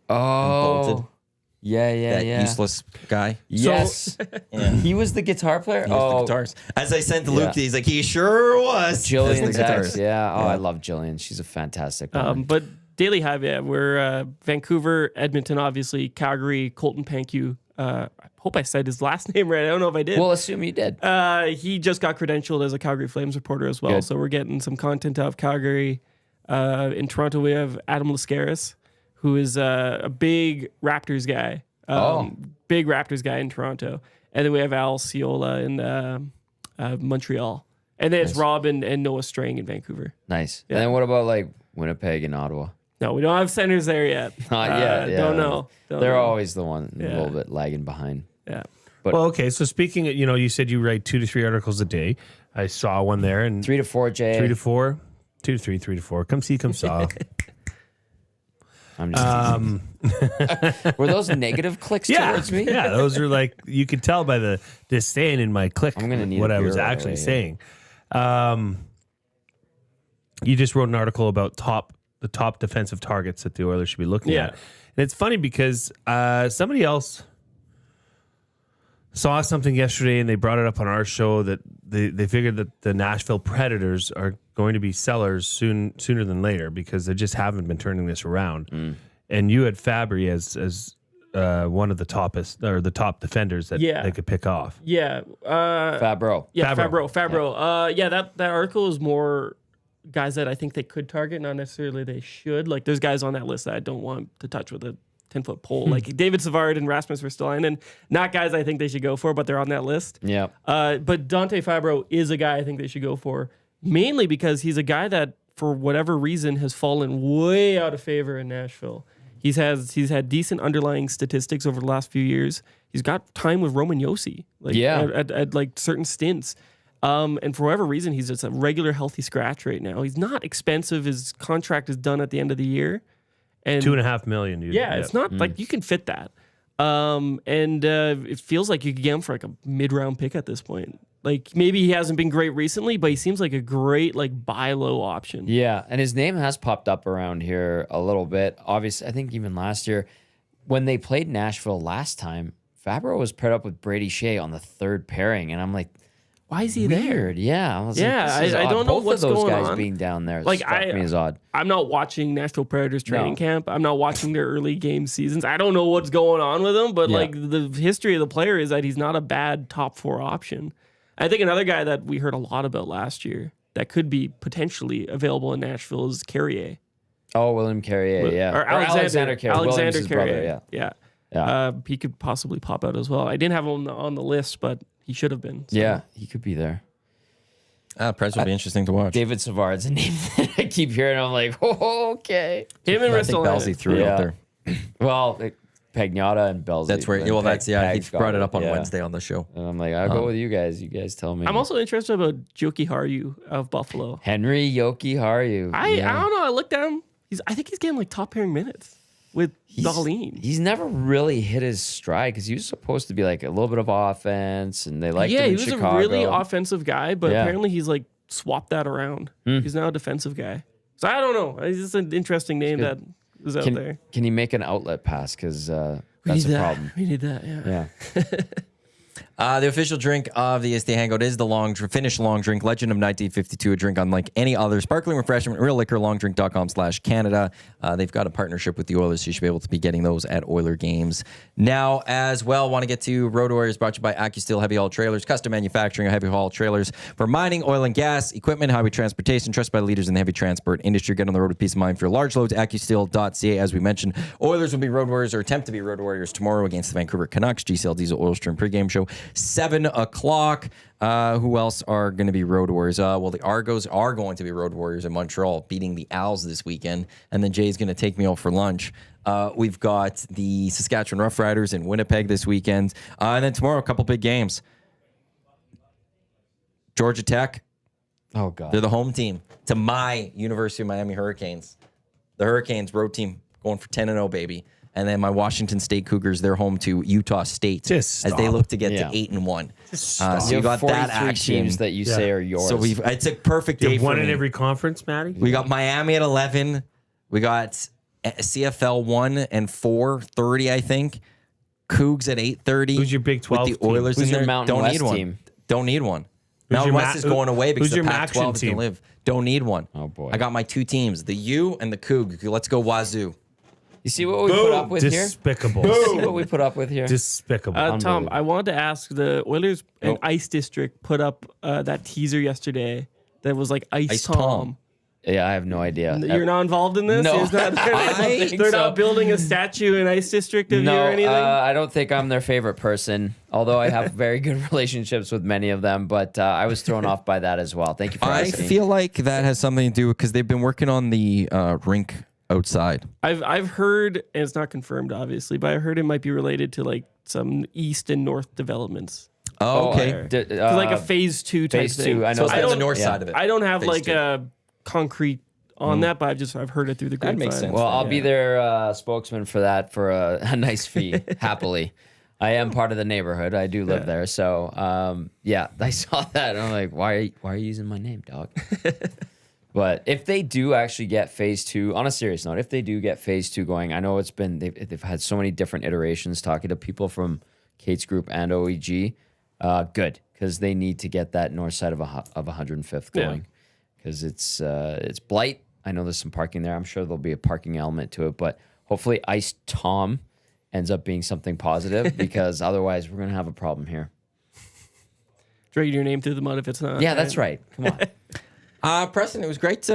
Oh. Bolted. Yeah. That useless guy. Yes. He was the guitar player? He was the guitarist. As I sent to Luke, he's like, he sure was. Jillian's That's the ex. guitarist. Yeah. Oh, I love Jillian. She's a fantastic woman. But Daily Hive, yeah, we're Vancouver, Edmonton, obviously, Calgary, Colton Pankew. I hope I said his last name right. I don't know if I did. We'll assume you did. He just got credentialed as a Calgary Flames reporter as well. Good. So we're getting some content out of Calgary. In Toronto, we have Adam Lascaris, who is a big Raptors guy. Big Raptors guy in Toronto. And then we have Al Ciola in Montreal. And then it's Rob and Noah Strang in Vancouver. Nice. And then what about like Winnipeg and Ottawa? No, we don't have centers there yet. Not yet. Yeah. Don't know. Don't They're know. always the one a little bit lagging behind. Yeah. Well, okay. So speaking of, you said you write 2 to 3 articles a day. I saw one there and 3 to 4, Jay. 3 to 4, 2 to 3, 3 to 4. Come see, come saw. I'm just were those negative clicks towards me? Yeah, those are like, you could tell by the disdain in my click I'm gonna need what a I was bureau actually right saying. You just wrote an article about the top defensive targets that the Oilers should be looking at. And it's funny because somebody else saw something yesterday and they brought it up on our show that they figured that the Nashville Predators are going to be sellers sooner than later because they just haven't been turning this around. and you had Fabry as one of the top defenders that Yeah. they could pick off. Yeah. Fabro. Yeah, Fabro. Fabro. Yeah, that article is more guys that I think they could target, not necessarily they should. Like, there's guys on that list that I don't want to touch with a 10-foot pole. Like David Savard and Rasmus Ristolainen, not guys I think they should go for, but they're on that list. Yeah. But Dante Fabro is a guy I think they should go for, mainly because he's a guy that, for whatever reason, has fallen way out of favor in Nashville. He's had decent underlying statistics over the last few years. He's got time with Roman Josi, like at like certain stints. And for whatever reason, he's just a regular healthy scratch right now. He's not expensive. His contract is done at the end of the year. And $2.5 million. it's not like you can fit that. It feels like you could get him for like a mid-round pick at this point. Like, maybe he hasn't been great recently, but he seems like a great like buy low option. Yeah, and his name has popped up around here a little bit. Obviously, I think even last year when they played Nashville last time, Fabro was paired up with Brady Shea on the third pairing, and I'm like, why is he there? weird. Yeah, I was Yeah, like, this is I odd. don't know Both what's of those going guys on. being down there Like, struck me as odd. I'm not watching Nashville Predators training No. camp. I'm not watching their early game seasons. I don't know what's going on with him, but Yeah. like the history of the player is that he's not a bad top 4 option. I think another guy that we heard a lot about last year that could be potentially available in Nashville is Carrier. Oh, William Carrier, yeah. Or Alexander Carrier. Williams' Alexander brother, Carrier. yeah. Yeah. He could possibly pop out as well. I didn't have him on the list, but he should have been. So. Yeah, he could be there. Preds will be interesting to watch. David Savard's a name that I keep hearing. I'm like, oh, okay. Him and I think Belsey Ristolainen. threw it out Yeah. there. Well, Pagnotta and Belzy. That's where. And Well, that's he Pag's got brought it up on yeah. Wednesday on the show. And I'm like, I'll go with you guys. You guys tell me. I'm also interested about Joki Haru of Buffalo. Henry Yoki Haru. I don't know. I looked at him. I think he's getting like top pairing minutes with Dahlin. He's never really hit his stride because he was supposed to be like a little bit of offense, and they liked him Yeah, in he was Chicago. a really offensive guy, but Yeah. apparently he's like swapped that around. He's now a defensive guy. So I don't know. It's just an interesting name that is out there. Can he make an outlet pass? Because We that's need a that. problem. We need that. Yeah. Yeah. The official drink of the EST Hangout is the Finnish long drink, Legend of 1952, a drink unlike any other. Sparkling refreshment, real liquor, longdrink.com/Canada. They've got a partnership with the Oilers, so you should be able to be getting those at Oiler games. Now, as well, want to get to Road Warriors, brought to you by AccuSteel Heavy Haul Trailers, custom manufacturing of heavy haul trailers for mining, oil and gas, equipment, highway transportation, trusted by leaders in the heavy transport industry. Get on the road with peace of mind for your large loads, AccuSteel.ca. As we mentioned, Oilers will be Road Warriors, or attempt to be Road Warriors tomorrow against the Vancouver Canucks. GCL Diesel Oil Stream pregame show, 7 o'clock. Who else are going to be Road Warriors? Well, the Argos are going to be Road Warriors in Montreal, beating the Owls this weekend. And then Jay's going to take me out for lunch. We've got the Saskatchewan Roughriders in Winnipeg this weekend. And then tomorrow, a couple big games. Georgia Tech, Oh God. they're the home team to my University of Miami Hurricanes. The Hurricanes road team going for 10-0, baby. And then my Washington State Cougars, they're home to Utah State Just as they stop. look to get Yeah. to 8-1. stop. So You you have got that 43 action. teams that you say are yours. So it's a perfect You day have for one me. in every conference, Matty? We got Miami at 11. We got CFL 1 and 4:30, I think. Cougs at 8:30. Who's your Big 12 with the team? Oilers Who's in your there? Mountain Don't West need one. team? Don't need one. Who's Mountain your West Ma- is going away because who's the your Pac-12 Maction is going team? to live. Don't need one. Oh, boy. I got my 2 teams, the U and the Coug. Let's go Wazoo. You see what we put up with here? Despicable. See what we put up with here? Despicable. Tom, Unbelievable. I wanted to ask the Oilers and Ice District put up that teaser yesterday that was like Ice Tom. Tom. Yeah, I have no idea. You're not involved in this? No. It's not- they're not building a statue in Ice District of you No, or anything? I don't think I'm their favorite person, although I have very good relationships with many of them, but I was thrown off by that as well. Thank you for I asking. feel like that has something to do because they've been working on the rink outside. I've heard, and it's not confirmed obviously, but I heard it might be related to like some east and north developments. Oh, okay. So like a phase 2 type phase thing. 2, I know So it's that. on the don't- north yeah. side of it. I don't have Phase like 2. a concrete on that, but I've heard it through the That grapevine. makes sense. Well, I'll be their spokesman for that for a nice fee, happily. I am part of the neighborhood. I do live there. So, yeah, I saw that. And I'm like, why are you using my name, dog? But if they do actually get phase 2, on a serious note, if they do get phase 2 going, I know they've had so many different iterations talking to people from Kate's group and OEG. Good, because they need to get that north side of 105th going. Because it's Blight. I know there's some parking there. I'm sure there'll be a parking element to it, but hopefully Ice Tom ends up being something positive because otherwise we're going to have a problem here. Drag your name through the mud if it's not. Yeah, that's right. Come on. Preston, it was great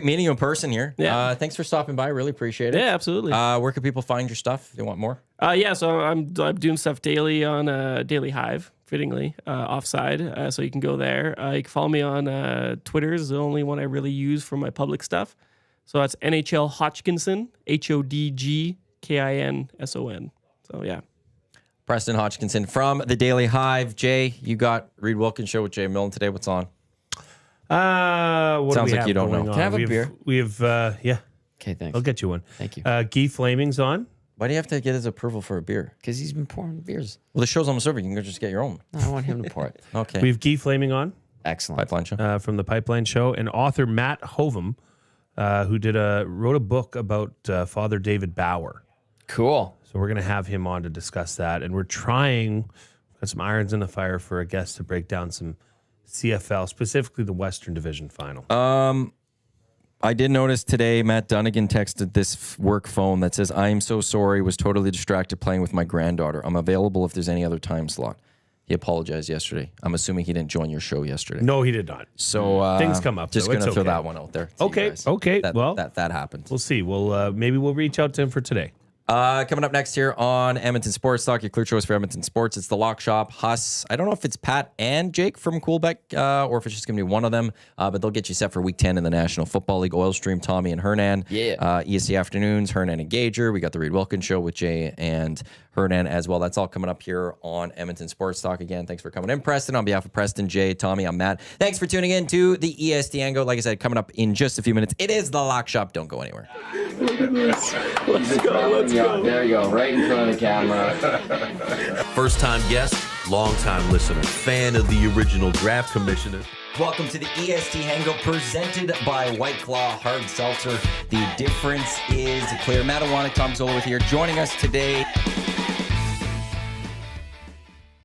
meeting you in person here. Yeah. Thanks for stopping by. Really appreciate it. Yeah, absolutely. Where can people find your stuff if they want more? Yeah, so I'm doing stuff daily on Daily Hive, fittingly, offside. So you can go there. You can follow me on Twitter is the only one I really use for my public stuff. So that's NHL Hodgkinson, HODGKINSON. So yeah. Preston Hodgkinson from the Daily Hive. Jay, you got Reed Wilkins show with Jay Milne today. What's on? What Sounds do we like have you don't going know. on? Can I have a we have, beer? We have, yeah. Okay, thanks. I'll get you one. Thank you. Guy Flaming's on. Why do you have to get his approval for a beer? Because he's been pouring beers. Well, the show's almost over. You can go just get your own. No, I want him to pour it. Okay. We have Guy Flaming on Excellent. Pipeline show. from the Pipeline Show, and author Matt Hovem, who wrote a book about Father David Bauer. Cool. So we're going to have him on to discuss that, and we're trying, got some irons in the fire for a guest to break down some CFL, specifically the Western Division final. I did notice today Matt Dunnigan texted this work phone that says, "I am so sorry, was totally distracted playing with my granddaughter. I'm available if there's any other time slot." He apologized yesterday. I'm assuming he didn't join your show yesterday. No, he did not. So Things come up, Just though. going to It's throw okay. that one out there. to you Okay, guys. okay, That, well. that happened. We'll see. Maybe we'll reach out to him for today. Coming up next here on Edmonton Sports Talk, your clear choice for Edmonton Sports. It's the Lock Shop, Huss. I don't know if it's Pat and Jake from Coolbeck or if it's just going to be one of them, but they'll get you set for Week 10 in the National Football League. Oil Stream, Tommy and Hernan. Yeah. EST Afternoons, Hernan and Gager. We got the Reed Wilkins Show with Jay and Hernan as well. That's all coming up here on Edmonton Sports Talk. Again, thanks for coming in, Preston. On behalf of Preston, Jay, Tommy, I'm Matt. Thanks for tuning in to the EST Hangout. Like I said, coming up in just a few minutes, it is the Lock Shop. Don't go anywhere. Let's go. There you go, right in front of the camera. First time guest, long time listener, fan of the original draft commissioner. Welcome to the EST Hangout presented by White Claw Hard Seltzer. The difference is clear. Matt Iwanyk, Tom Gazzola with here. Joining us today,